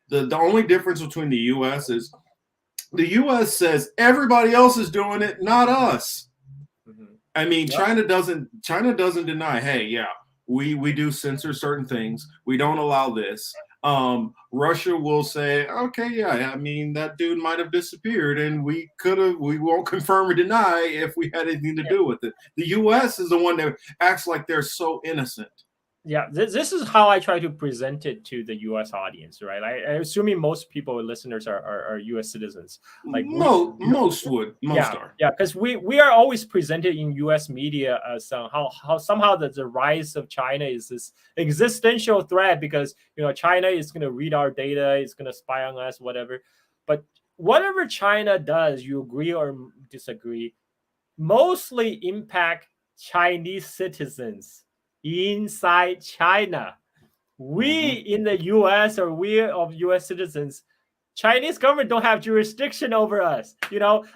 The only difference between the U.S. is the U.S. says everybody else is doing it, not us. Mm-hmm. I mean, China doesn't deny, hey, yeah, we do censor certain things. We don't allow this. Russia will say, okay, yeah, I mean, that dude might have disappeared and we won't confirm or deny if we had anything to do with it. The U.S. is the one that acts like they're so innocent. Yeah, this is how I try to present it to the U.S. audience, right? I'm assuming most people, listeners, are U.S. citizens. Like most are. Yeah, because we are always presented in U.S. media as how somehow the rise of China is this existential threat because China is going to read our data, it's going to spy on us, whatever. But whatever China does, you agree or disagree, mostly impact Chinese citizens inside China. We in the US or we of US citizens, Chinese government don't have jurisdiction over us.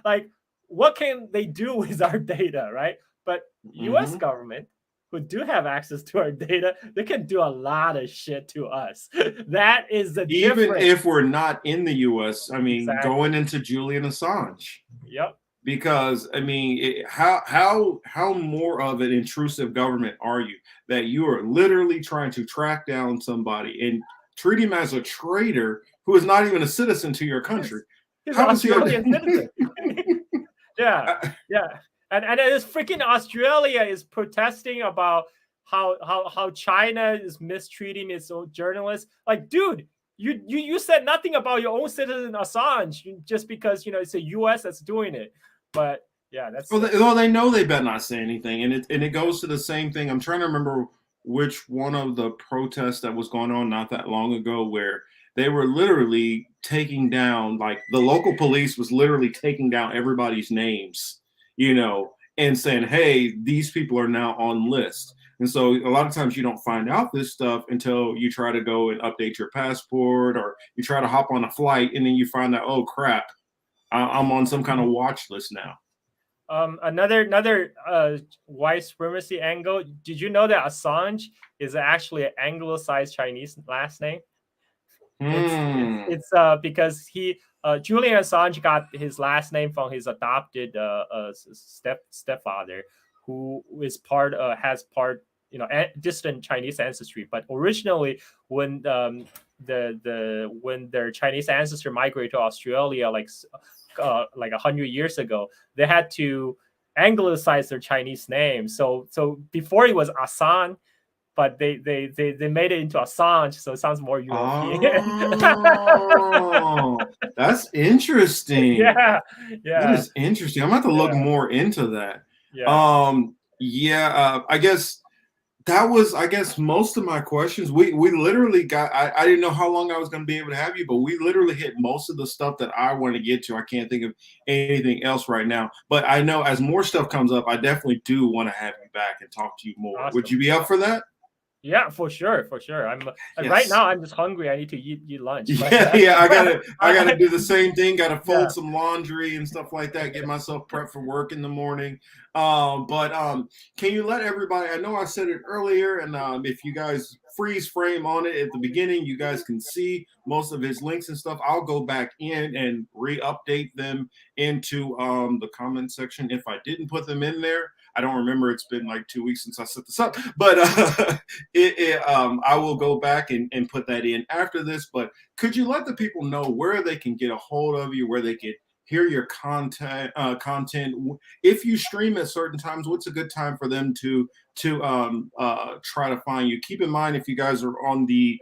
Like what can they do with our data, right? But US government who do have access to our data, they can do a lot of shit to us. That is the difference. Even if we're not in the US, I mean, going into Julian Assange. Yep. Because I mean, how more of an intrusive government are you that you are literally trying to track down somebody and treat him as a traitor who is not even a citizen to your country? He's an Australian citizen. Yeah. And this freaking Australia is protesting about how China is mistreating its own journalists. Like, dude, you said nothing about your own citizen Assange just because it's a U.S. that's doing it. But yeah, that's well, they know they better not say anything, and it goes to the same thing. I'm trying to remember which one of the protests that was going on not that long ago where they were literally taking down, like the local police was literally taking down everybody's names, and saying, hey, these people are now on list. And so a lot of times you don't find out this stuff until you try to go and update your passport or you try to hop on a flight and then you find out, oh crap, I'm on some kind of watch list now. Another white supremacy angle. Did you know that Assange is actually an anglicized Chinese last name? It's because Julian Assange got his last name from his adopted stepfather, who is has distant Chinese ancestry. But originally, when when their Chinese ancestor migrated to Australia, like 100 years ago, they had to anglicize their Chinese name. So before it was Asan, but they made it into Assange, so it sounds more European. Oh, that's interesting. Yeah. That is interesting. I'm gonna have to look more into that. I guess that was, most of my questions. We literally got, I didn't know how long I was going to be able to have you, but we literally hit most of the stuff that I want to get to. I can't think of anything else right now, but I know as more stuff comes up, I definitely do want to have you back and talk to you more. Awesome. Would you be up for that? Yeah, for sure. Right now I'm just hungry. I need to eat lunch. I gotta do the same thing. Gotta fold some laundry and stuff like that. Get myself prepped for work in the morning. But can you let everybody? I know I said it earlier, and if you guys freeze frame on it at the beginning, you guys can see most of his links and stuff. I'll go back in and re-update them into the comment section if I didn't put them in there. I don't remember. It's been like 2 weeks since I set this up, but I will go back and put that in after this. But could you let the people know where they can get a hold of you, where they can hear your content? If you stream at certain times, what's a good time for them to try to find you? Keep in mind, if you guys are on the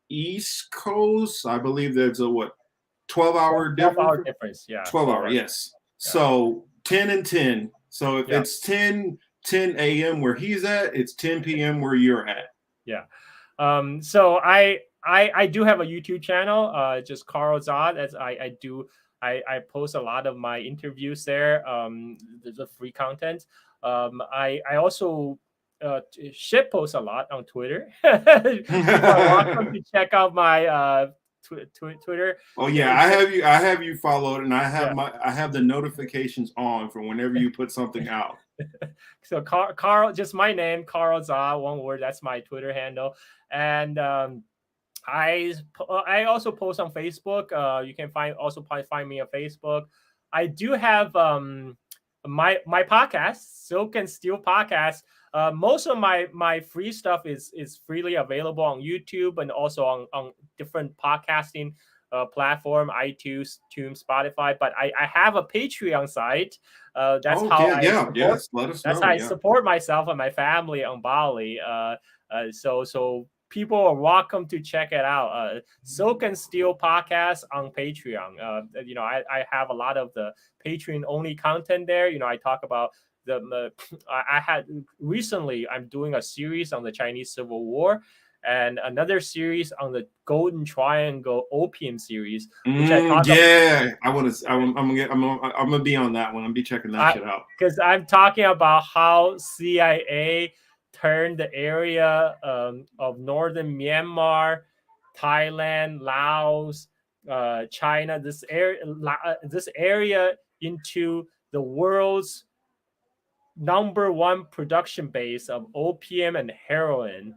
East Coast, I believe there's a 12-hour difference. 12-hour difference, yeah. 12-hour, yes. Yeah. So 10 and 10. So if it's 10 a.m. where he's at, it's 10 p.m. where you're at. Yeah. So I do have a YouTube channel, just Carl Zha. I post a lot of my interviews there. There's a free content. I also shit post a lot on Twitter. People are welcome to check out my Twitter. Oh yeah, I have you followed, and I have the notifications on for whenever you put something out. So Carl, just my name, Carl Zha, one word. That's my Twitter handle, and I also post on Facebook. You can probably find me on Facebook. I do have my podcast, Silk and Steel podcast. Most of my free stuff is freely available on YouTube and also on different podcasting platform, iTunes, Spotify. But I have a Patreon site. That's how I support, yes, let us that's know. how I support myself and my family on Bali. So people are welcome to check it out. Silk and Steel podcast on Patreon. I have a lot of the Patreon only content there. I talk about I had recently, I'm doing a series on the Chinese Civil War and another series on the Golden Triangle Opium series, which I talk about. I'm gonna be on that one. I'm gonna be checking that shit out. Because I'm talking about how CIA turned the area of northern Myanmar, Thailand, Laos, China, this area into the world's #1 production base of opium and heroin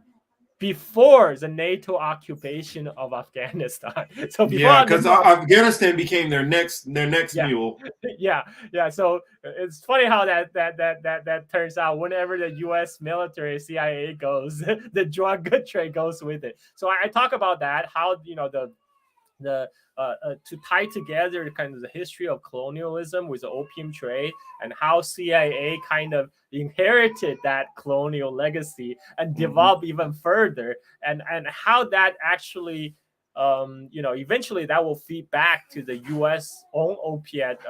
before the NATO occupation of Afghanistan. So before because Afghanistan became their next mule. Yeah. So it's funny how that turns out. Whenever the U.S. military CIA goes, the drug trade goes with it. So I talk about that, how to tie together kind of the history of colonialism with the opium trade and how CIA kind of inherited that colonial legacy and developed even further, and how that actually eventually that will feed back to the U.S. own opiate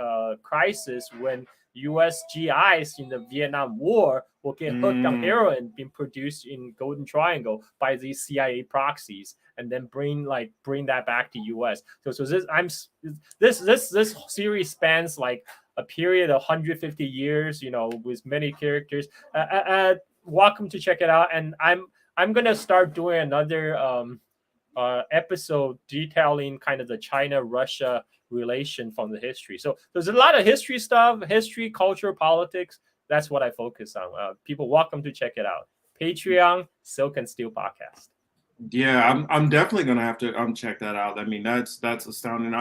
crisis when U.S. GIs in the Vietnam War will get hooked on heroin being produced in Golden Triangle by these CIA proxies, and then bring that back to U.S. So this series spans like a period of 150 years, with many characters. Welcome to check it out, and I'm gonna start doing another episode detailing kind of the China-Russia relation from the history. So there's a lot of history stuff, history, culture, politics. That's what I focus on. People welcome to check it out. Patreon, Silk and Steel podcast. Yeah, I'm definitely gonna have to check that out. I mean, that's astounding.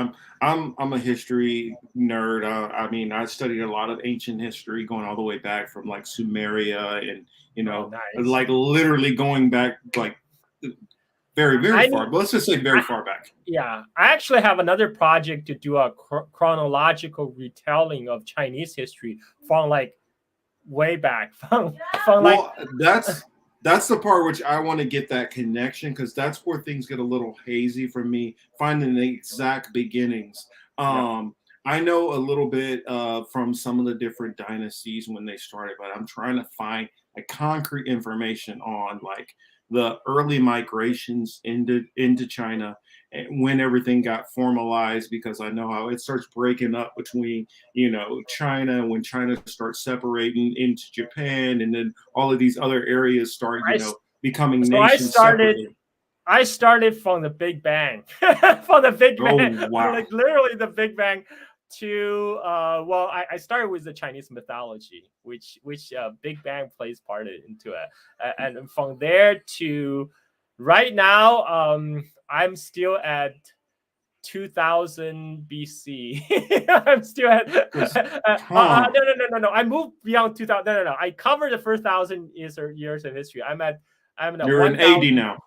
I'm a history nerd. I mean, I studied a lot of ancient history, going all the way back from like Sumeria, and nice. like literally going back like very far. But let's just say very far back. Yeah, I actually have another project to do a chronological retelling of Chinese history from like way back That's the part which I want to get that connection, because that's where things get a little hazy for me, finding the exact beginnings. I know a little bit from some of the different dynasties when they started, but I'm trying to find like concrete information on like the early migrations into China and when everything got formalized, because I know how it starts breaking up between, China, when China starts separating into Japan, and then all of these other areas start, becoming nations separately. I started from the Big Bang, from the Big Bang, wow. Like literally the Big Bang to I started with the Chinese mythology, which Big Bang plays part into it, and from there to right now, I'm still at 2000 BC. I'm still at no. I moved beyond 2000. No. I covered the first 1,000 years of history. You're in AD now.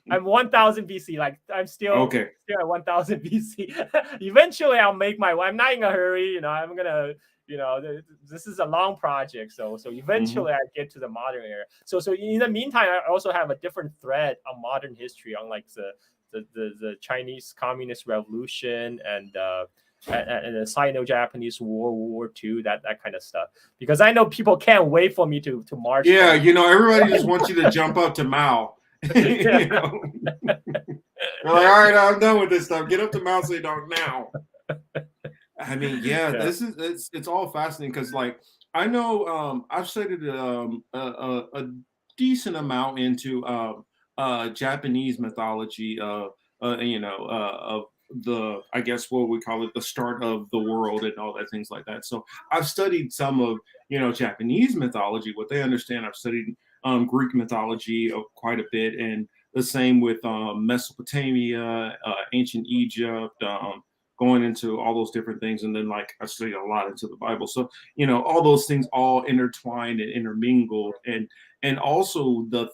I'm 1000 BC. Like I'm still at 1000 BC. Eventually, I'll make my way. I'm not in a hurry. I'm gonna. This is a long project. So eventually, I get to the modern era. So in the meantime, I also have a different thread on modern history, on like the Chinese Communist Revolution and the Sino-Japanese War, World War II, that kind of stuff. Because I know people can't wait for me to march. Yeah, everybody just wants you to jump up to Mao. They're like, all right, I'm done with this stuff. Get up to Mao Zedong now. I mean, it's all fascinating, because like I know I've studied a decent amount into Japanese mythology, of the, I guess what we call it, the start of the world and all that things like that. So I've studied some of, Japanese mythology, what they understand. I've studied Greek mythology quite a bit, and the same with Mesopotamia, ancient Egypt, going into all those different things. And then, like, I studied a lot into the Bible. So, all those things all intertwined and intermingled. And also the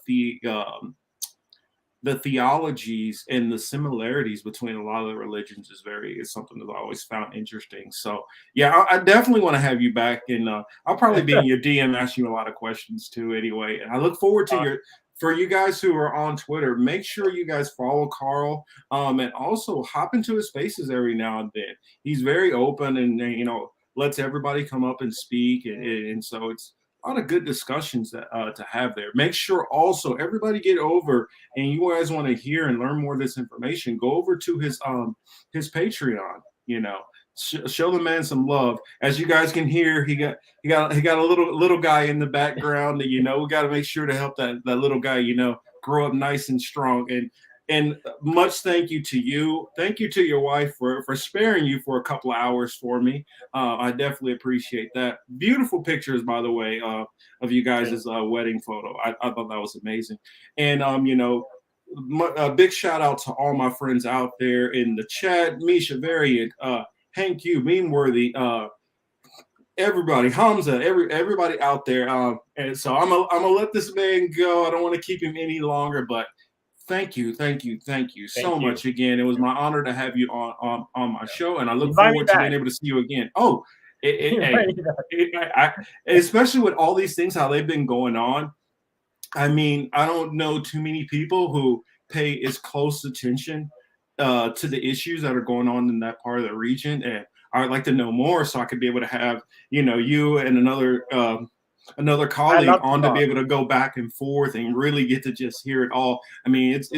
theologies and the similarities between a lot of the religions is something that I always found interesting. So yeah, I definitely want to have you back, and I'll probably be in your DM asking you a lot of questions too. Anyway, and I look forward to for you guys who are on Twitter, make sure you guys follow Carl, and also hop into his spaces every now and then. He's very open, and lets everybody come up and speak, and so it's a lot of good discussions to have there. Make sure also everybody get over, and you guys want to hear and learn more of this information, go over to his Patreon. Show the man some love. As you guys can hear, he got a little guy in the background that we got to make sure to help that little guy grow up nice and strong. And much thank you to you. Thank you to your wife for sparing you for a couple of hours for me. I definitely appreciate that. Beautiful pictures, by the way, of you guys' wedding photo. I thought that was amazing. And, a big shout out to all my friends out there in the chat. Misha Variant, Hank Q, Memeworthy, everybody, Hamza, everybody out there. And so I'm gonna let this man go. I don't want to keep him any longer, but thank you so much again. It was my honor to have you on my show, and I look forward to being able to see you again. Oh, especially with all these things, how they've been going on. I mean, I don't know too many people who pay as close attention to the issues that are going on in that part of the region, and I'd like to know more so I could be able to have you and another colleague on to be able to go back and forth and really get to just hear it all. I mean, it's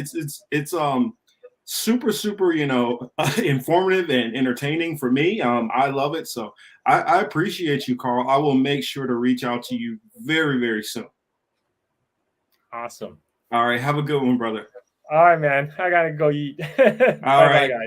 super informative and entertaining for me. I love it. So I appreciate you, Carl. I will make sure to reach out to you very, very soon. Awesome. All right. Have a good one, brother. All right, man. I gotta go eat. All right. Guys.